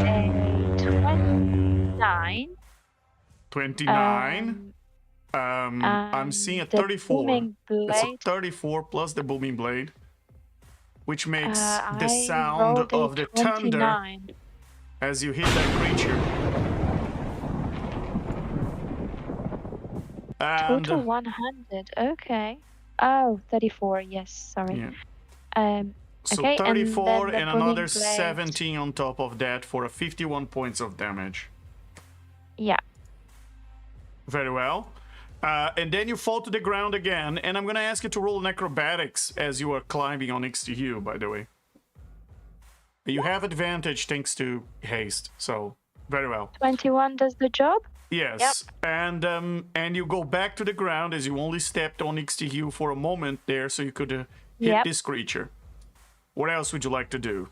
29. 29. I'm seeing a the 34. booming It's a blade. 34 plus the booming blade, which makes the I sound rolled a of the thunder 29. as you hit that creature. And Total 100. Okay. Oh, 34. Yes. Sorry. yeah. So Okay, and 34 then the and booming another blade. 17 on top of that for a 51 points of damage. Yeah. Very well. And then you fall to the ground again, and I'm going to ask you to roll an acrobatics as you are climbing on next to you, by the way. You have advantage thanks to haste, so very well. 21 does the job. Yes, and you go back to the ground as you only stepped on Ixtihu for a moment there, so you could hit Yep. this creature. What else would you like to do?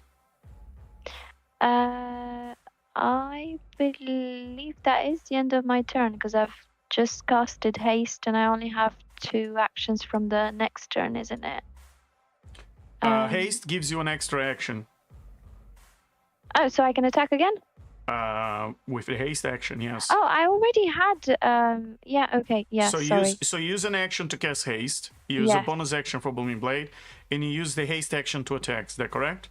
I believe that is the end of my turn because I've just casted haste and I only have 2 actions from the next turn, isn't it? Haste gives you an extra action. Oh, so I can attack again? With the haste action, yes. Oh, I already had. Yeah. Okay. Yeah. So use an action to cast haste. Use a Yes. bonus action for Blooming Blade, and you use the haste action to attack. Is that correct?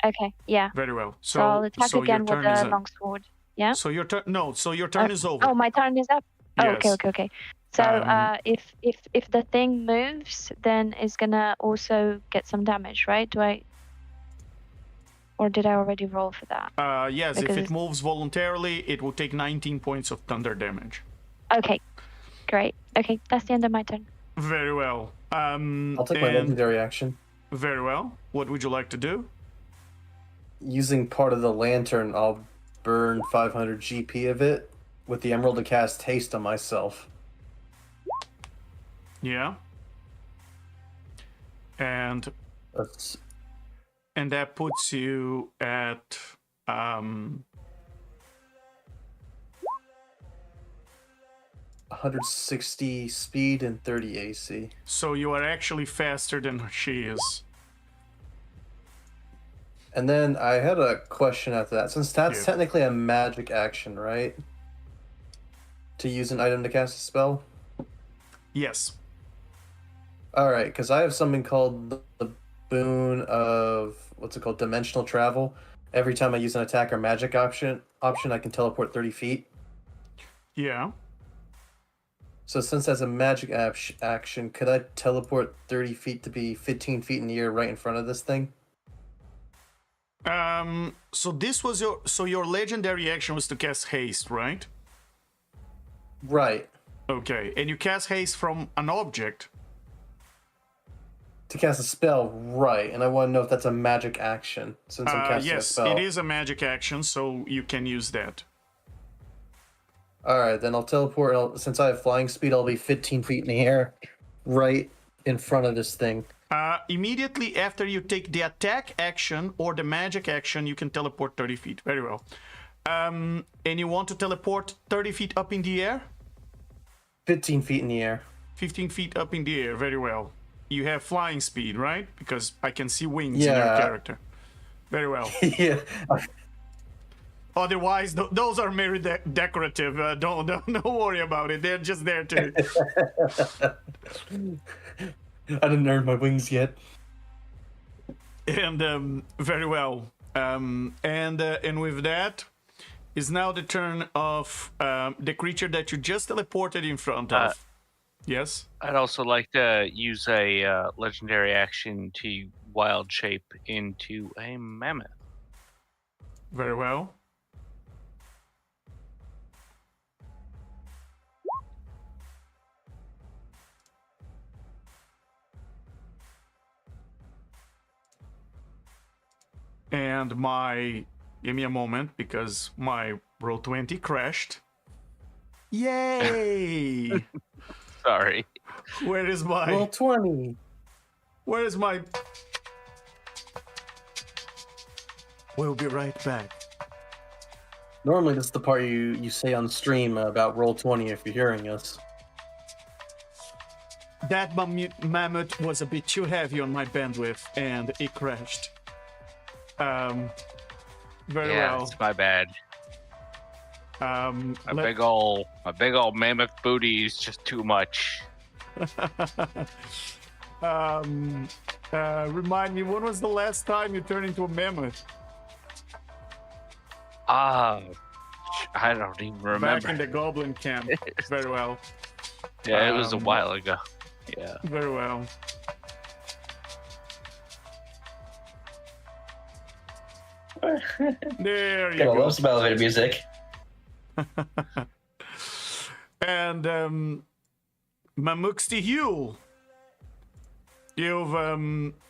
Okay. Yeah. Very well. So I'll attack so again your with turn is the longsword. Yeah. So your turn. No. So your turn is over. Oh, my turn is up. Oh, okay. Yes. Okay. So if the thing moves, then it's gonna also get some damage, right? Do I? Or did I already roll for that? Yes. Because If it it's- moves voluntarily, it will take 19 points of thunder damage. Okay. Great. Okay, that's the end of my turn. Very well. I'll take my and- legendary action. Very well. What would you like to do? Using part of the lantern, I'll burn 500 GP of it with the emerald to cast haste on myself. Yeah. And That's that puts you at 160 speed and 30 AC. so you are actually faster than she is. And then I had a question after that. Since that's Yeah. technically a magic action, right? To use an item to cast a spell? Yes. Alright, because I have something called the boon of, what's it called, dimensional travel. Every time I use an attack or magic option, I can teleport 30 feet. Yeah. So since that's a magic action, could I teleport 30 feet to be 15 feet in the air right in front of this thing? So this was your legendary action was to cast haste, right? Right. Okay. And you cast haste from an object. To cast a spell, right. And I want to know if that's a magic action, since I'm casting a Yes, spell. it is a magic action, so you can use that. Alright, then I'll teleport. Since I have flying speed, I'll be 15 feet in the air right in front of this thing. Immediately after you take the attack action or the magic action, you can teleport 30 feet. Very well. And you want to teleport 30 feet up in the air? 15 feet in the air. 15 feet up in the air. Very well. You have flying speed, right? Because I can see wings in your Yeah. character. Very well. Yeah. Otherwise, those are merely decorative. Don't worry about it. They're just there to... I didn't earn my wings yet. And very well. And with that is now the turn of the creature that you just teleported in front of. Yes. I'd also like to use a legendary action to wild shape into a mammoth. Very well. And give me a moment because my roll20 crashed. Yay! Sorry. Where is Roll 20. Where is my... We'll be right back. Normally, this is the part you say on stream about roll 20 if you're hearing us. That mammoth was a bit too heavy on my bandwidth and it crashed. Very Yeah, well. it's my bad. My let- big ol' mammoth booty is just too much. Remind me, when was the last time you turned into a mammoth? I don't even remember. Back in the goblin camp. Very well. Yeah, it was a Um, while ago. Yeah. Very well. There you Gotta go. love some elevator music. And Mamukstihu, you've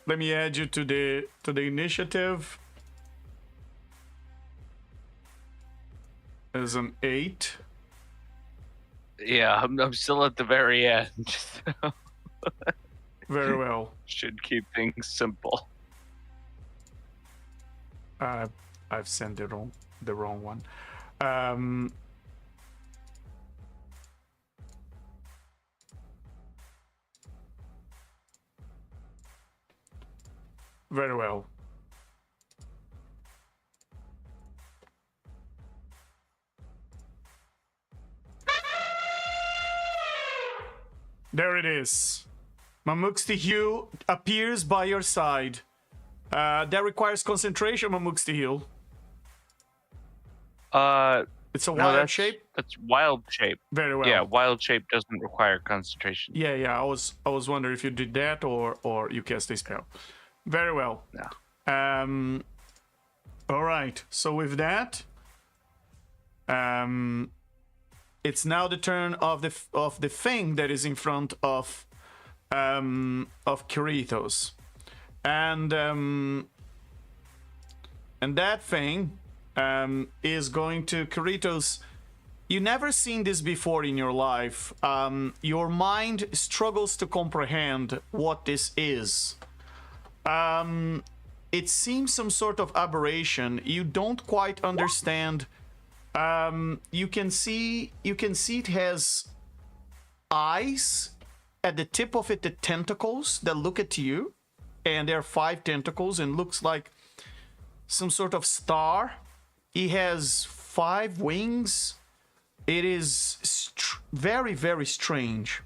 let me add you to the initiative. is an 8. Yeah, I'm still at the very end. So Very well. should keep things simple. I've sent the wrong one. Very well. There it is. Mamukstihil appears by your side. That requires concentration, Mamukstihil. It's a No, wild that's shape. That's wild shape. Very well. Yeah, wild shape doesn't require concentration. Yeah. I was wondering if you did that or you cast a spell. Very well. No. All right. So with that, it's now the turn of the thing that is in front of Kiritos, and that thing is going to Kiritos. You never seen this before in your life. Your mind struggles to comprehend what this is. It seems some sort of aberration. You don't quite understand. You can see it has eyes at the tip of it, the tentacles that look at you, and there are 5 tentacles and looks like some sort of star. It has 5 wings. It is very, very strange.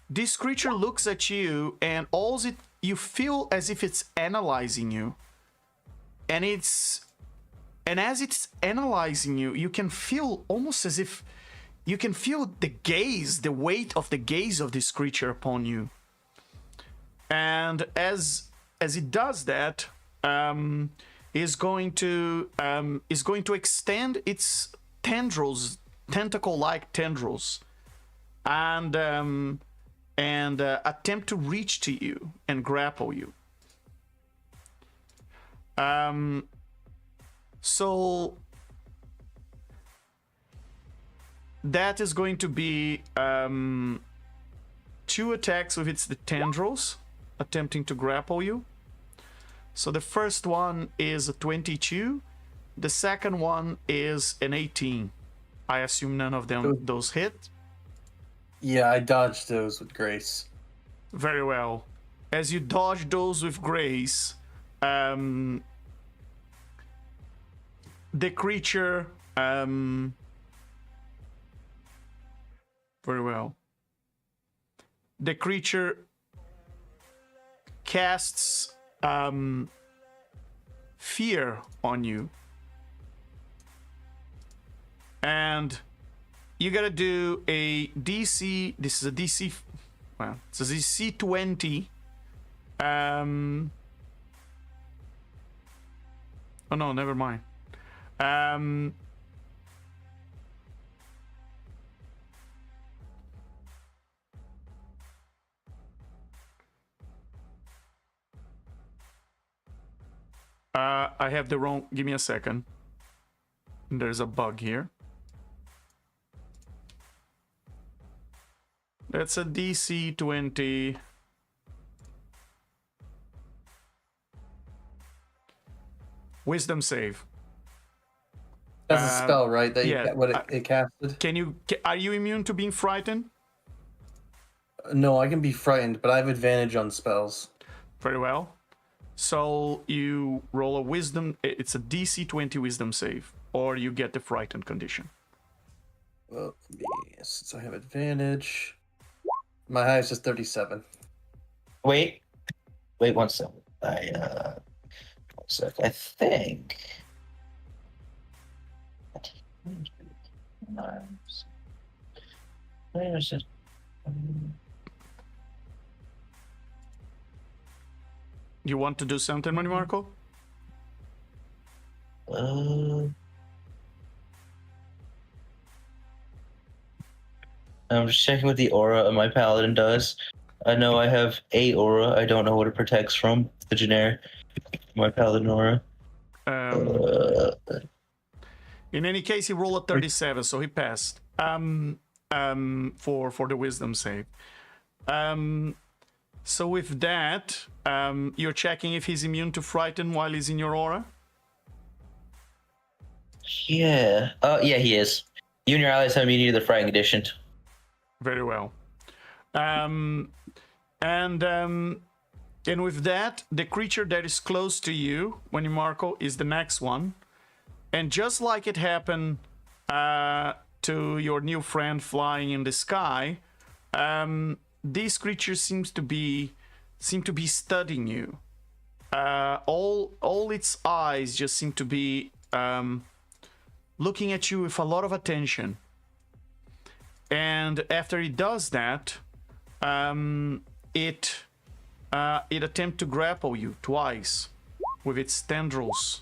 This creature looks at you, and you feel as if it's analyzing you, and as it's analyzing you, you can feel almost as if you can feel the weight of the gaze of this creature upon you. And as it does that, is going to extend its tendrils, tentacle-like tendrils, and attempt to reach to you and grapple you. So that is going to be 2 attacks with its tendrils attempting to grapple you. So the first one is a 22. The second one is an 18. I assume none of those hit. Yeah, I dodged those with grace. Very well. As you dodge those with grace, the creature... very well. The creature casts fear on you. And you gotta do a DC. This is a DC. Well, it's a DC 20. Oh no, never mind. I have the wrong. Give me a second. There's a bug here. That's a DC 20. Wisdom save. That's a spell, right? That yeah, it casted. Are you immune to being frightened? No, I can be frightened, but I have advantage on spells. Very well. So you roll a wisdom. It's a DC 20 wisdom save, or you get the frightened condition. Well, since I have advantage, my highest is 37. Wait 1 second. I think. Where is it? You want to do something, Money Marco? I'm just checking what the aura of my paladin does. I know I have a aura. I don't know what it protects from. The generic. My paladin aura. Um, in any case, he rolled a 37, so he passed. For the wisdom save. So with that, you're checking if he's immune to frighten while he's in your aura. Yeah. Yeah, he is. You and your allies have immunity to the frightened condition. Very well. And with that, the creature that is close to you, Marco, is the next one. And just like it happened to your new friend flying in the sky, this creature seem to be studying you. All its eyes just seem to be looking at you with a lot of attention. And after it does that, it attempts to grapple you twice with its tendrils.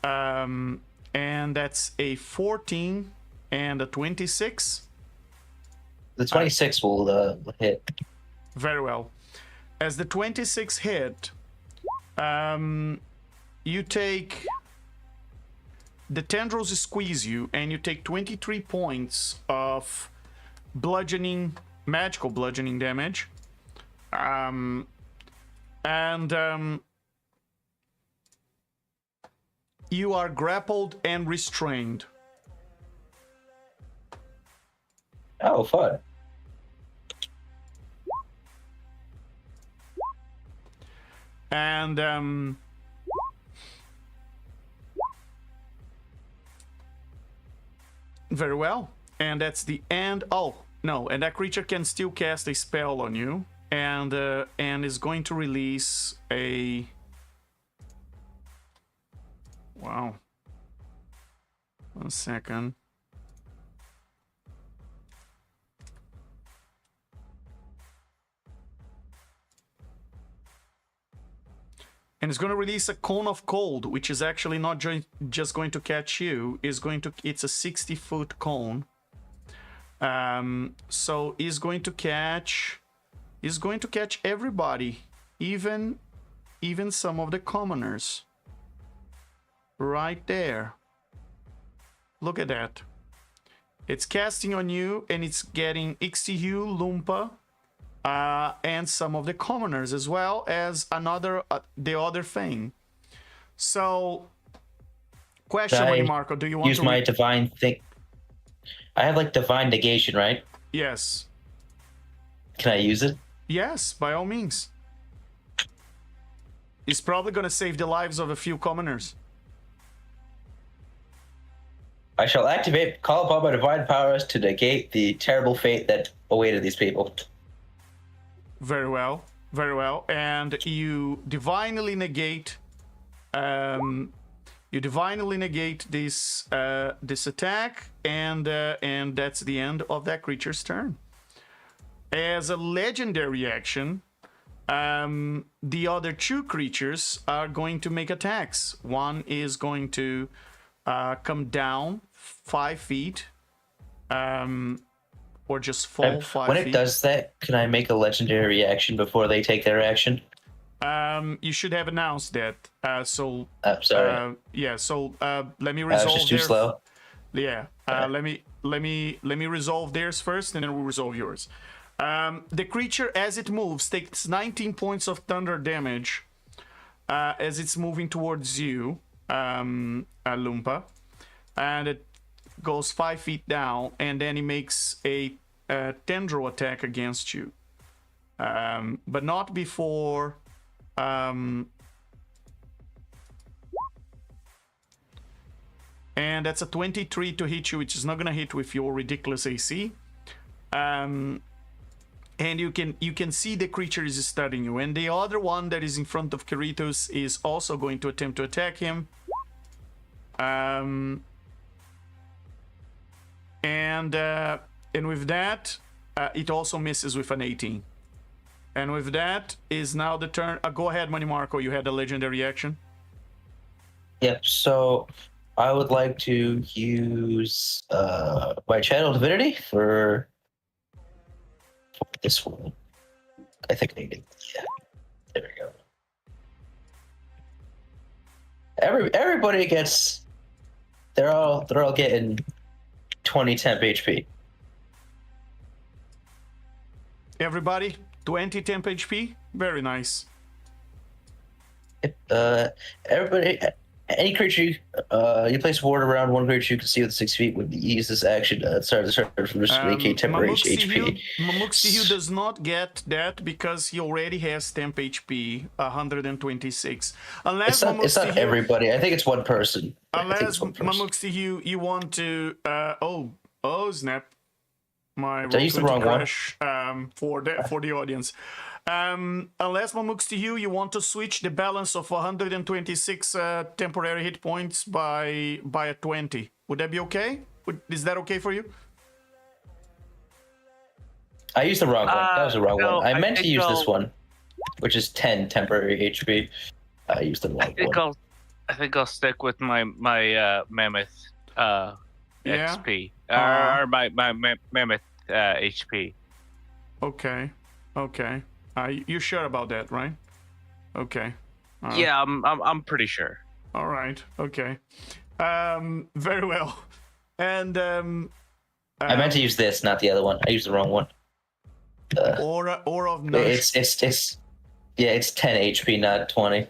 And that's a 14 and a 26. The 26 will hit. Very well. As the 26 hit, you take... The tendrils squeeze you, and you take 23 points of magical bludgeoning damage. You are grappled and restrained. Oh, fun. And very well. And that's the end. Oh, no. And that creature can still cast a spell on you. And is going to release a... Wow. 1 second. And it's going to release a cone of cold, which is actually not just going to catch you. It's a 60-foot cone. So it's going to catch everybody, even some of the commoners. Right there. Look at that. It's casting on you, and it's getting Ixtihu, Lumpa, and some of the commoners, as well as the other thing. So, question, Marco, do you want to use my divine thing? I have like divine negation, right? Yes. Can I use it? Yes, by all means. It's probably going to save the lives of a few commoners. I shall activate, call upon my divine powers to negate the terrible fate that awaited these people. Very well, very well. And you divinely negate. You divinely negate this attack, and that's the end of that creature's turn. As a legendary action, the other two creatures are going to make attacks. One is going to come down 5 feet, or just fall 5 feet. When it does that, can I make a legendary reaction before they take their action? You should have announced that. I'm sorry. Yeah. So let me resolve. I was just too slow. Yeah. Let me resolve theirs first, and then we'll resolve yours. The creature, as it moves, takes 19 points of thunder damage as it's moving towards you, Lumpa, and it goes 5 feet down, and then it makes a tendril attack against you, but not before. And that's a 23 to hit you, which is not gonna hit with your ridiculous AC. And you can see the creature is studying you, and the other one that is in front of Kiritos is also going to attempt to attack him. And with that, it also misses with an 18. And with that is now the turn. Go ahead, Money Marco. You had a legendary action. Yep. So I would like to use my channel divinity for this one. I think I need it. Yeah. There we go. everybody gets. They're all getting 20 temp HP. Everybody, 20 temp HP. Very nice. Everybody, any creature you place a ward around one creature you can see with 6 feet would use this action. Start from just making temporary HP. Mamuxihu does not get that because he already has temp HP 126. Unless It's not everybody. I think it's one person. Unless Mamuxihu, you want to oh snap. My Did I use the wrong crash, for the audience. Unless Mamuxihu, you want to switch the balance of 126 temporary hit points by a 20. Would that be okay? Is that okay for you? I used the wrong one. That was the wrong no, one. I meant to think use this I'll- one, which is 10 temporary HP. I used the wrong one. I think I'll stick with my mammoth XP or my mammoth HP. Okay. You sure about that, right? Okay. Yeah, I'm pretty sure. All right. Okay. Very well. And I meant to use this, not the other one. I used the wrong one. Aura of Nourish. It's 10 HP, not 20.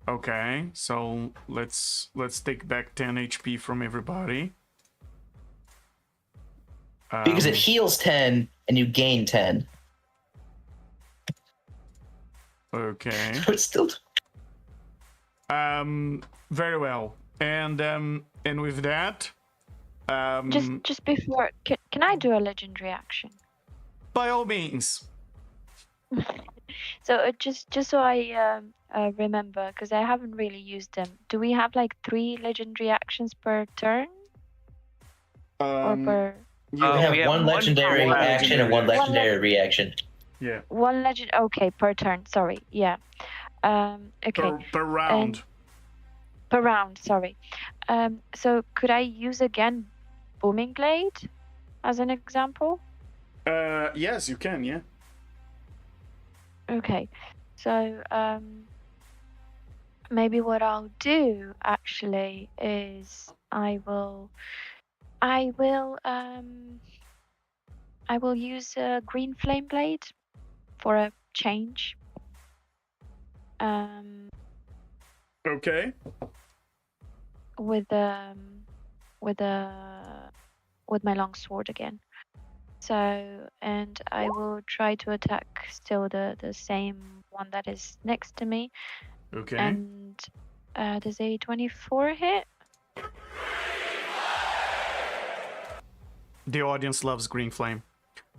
Okay, so let's take back 10 HP from everybody. Because it heals 10 and you gain 10. Okay. So it's still. Very well. And with that, Just before, can I do a legendary action? by all means. So just so I remember, because I haven't really used them. Do we have like 3 legendary actions per turn, or per We have one legendary action and one legendary reaction. Yeah. one legend? Okay, per turn. Sorry. Yeah. Okay. Per round. Per round. Sorry. So could I use again booming blade as an example? Yes, you can. Yeah. Okay, so maybe what I'll do actually is I will use a green flame blade for a change. Okay. With my long sword again. So, and I will try to attack still the same one that is next to me. Okay. And does a 24 hit? The audience loves green flame.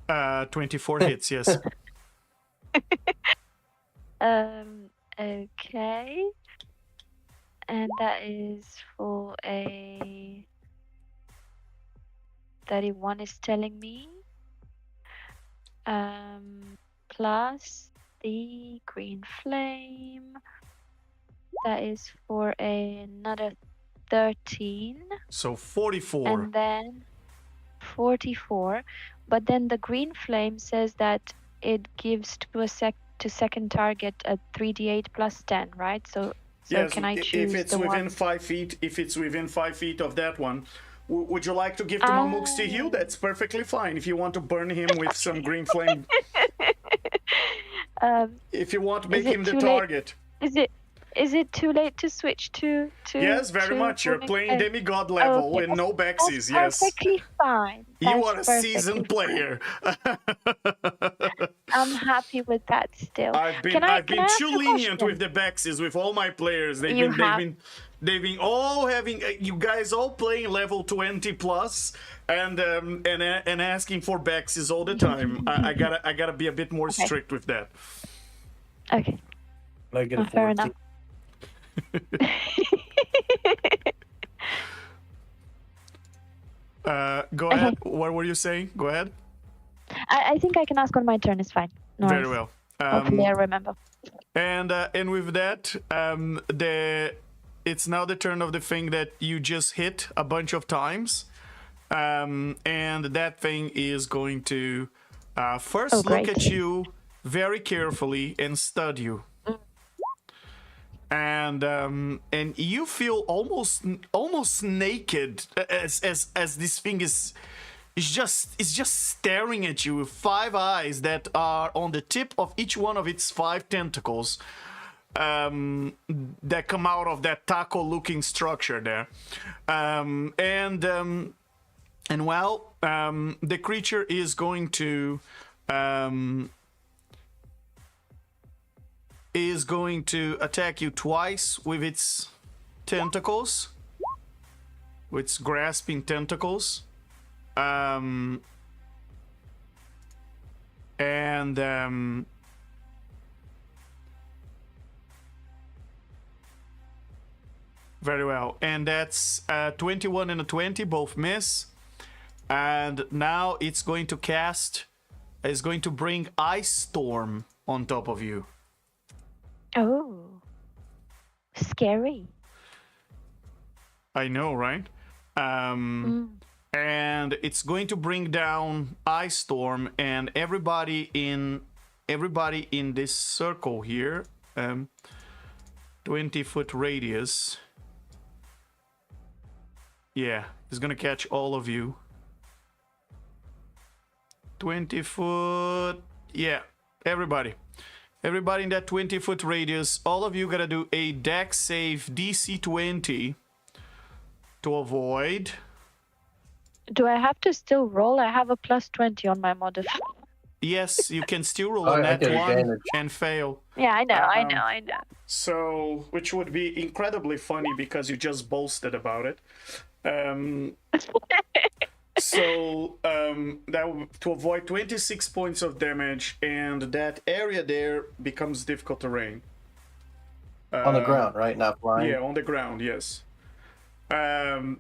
24 hits. Yes. Okay. And that is for a 31 is telling me. Plus the green flame. That is for another 13. So 44. And then 44. But then the green flame says that it gives to second target a 3d8 plus 10, right? So yes, can I choose if it's the within one? 5 feet? If it's within 5 feet of that one, would you like to give to Mamux to heal? That's perfectly fine. If you want to burn him with some green flame, if you want to make him the target. Is it too late to switch to Yes, very much. You're playing demigod level okay, and no Bexes. That's Yes, perfectly fine. you are a That's seasoned perfectly player. I'm happy with that still. I've been Can I ask too a lenient question? with the Bexes with all my players. They've You been all having you guys all playing level 20 plus and asking for Bexes all the time. I gotta be a bit more strict with that. Okay. I get a Fair 14. enough. Go ahead. What were you saying? Go ahead. I think I can ask on my turn. It's fine. No Very worries. well. Hopefully I remember. And with that, it's now the turn of the thing that you just hit a bunch of times, and that thing is going to first look great. at you very carefully and stud you. And and you feel almost naked as this thing is just staring at you with 5 eyes that are on the tip of each one of its 5 tentacles that come out of that taco-looking structure there, and well, the creature is going to attack you twice with its tentacles, with its grasping tentacles. Very well, and that's 21 and a 20, both miss. And now it's going to bring Ice Storm on top of you. Oh, scary. I know, right? And it's going to bring down Ice Storm, and everybody in this circle here, 20-foot radius. Yeah, it's gonna catch all of you. 20 foot. Yeah, everybody in that 20-foot radius, all of you gotta do a dex save DC 20 to avoid. Do I have to still roll? I have a +20 on my modifier. Yes, you can still roll on that one and fail. Yeah, I know. So, which would be incredibly funny because you just boasted about it. So that to avoid 26 points of damage, and that area there becomes difficult terrain. On the ground, right? Not flying? Yeah, on the ground, yes. That's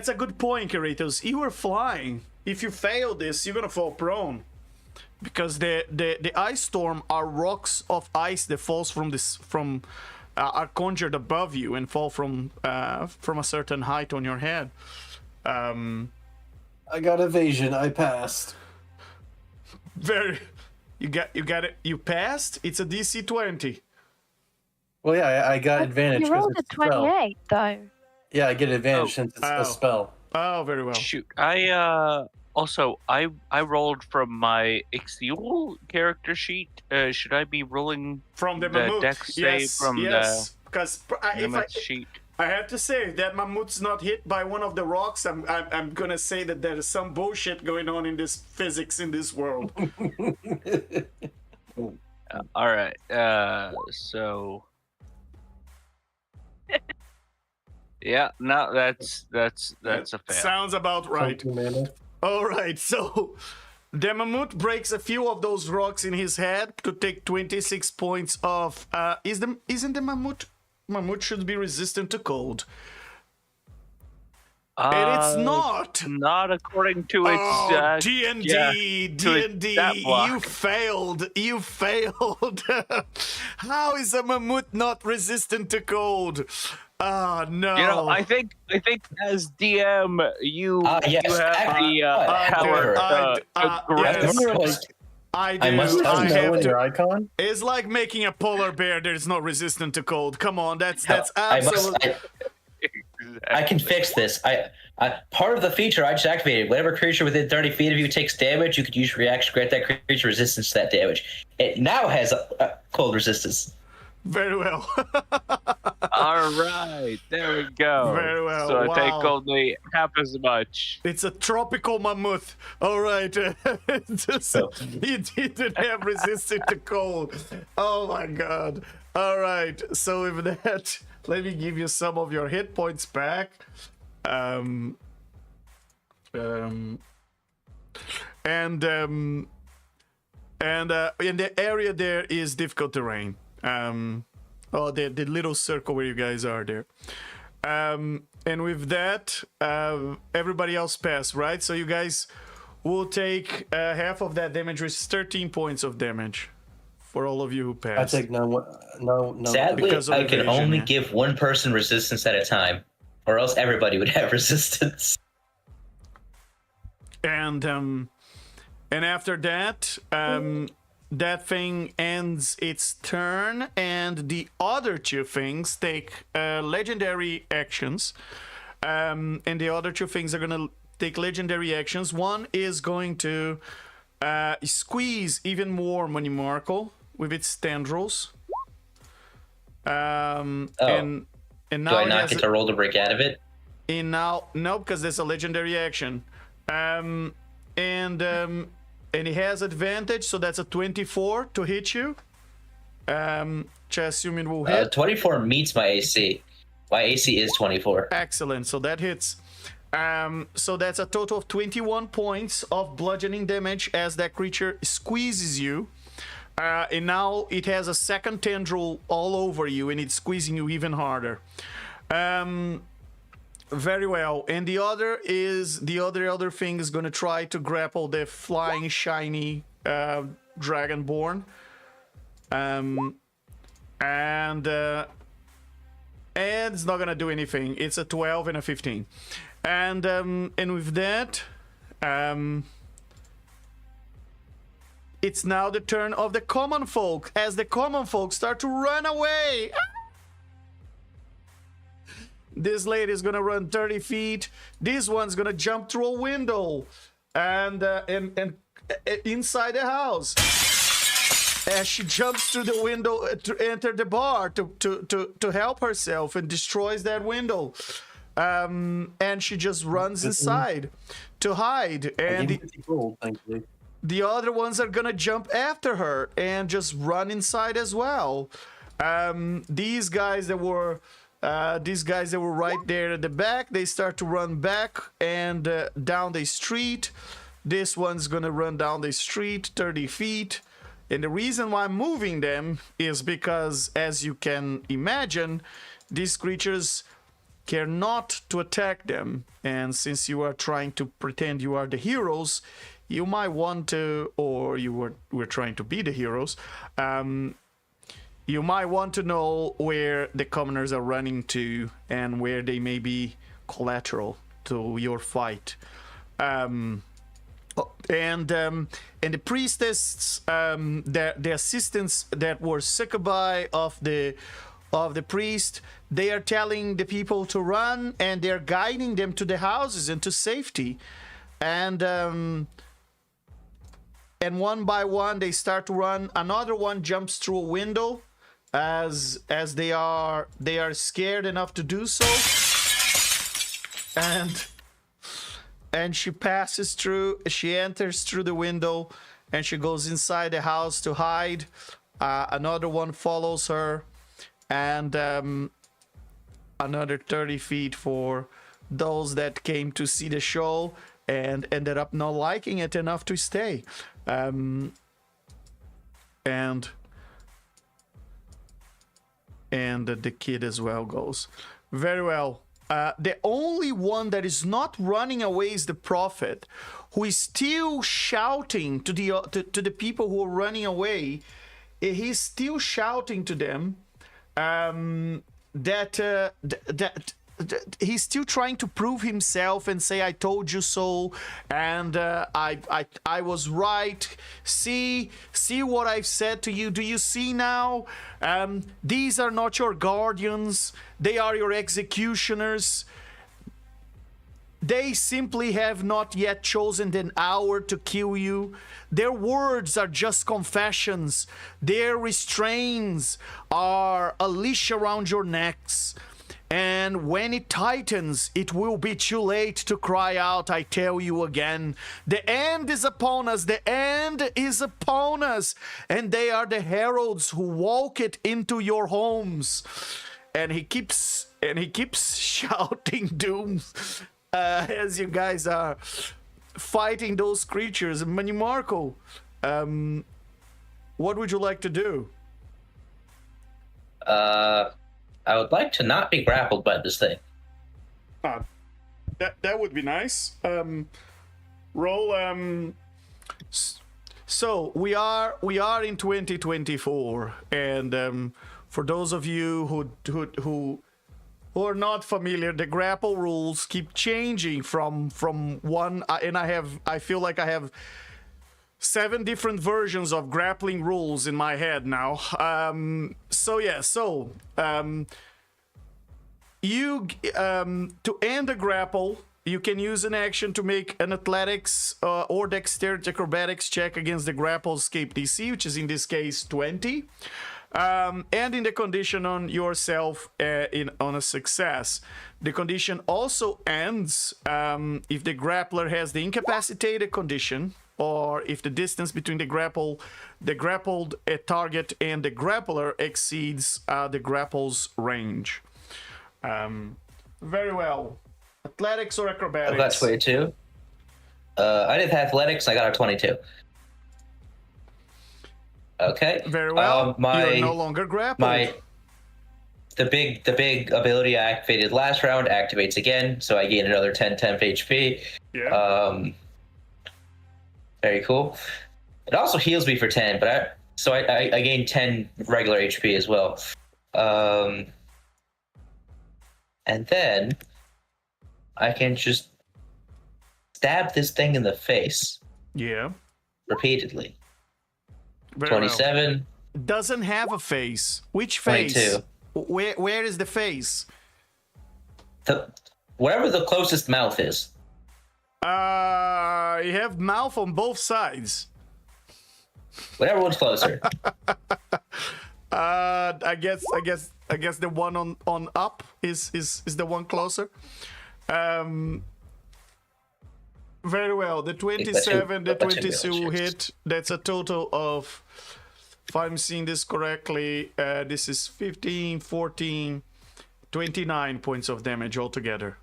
a good point, Karatos. You were flying. If you fail this, you're gonna fall prone. Because the ice storm are rocks of ice that falls are conjured above you and fall from a certain height on your head. I got evasion. I passed. You got it. You passed. It's a DC 20. Well, yeah, I got advantage. You rolled a 28, though. Yeah, I get advantage since it's a spell. Oh, very well. Shoot, I rolled from my Ixtiul character sheet. Should I be rolling from the mammoth? Dex save from the because sheet? I have to say, if that mammoth's not hit by one of the rocks, I'm gonna say that there is some bullshit going on in this physics in this world. All right. So. Yeah. No, that's a fail. Sounds about right. All right. So, the mammoth breaks a few of those rocks in his head to take 26 points of. Isn't the mammoth? Mammoth should be resistant to cold. And it's not. Not according to its D&D. You failed. How is a mammoth not resistant to cold? Oh no. You know, I think as DM you have the power to yes. I do. I have your icon. It's like making a polar bear that is not resistant to cold. Come on, that's absolutely. I can fix this. I part of the feature I just activated. Whenever creature within 30 feet of you takes damage, you can use reaction to grant that creature resistance to that damage. It now has a cold resistance. Very well. All right, there we go. Very well. So wow. I take only half as much. It's a tropical mammoth. All right. He didn't have resistance to cold. Oh my god. All right. So with that, let me give you some of your hit points back. And in the area there is difficult terrain. The little circle where you guys are there. And with that, everybody else pass, right? So you guys will take half of that damage, which is 13 points of damage for all of you who pass. I take no. Sadly, I can only give one person resistance at a time, or else everybody would have resistance. And after that, that thing ends its turn, and the other two things take legendary actions. And the other two things are gonna take legendary actions. One is going to squeeze even more Manimarkle with its tendrils. And now Do I it not has get to roll to break out of it? and now no, because there's a legendary action. And it has advantage, so that's a 24 to hit you. Which I assume it will hit. 24 meets my AC. My AC is 24. Excellent, so that hits. So that's a total of 21 points of bludgeoning damage as that creature squeezes you. And now it has a second tendril all over you, and it's squeezing you even harder. Very well. And the other thing is going to try to grapple the flying shiny dragonborn. And it's not going to do anything. It's a 12 and a 15. And with that, it's now the turn of the common folk, as the common folk start to run away. This lady is gonna run 30 feet. This one's gonna jump through a window and inside the house. As she jumps through the window to enter the bar to help herself and destroys that window. And she just runs inside to hide. And the other ones are gonna jump after her and just run inside as well. These guys that were right there at the back, they start to run back and down the street. This one's gonna run down the street 30 feet. And the reason why I'm moving them is because, as you can imagine, these creatures care not to attack them. And since you are trying to pretend you are the heroes, you might want to, or we're trying to be the heroes, you might want to know where the commoners are running to and where they may be collateral to your fight. And the priestess, the assistants that were succubi of the priest, they are telling the people to run, and they're guiding them to the houses and to safety. And one by one they start to run. Another one jumps through a window as they are scared enough to do so, and she passes through. She enters through the window and she goes inside the house to hide. Another one follows her, and another 30 feet for those that came to see the show and ended up not liking it enough to stay. And the kid as well goes. Very well. The only one that is not running away is the prophet, who is still shouting to the people who are running away. He's still shouting to them that he's still trying to prove himself and say, "I told you so," and I was right. See what I've said to you. Do you see now? These are not your guardians. They are your executioners. They simply have not yet chosen an hour to kill you. Their words are just confessions. Their restraints are a leash around your necks. And when it tightens, it will be too late to cry out, I tell you again. The end is upon us. The end is upon us. And they are the heralds who walk it into your homes. And he keeps shouting doom as you guys are fighting those creatures. Manimarkle, what would you like to do? I would like to not be grappled by this thing. That would be nice. Roll. So we are in 2024, and for those of you who are not familiar, the grapple rules keep changing from one. And I feel like I have 7 different versions of grappling rules in my head now. You to end a grapple, you can use an action to make an athletics or dexterity acrobatics check against the grapple escape DC, which is in this case 20. And in the condition on yourself on a success. The condition also ends if the grappler has the incapacitated condition, or if the distance between the grappled target and the grappler exceeds the grapple's range. Very well. Athletics or acrobatics? I got 22. I did athletics. I got a 22. Okay. Very well. You're no longer grappled. The big ability I activated last round activates again, so I gain another 10 temp HP. Yeah. Very cool. It also heals me for 10, but I gain 10 regular HP as well. And then I can just stab this thing in the face. Yeah. Repeatedly. Very 27. Well. Doesn't have a face. Which face? 22. Where is the face? Wherever the closest mouth is. You have mouth on both sides. Whatever one's closer. I guess the one on up is the one closer. Very well. The 27, the 22 hit. That's a total of, if I'm seeing this correctly, this is 15, 14, 29 points of damage altogether.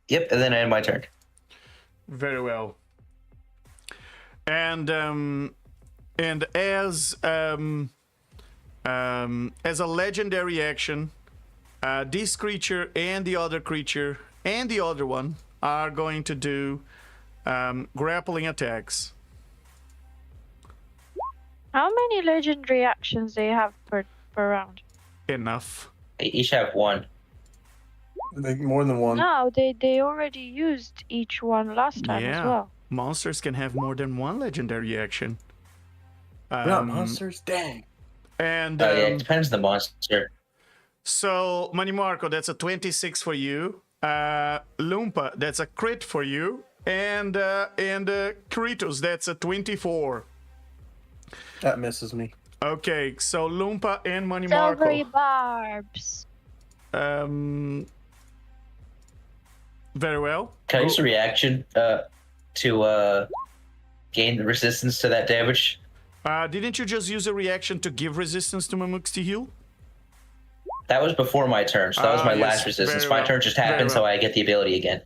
Yep, and then I end my turn. Very well. And as a legendary action, this creature and the other creature and the other one are going to do grappling attacks. How many legendary actions do you have per round? Enough. They each have one. More than one. No, they already used each one last time as well. Monsters can have more than one legendary action. Not monsters? Dang. And yeah, it depends on the monster. So, Manny Marco, that's a 26 for you. Lumpa, that's a crit for you. And Kritos, that's a 24. That misses me. Okay, so Lumpa and Manny Silvery Marco. barbs. Very well. Can I use a reaction to gain resistance to that damage? Didn't you just use a reaction to give resistance to Mamux to heal? That was before my turn, so that was my Yes, last resistance. very My well. turn just Very happened, well. so I get the ability again.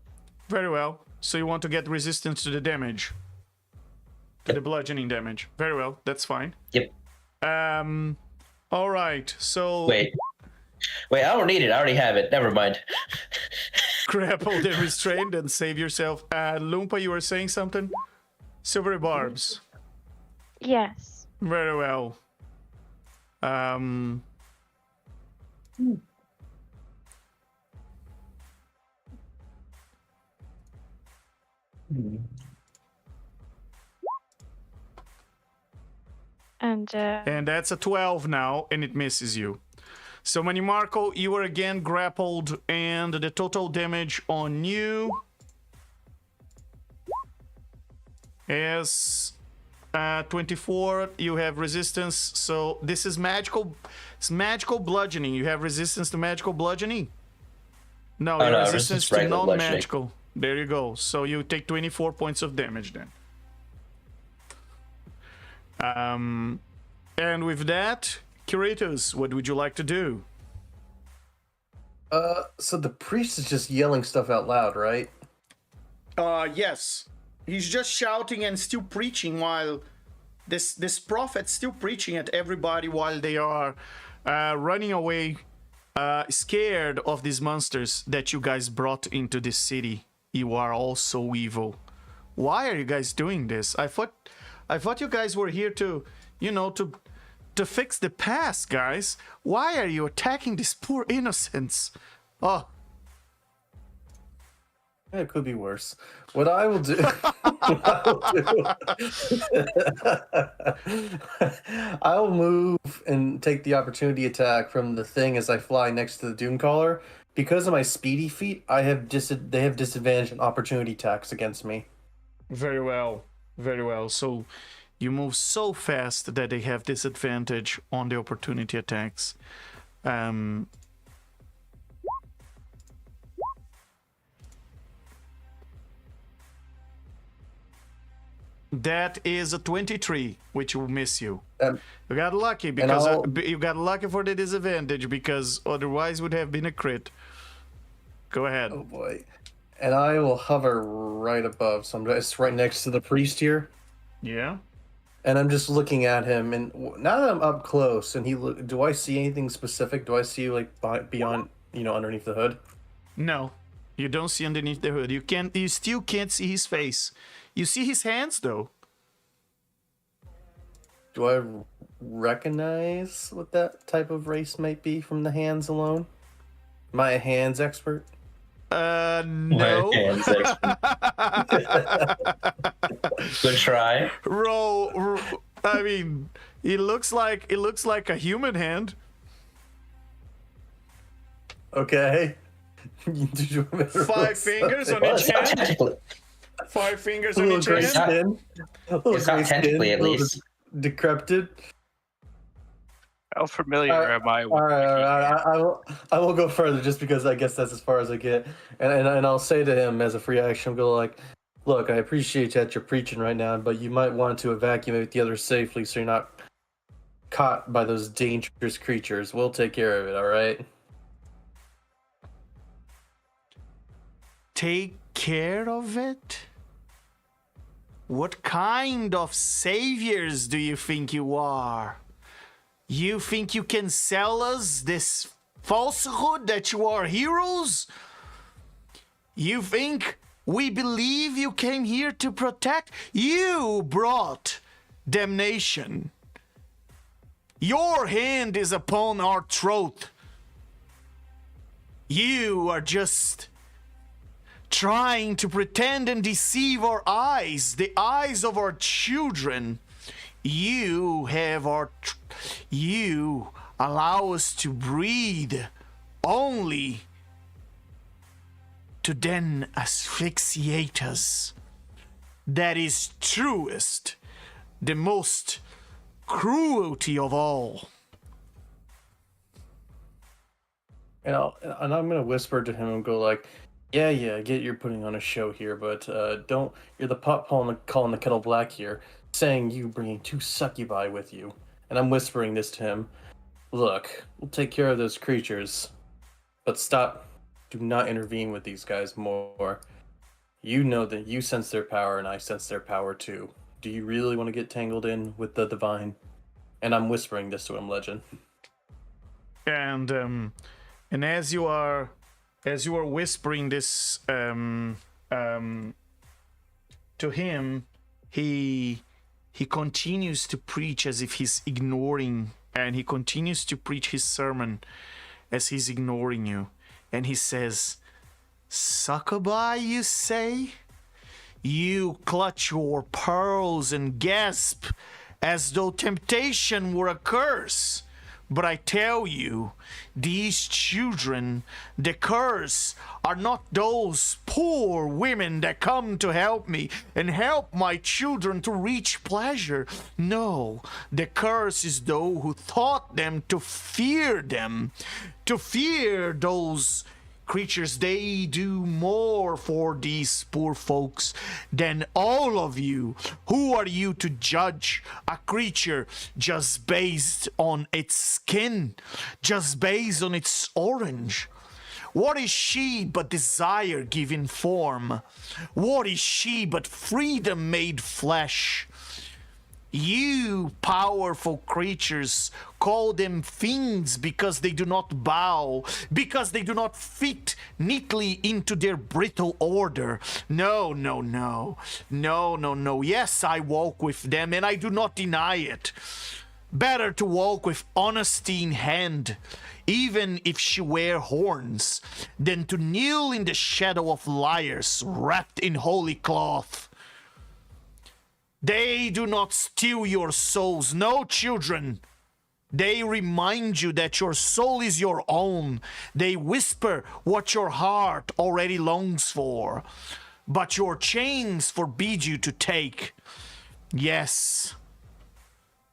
Very well. So you want to get resistance to the damage. To the bludgeoning damage. Very well, that's fine. Yep. All right, so... Wait, I don't need it. I already have it. Never mind. Grappled and restrained and save yourself. Lumpa, you were saying something? Silvery barbs. Yes. Very well. And that's a 12 now, and it misses you. So, Manny Marco, you are again grappled, and the total damage on you is 24. You have resistance, so this is magical. It's magical bludgeoning. You have resistance to magical bludgeoning? No, you have resistance to non-magical. There you go. So you take 24 points of damage then. And with that, Curatos, what would you like to do? So the priest is just yelling stuff out loud, right? Yes. He's just shouting and still preaching while this prophet's still preaching at everybody while they are running away, scared of these monsters that you guys brought into this city. You are all so evil. Why are you guys doing this? I thought you guys were here to, to fix the past, guys. Why are you attacking these poor innocents? Oh. It could be worse. What I will do, I will move and take the opportunity attack from the thing as I fly next to the Doomcaller. Because of my speedy feat, they have disadvantage and opportunity attacks against me. Very well. Very well. So you move so fast that they have disadvantage on the opportunity attacks. That is a 23, which will miss you. You got lucky because you got lucky for the disadvantage, because otherwise would have been a crit. Go ahead. Oh boy. And I will hover right above, so I'm just right next to the priest here. Yeah. And I'm just looking at him, and now that I'm up close, and do I see anything specific? Do I see like beyond, underneath the hood? No, you don't see underneath the hood. You still can't see his face. You see his hands though. Do I recognize what that type of race might be from the hands alone? Am I a hands expert? No. Hands expert. Good try. Roll. I mean, it looks like a human hand. Okay. Did you want me to 5 fingers on Well, each it's not hand. technically. 5 fingers A on little each gray hand. skin. A little It's not gray skin, technically, at a little least. decrepit. How familiar am I with All right. I will go further just because I guess that's as far as I get, and I'll say to him as a free action, go like, look, I appreciate that you're preaching right now, but you might want to evacuate the others safely so you're not caught by those dangerous creatures. We'll take care of it. All right. Take care of it? What kind of saviors do you think you are? You think you can sell us this falsehood that you are heroes? You think we believe you came here to protect? You brought damnation. Your hand is upon our throat. You are just trying to pretend and deceive our eyes, the eyes of our children. You allow us to breathe only to then asphyxiate us. That is truest, the most cruelty of all. And I'm gonna whisper to him and go like, yeah, I get you're putting on a show here, but don't. You're the pot calling the kettle black here, saying you bringing 2 succubi with you. And I'm whispering this to him. Look, we'll take care of those creatures, but stop. Do not intervene with these guys more. You know that you sense their power, and I sense their power too. Do you really want to get tangled in with the divine? And I'm whispering this to him, Legend. And as you are whispering this to him, he continues to preach as if he's ignoring, and he continues to preach his sermon as he's ignoring you. And he says, "Succubi, you say? You clutch your pearls and gasp as though temptation were a curse. But I tell you, these children, the curse, are not those poor women that come to help me and help my children to reach pleasure. No, the curse is those who taught them, to fear those creatures. They do more for these poor folks than all of you. Who are you to judge a creature just based on its skin, just based on its orange? What is she but desire given form? What is she but freedom made flesh? You powerful creatures call them fiends because they do not bow, because they do not fit neatly into their brittle order. No. Yes, I walk with them and I do not deny it. Better to walk with honesty in hand, even if she wear horns, than to kneel in the shadow of liars wrapped in holy cloth. They do not steal your souls, no, children. They remind you that your soul is your own. They whisper what your heart already longs for. But your chains forbid you to take. Yes.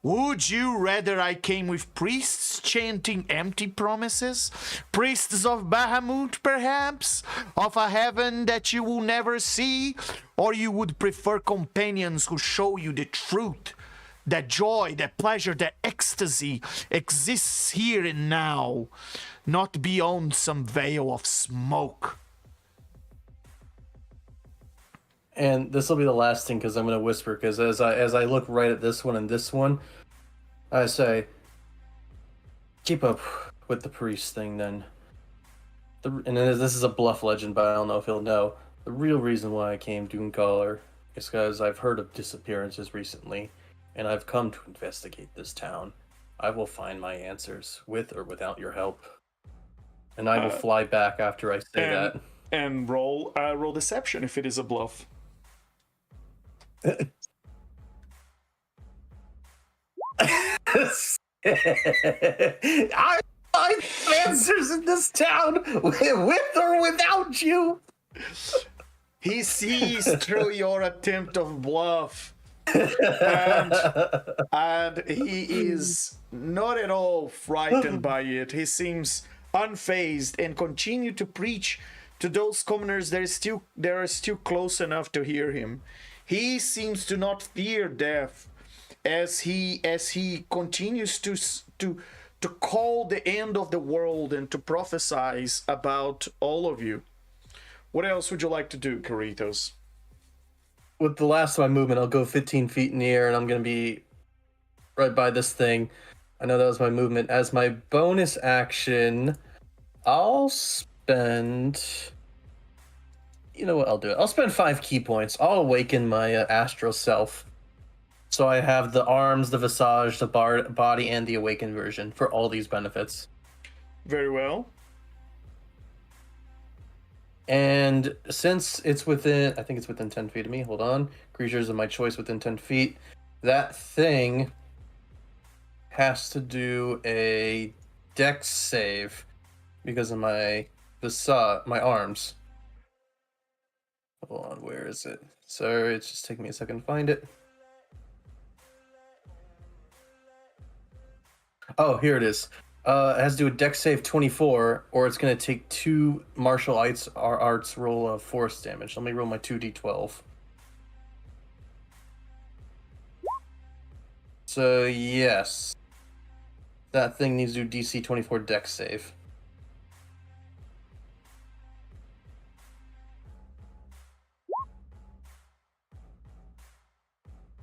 Would you rather I came with priests chanting empty promises? Priests of Bahamut, perhaps? Of a heaven that you will never see? Or you would prefer companions who show you the truth? That joy, that pleasure, that ecstasy exists here and now, not beyond some veil of smoke. And this will be the last thing because I'm going to whisper, because as I look right at this one and this one, I say, keep up with the priest thing then. And this is a bluff legend, but I don't know if he'll know. The real reason why I came to Uncaller is because I've heard of disappearances recently, and I've come to investigate this town. I will find my answers, with or without your help. And I will fly back after I say that. And roll deception if it is a bluff. I find answers in this town, with or without you. He sees through your attempt of bluff. And he is not at all frightened by it. He seems unfazed and continue to preach to those commoners that are still close enough to hear him. He seems to not fear death as he continues to call the end of the world and to prophesize about all of you. What else would you like to do, Karitos? With the last of my movement, I'll go 15 feet in the air, and I'm going to be right by this thing. I know that was my movement. As my bonus action, I'll spend... You know what, I'll do it. I'll spend 5 key points. I'll awaken my astral self. So I have the arms, the visage, the body, and the awakened version for all these benefits. Very well. And since it's within, I think it's within 10 feet of me, hold on. Creatures of my choice within 10 feet. That thing has to do a dex save because of my arms. Hold on, where is it? Sorry, it's just taking me a second to find it. Oh, here it is. It has to do a dex save 24, or it's going to take 2 martial arts roll of force damage. Let me roll my 2d12. So, yes. That thing needs to do DC 24 dex save.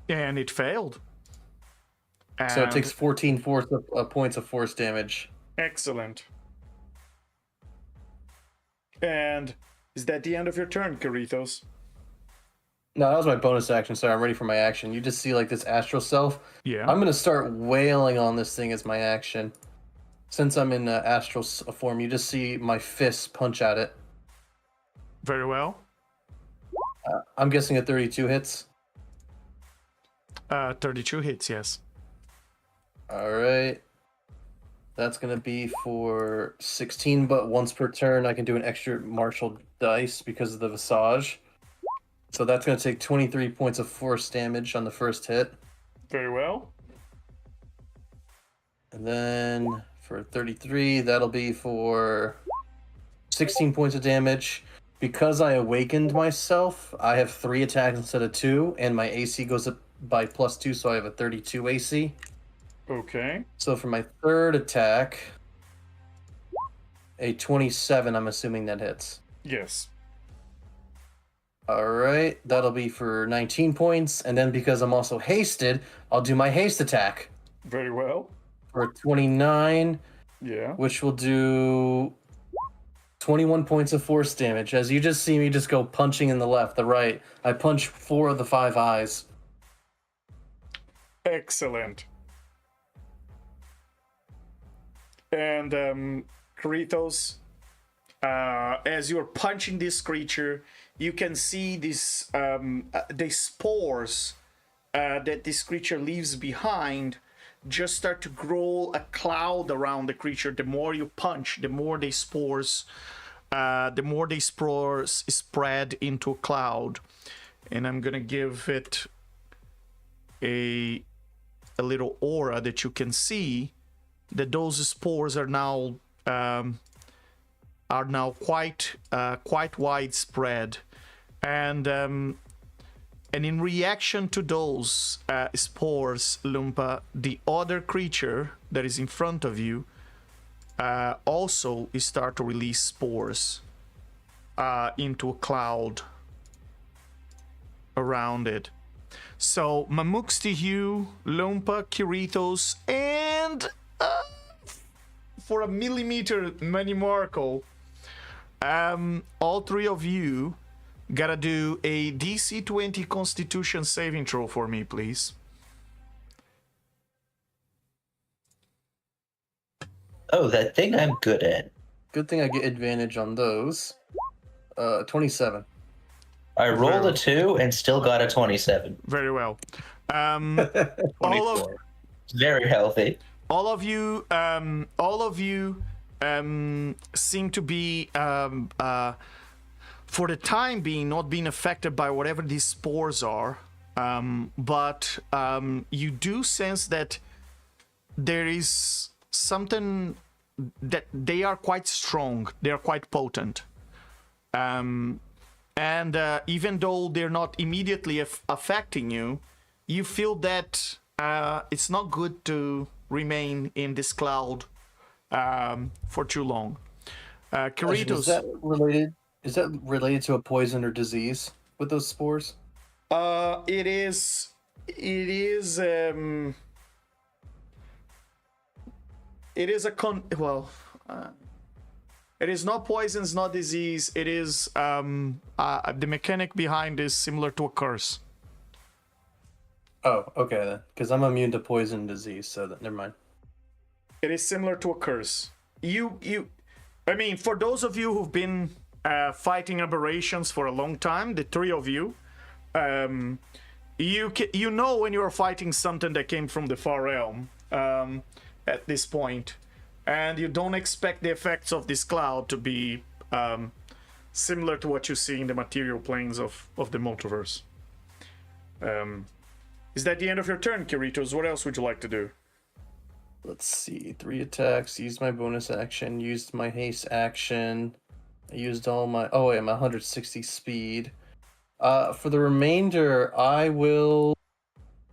And it failed. So it takes 14 points of force damage. Excellent. And is that the end of your turn, Karitos? No, that was my bonus action. Sorry, I'm ready for my action. You just see like this astral self. Yeah. I'm going to start wailing on this thing as my action. Since I'm in astral form, you just see my fists punch at it. Very well. I'm guessing a 32 hits. 32 hits, yes. Alright. That's going to be for 16, but once per turn I can do an extra martial dice because of the visage. So that's going to take 23 points of force damage on the first hit. Very well. And then for 33, that'll be for 16 points of damage. Because I awakened myself, I have 3 attacks instead of 2, and my AC goes up by +2, so I have a 32 AC. Okay. So for my third attack, a 27, I'm assuming that hits. Yes. Alright, that'll be for 19 points, and then because I'm also hasted, I'll do my haste attack. Very well. For 29, Yeah. which will do 21 points of force damage. As you just see me just go punching in the left, the right. I punch 4 of the 5 eyes. Excellent. And Kritos, as you're punching this creature, you can see this the spores that this creature leaves behind just start to grow a cloud around the creature. The more you punch, the more the spores spread into a cloud. And I'm gonna give it a little aura that you can see that those spores are now quite widespread, and in reaction to those spores, Lumpa, the other creature that is in front of you also start to release spores into a cloud around it. So Mamuxtihu, Lumpa, Kiritos, and for a millimeter Manimarco, all three of you gotta do a DC 20 Constitution saving throw for me, please. Oh, that thing I'm good at. Good thing I get advantage on those. 27. I rolled a 2 and still got a 27. Very well. All of, Very healthy. all of you seem to be for the time being not being affected by whatever these spores are, but you do sense that there is something that they are quite strong, they are quite potent, and even though they're not immediately affecting you, you feel that it's not good to remain in this cloud for too long. Kiritos, Is that related to a poison or disease with those spores? it is it is not poison, it's not disease. It is the mechanic behind is similar to a curse. Oh, okay then. Because I'm immune to poison and disease, so never mind. It is similar to a curse. I mean, for those of you who've been fighting aberrations for a long time, the three of you, you know when you're fighting something that came from the far realm at this point, and you don't expect the effects of this cloud to be similar to what you see in the material planes of the multiverse. Is that the end of your turn, Kiritos? What else would you like to do? Let's see. 3 attacks, used my bonus action, used my haste action. I used all my... Oh, wait, I'm 160 speed. For the remainder, I will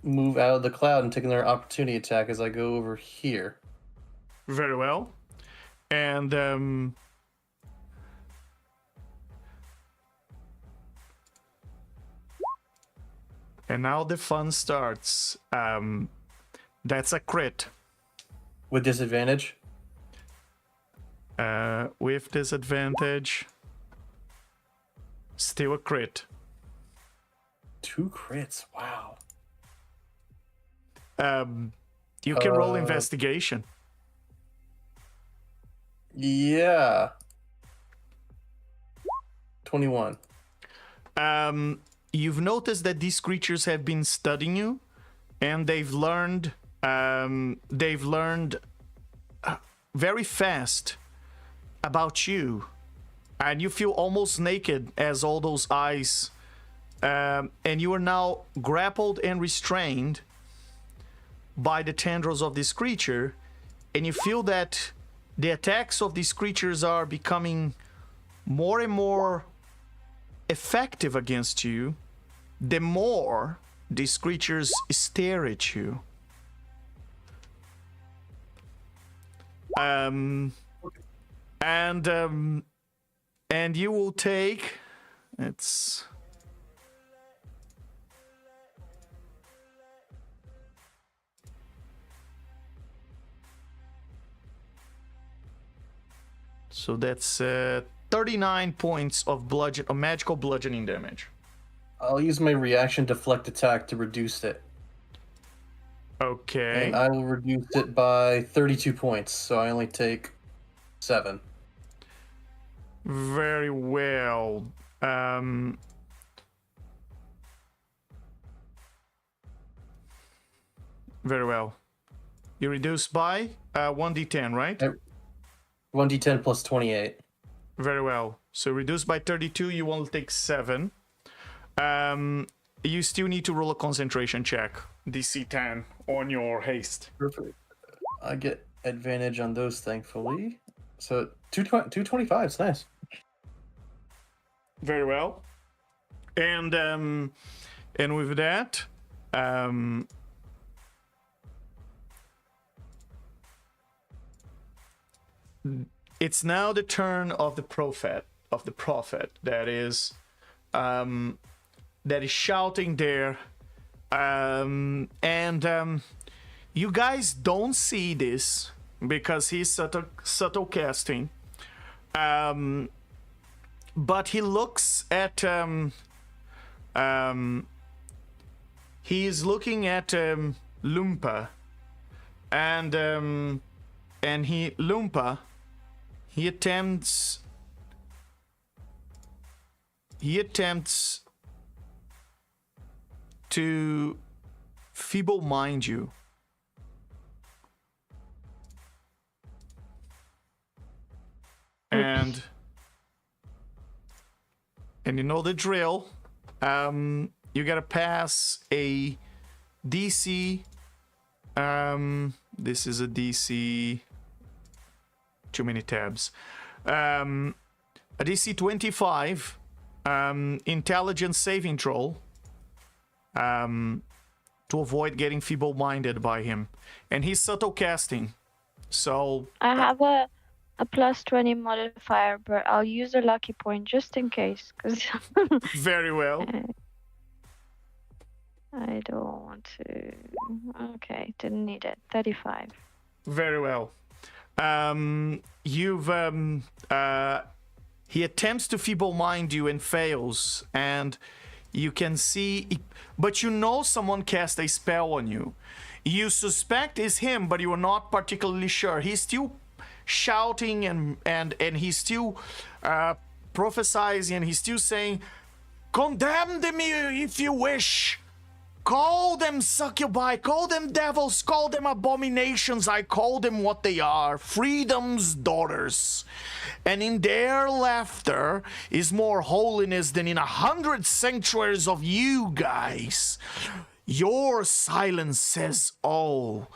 move out of the cloud and take another opportunity attack as I go over here. Very well. And now the fun starts. That's a crit. With disadvantage? With disadvantage. Still a crit. 2 crits, wow. You can roll investigation. Yeah. 21. You've noticed that these creatures have been studying you, and they've learned very fast about you, and you feel almost naked as all those eyes, and you are now grappled and restrained by the tendrils of this creature, and you feel that the attacks of these creatures are becoming more and more effective against you the more these creatures stare at you. And you will take, it's so that's 39 points of magical bludgeoning damage. I'll use my reaction deflect attack to reduce it. Okay. And I will reduce it by 32 points, so I only take 7. Very well. Very well. You reduce by 1d10, right? 1d10 plus 28. Very well. So reduce by 32, you only take 7. You still need to roll a concentration check, DC 10, on your haste. Perfect. I get advantage on those, thankfully. So 225 is nice. Very well. And with that, it's now the turn of the prophet, that is shouting there. You guys don't see this because he's subtle casting. But he looks at he is looking at Lumpa, and he attempts to feeble mind you. And you know the drill. You gotta pass a DC. This is a DC. Too many tabs. A DC 25 intelligence saving throw to avoid getting feeble-minded by him. And he's subtle casting. So I have a plus 20 modifier, but I'll use a lucky point just in case. Cause very well. I don't want to. Okay, didn't need it. 35. Very well. He attempts to feeble-mind you and fails, and you can see, but you know someone cast a spell on you. You suspect it's him, but you are not particularly sure. He's still shouting and he's still prophesying, and he's still saying, "Condemn them if you wish. Call them succubi, call them devils, call them abominations. I call them what they are, freedom's daughters. And in their laughter is more holiness than in 100 sanctuaries of you guys. Your silence says all.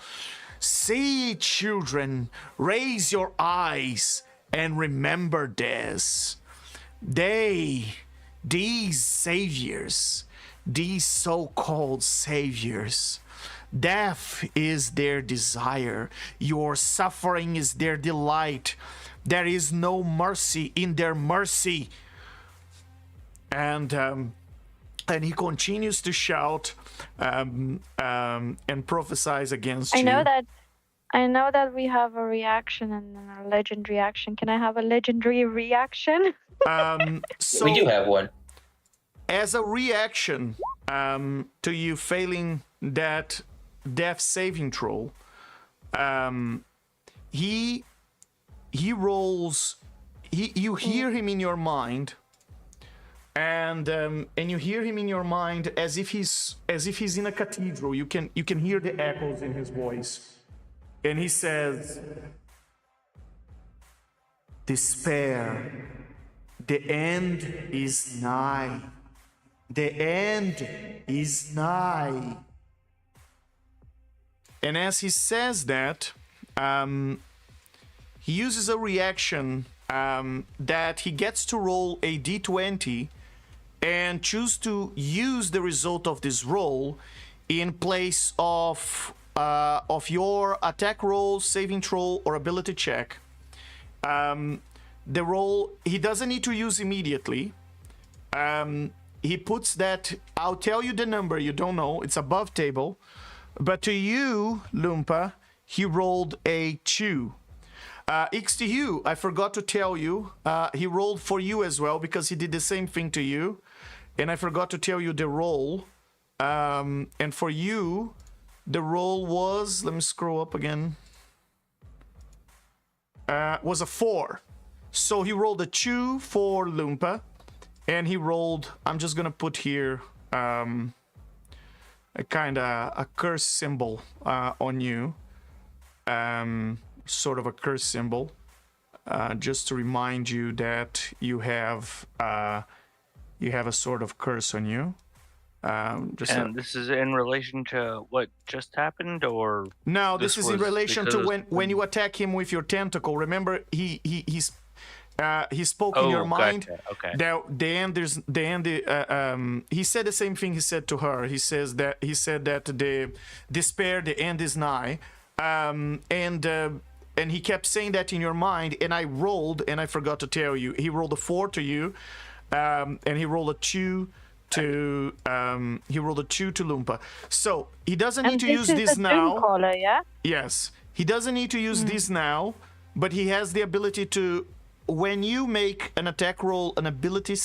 See, children, raise your eyes and remember this. These saviors, these so-called saviors, death is their desire. Your suffering is their delight. There is no mercy in their mercy." And he continues to shout and prophesize against you. I know that we have a reaction and a legend reaction. Can I have a legendary reaction? So We do have one. as a reaction to you failing that death saving throw, he rolls. You hear him in your mind, and you hear him in your mind as if he's in a cathedral. You can hear the echoes in his voice, and he says, "Despair. The end is nigh. The end is nigh." And as he says that, he uses a reaction that he gets to roll a d20 and choose to use the result of this roll in place of your attack roll, saving throw, or ability check. The roll he doesn't need to use immediately. He puts that. I'll tell you the number. You don't know. It's above table. But to you, Lumpa, he rolled a 2. XTU, I forgot to tell you, he rolled for you as well because he did the same thing to you. And I forgot to tell you the roll. And for you, The roll was, let me scroll up again. Was a 4. So he rolled a 2 for Loompa, and he rolled, I'm just gonna put here a kind of a curse symbol on you. Sort of a curse symbol. Just to remind you that you have a sort of curse on you. This is in relation to what just happened, or no? This is in relation to when you attack him with your tentacle. Remember, he spoke in your mind. Gotcha. Okay. He said the same thing he said to her. He said that the despair, the end is nigh, and he kept saying that in your mind. And I rolled, and I forgot to tell you, he rolled a 4 to you, and he rolled a 2 to Loompa. So he doesn't need to use this now. Caller, yeah? Yes, he doesn't need to use this now, but he has the ability to. When you make an attack roll, an ability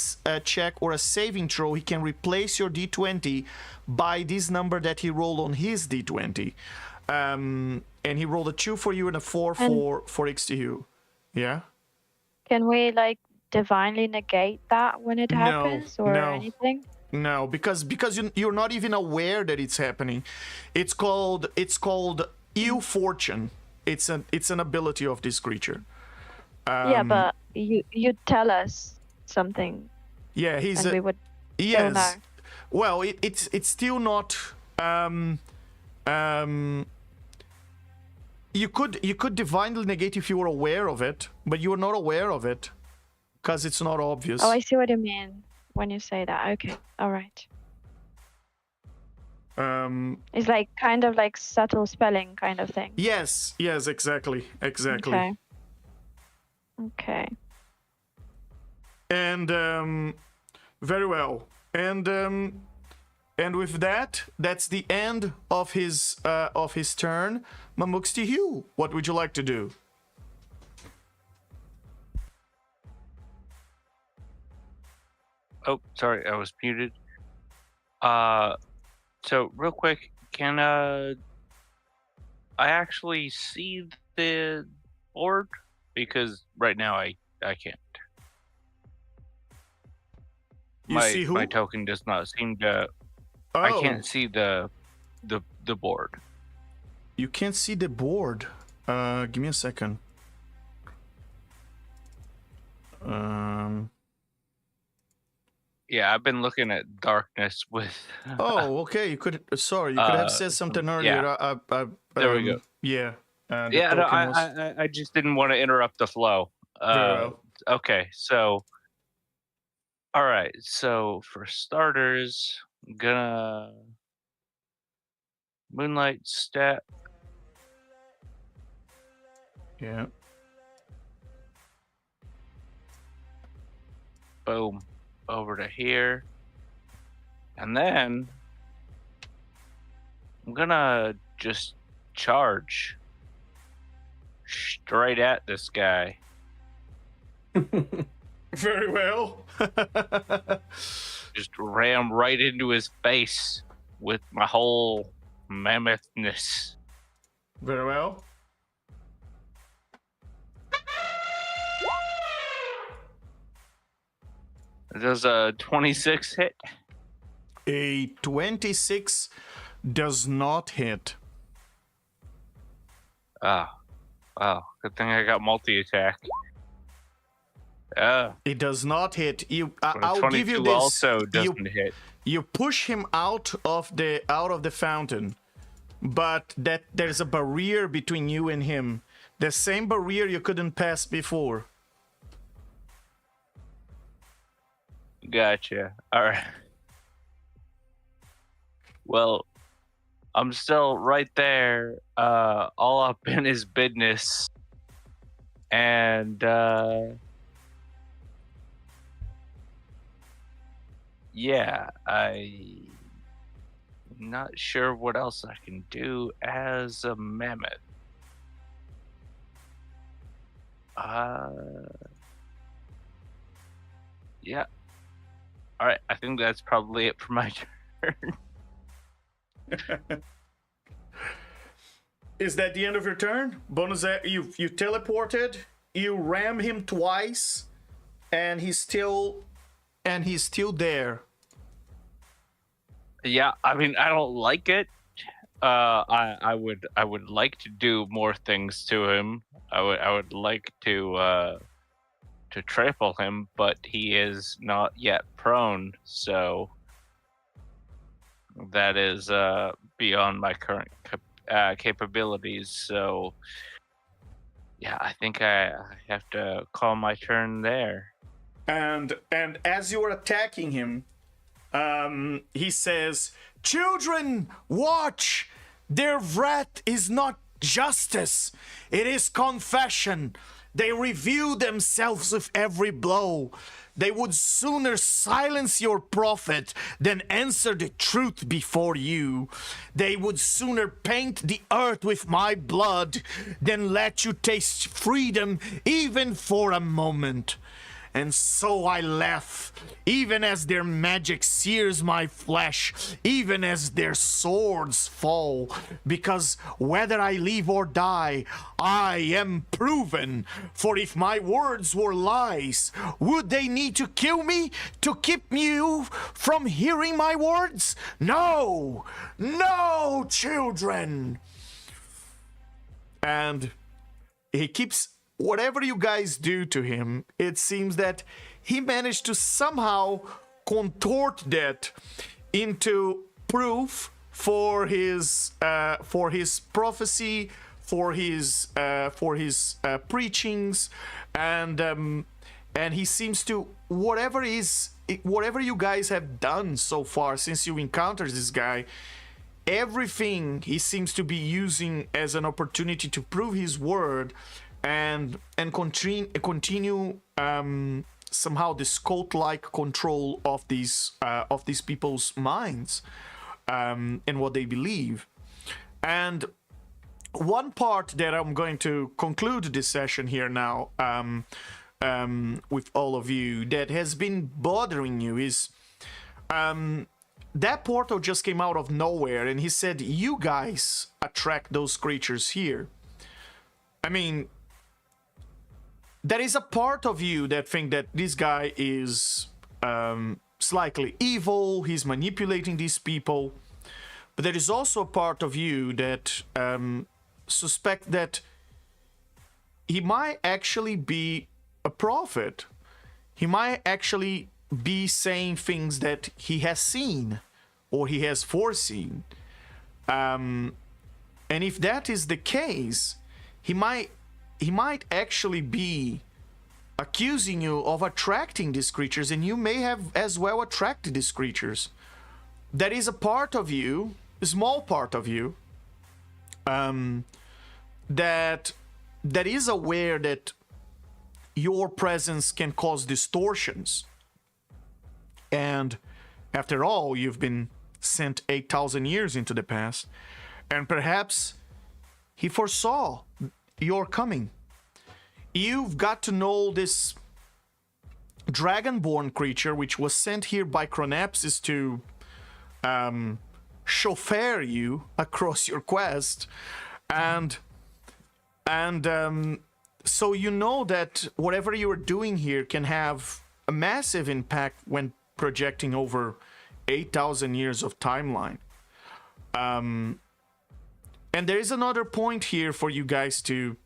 check, or a saving throw, he can replace your d20 by this number that he rolled on his d20. And he rolled a 2 for you and a 4 for XTU. Yeah? Can we, like, divinely negate that when it happens or anything? No, because you're not even aware that it's happening. It's called ill fortune. It's an ability of this creature. Yeah, but you tell us something. Yeah, and we would still yes. know. Well, it's still not. You could divinely negate if you were aware of it, but you are not aware of it because it's not obvious. Oh, I see what you mean when you say that. Okay, all right. It's like kind of like subtle spelling kind of thing. Yes, exactly. Okay. And very well. And with that, that's the end of his turn. Mamuxti Hugh, what would you like to do? Oh, sorry, I was muted. So real quick, can I actually see the board? Because right now I can't. See who? My token does not seem to. Oh, I can't see the board. You can't see the board. Give me a second. Yeah, I've been looking at darkness with. Oh, okay. You could. Sorry, you could have said something earlier. Yeah. There we go. Yeah. Yeah, no, I just didn't want to interrupt the flow. Very well. Okay, so. All right, so for starters, I'm gonna Moonlight Step. Yeah. Boom. Over to here. And then I'm gonna just charge straight at this guy. Very well. Just ram right into his face with my whole mammothedness. Very well. Does a 26 hit? A 26 does not hit. Ah, wow. Good thing I got multi-attack. It does not hit. I'll give you 22 this. also doesn't hit. You push him out of the fountain, but there's a barrier between you and him. The same barrier you couldn't pass before. Gotcha. All right. Well, I'm still right there, all up in his business, and yeah, I'm not sure what else I can do as a mammoth. Yeah. All right, I think that's probably it for my turn. is that the end of your turn? Bonus, you teleported, you ram him twice, and he's still there. Yeah, I mean, I don't like it. I would like to do more things to him. I would like to trample him, but he is not yet prone, so that is beyond my current capabilities. So yeah, I think I have to call my turn there. And as you are attacking him, he says, "Children, watch! Their wrath is not justice, it is confession. They review themselves with every blow. They would sooner silence your prophet than answer the truth before you. They would sooner paint the earth with my blood than let you taste freedom even for a moment. And so I laugh, even as their magic sears my flesh, even as their swords fall, because whether I live or die, I am proven. For if my words were lies, would they need to kill me to keep you from hearing my words? No, no, children." And he keeps... Whatever you guys do to him, it seems that he managed to somehow contort that into proof for his prophecy, for his preachings, and he seems to whatever you guys have done so far since you encountered this guy. Everything he seems to be using as an opportunity to prove his word, and continue somehow this cult-like control of these people's minds and what they believe. And one part that I'm going to conclude this session here now with all of you that has been bothering you is that portal just came out of nowhere, and he said you guys attract those creatures here. I mean, there is a part of you that think that this guy is slightly evil, he's manipulating these people, but there is also a part of you that suspect that he might actually be a prophet. He might actually be saying things that he has seen or he has foreseen. And if that is the case, he might actually be accusing you of attracting these creatures, and you may have as well attracted these creatures. There is a part of you, a small part of you, that is aware that your presence can cause distortions. And after all, you've been sent 8,000 years into the past, and perhaps he foresaw your coming. You've got to know this dragonborn creature, which was sent here by Chronapsis to chauffeur you across your quest, and so you know that whatever you are doing here can have a massive impact when projecting over 8,000 years of timeline. And there is another point here for you guys to,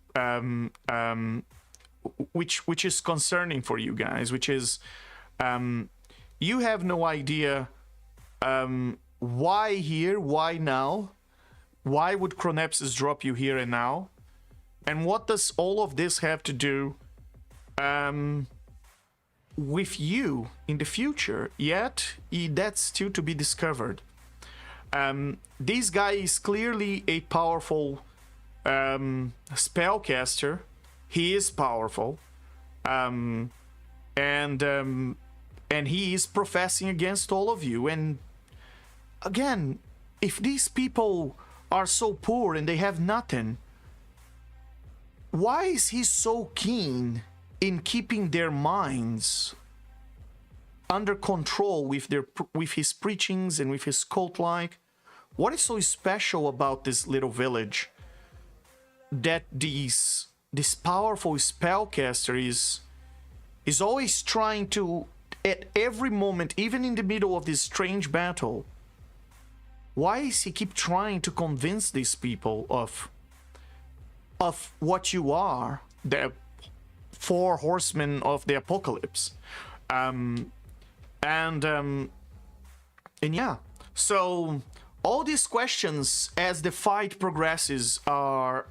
which is concerning for you guys, which is, you have no idea why here, why now, why would Chronapsis drop you here and now, and what does all of this have to do with you in the future? Yet, that's still to be discovered. This guy is clearly a powerful spellcaster. He is powerful, and he is professing against all of you. And again, if these people are so poor and they have nothing, why is he so keen in keeping their minds under control with his preachings and with his cult-like? What is so special about this little village that this powerful spellcaster is always trying to, at every moment, even in the middle of this strange battle, why is he keep trying to convince these people of what you are, the four horsemen of the apocalypse? And yeah, so all these questions as the fight progresses are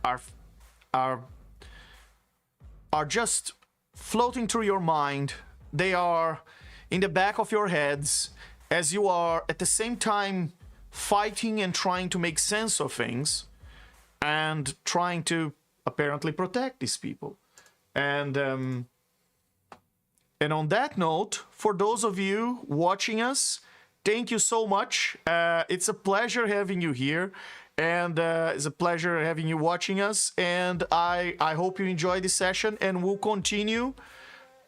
just floating through your mind. They are in the back of your heads as you are at the same time fighting and trying to make sense of things and trying to apparently protect these people. And on that note, for those of you watching us, thank you so much. It's a pleasure having you here, and it's a pleasure having you watching us. And I hope you enjoy this session, and we'll continue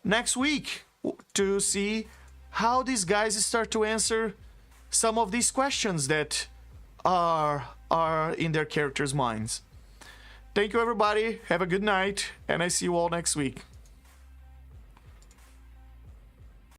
next week to see how these guys start to answer some of these questions that are in their characters' minds. Thank you, everybody. Have a good night, and I see you all next week.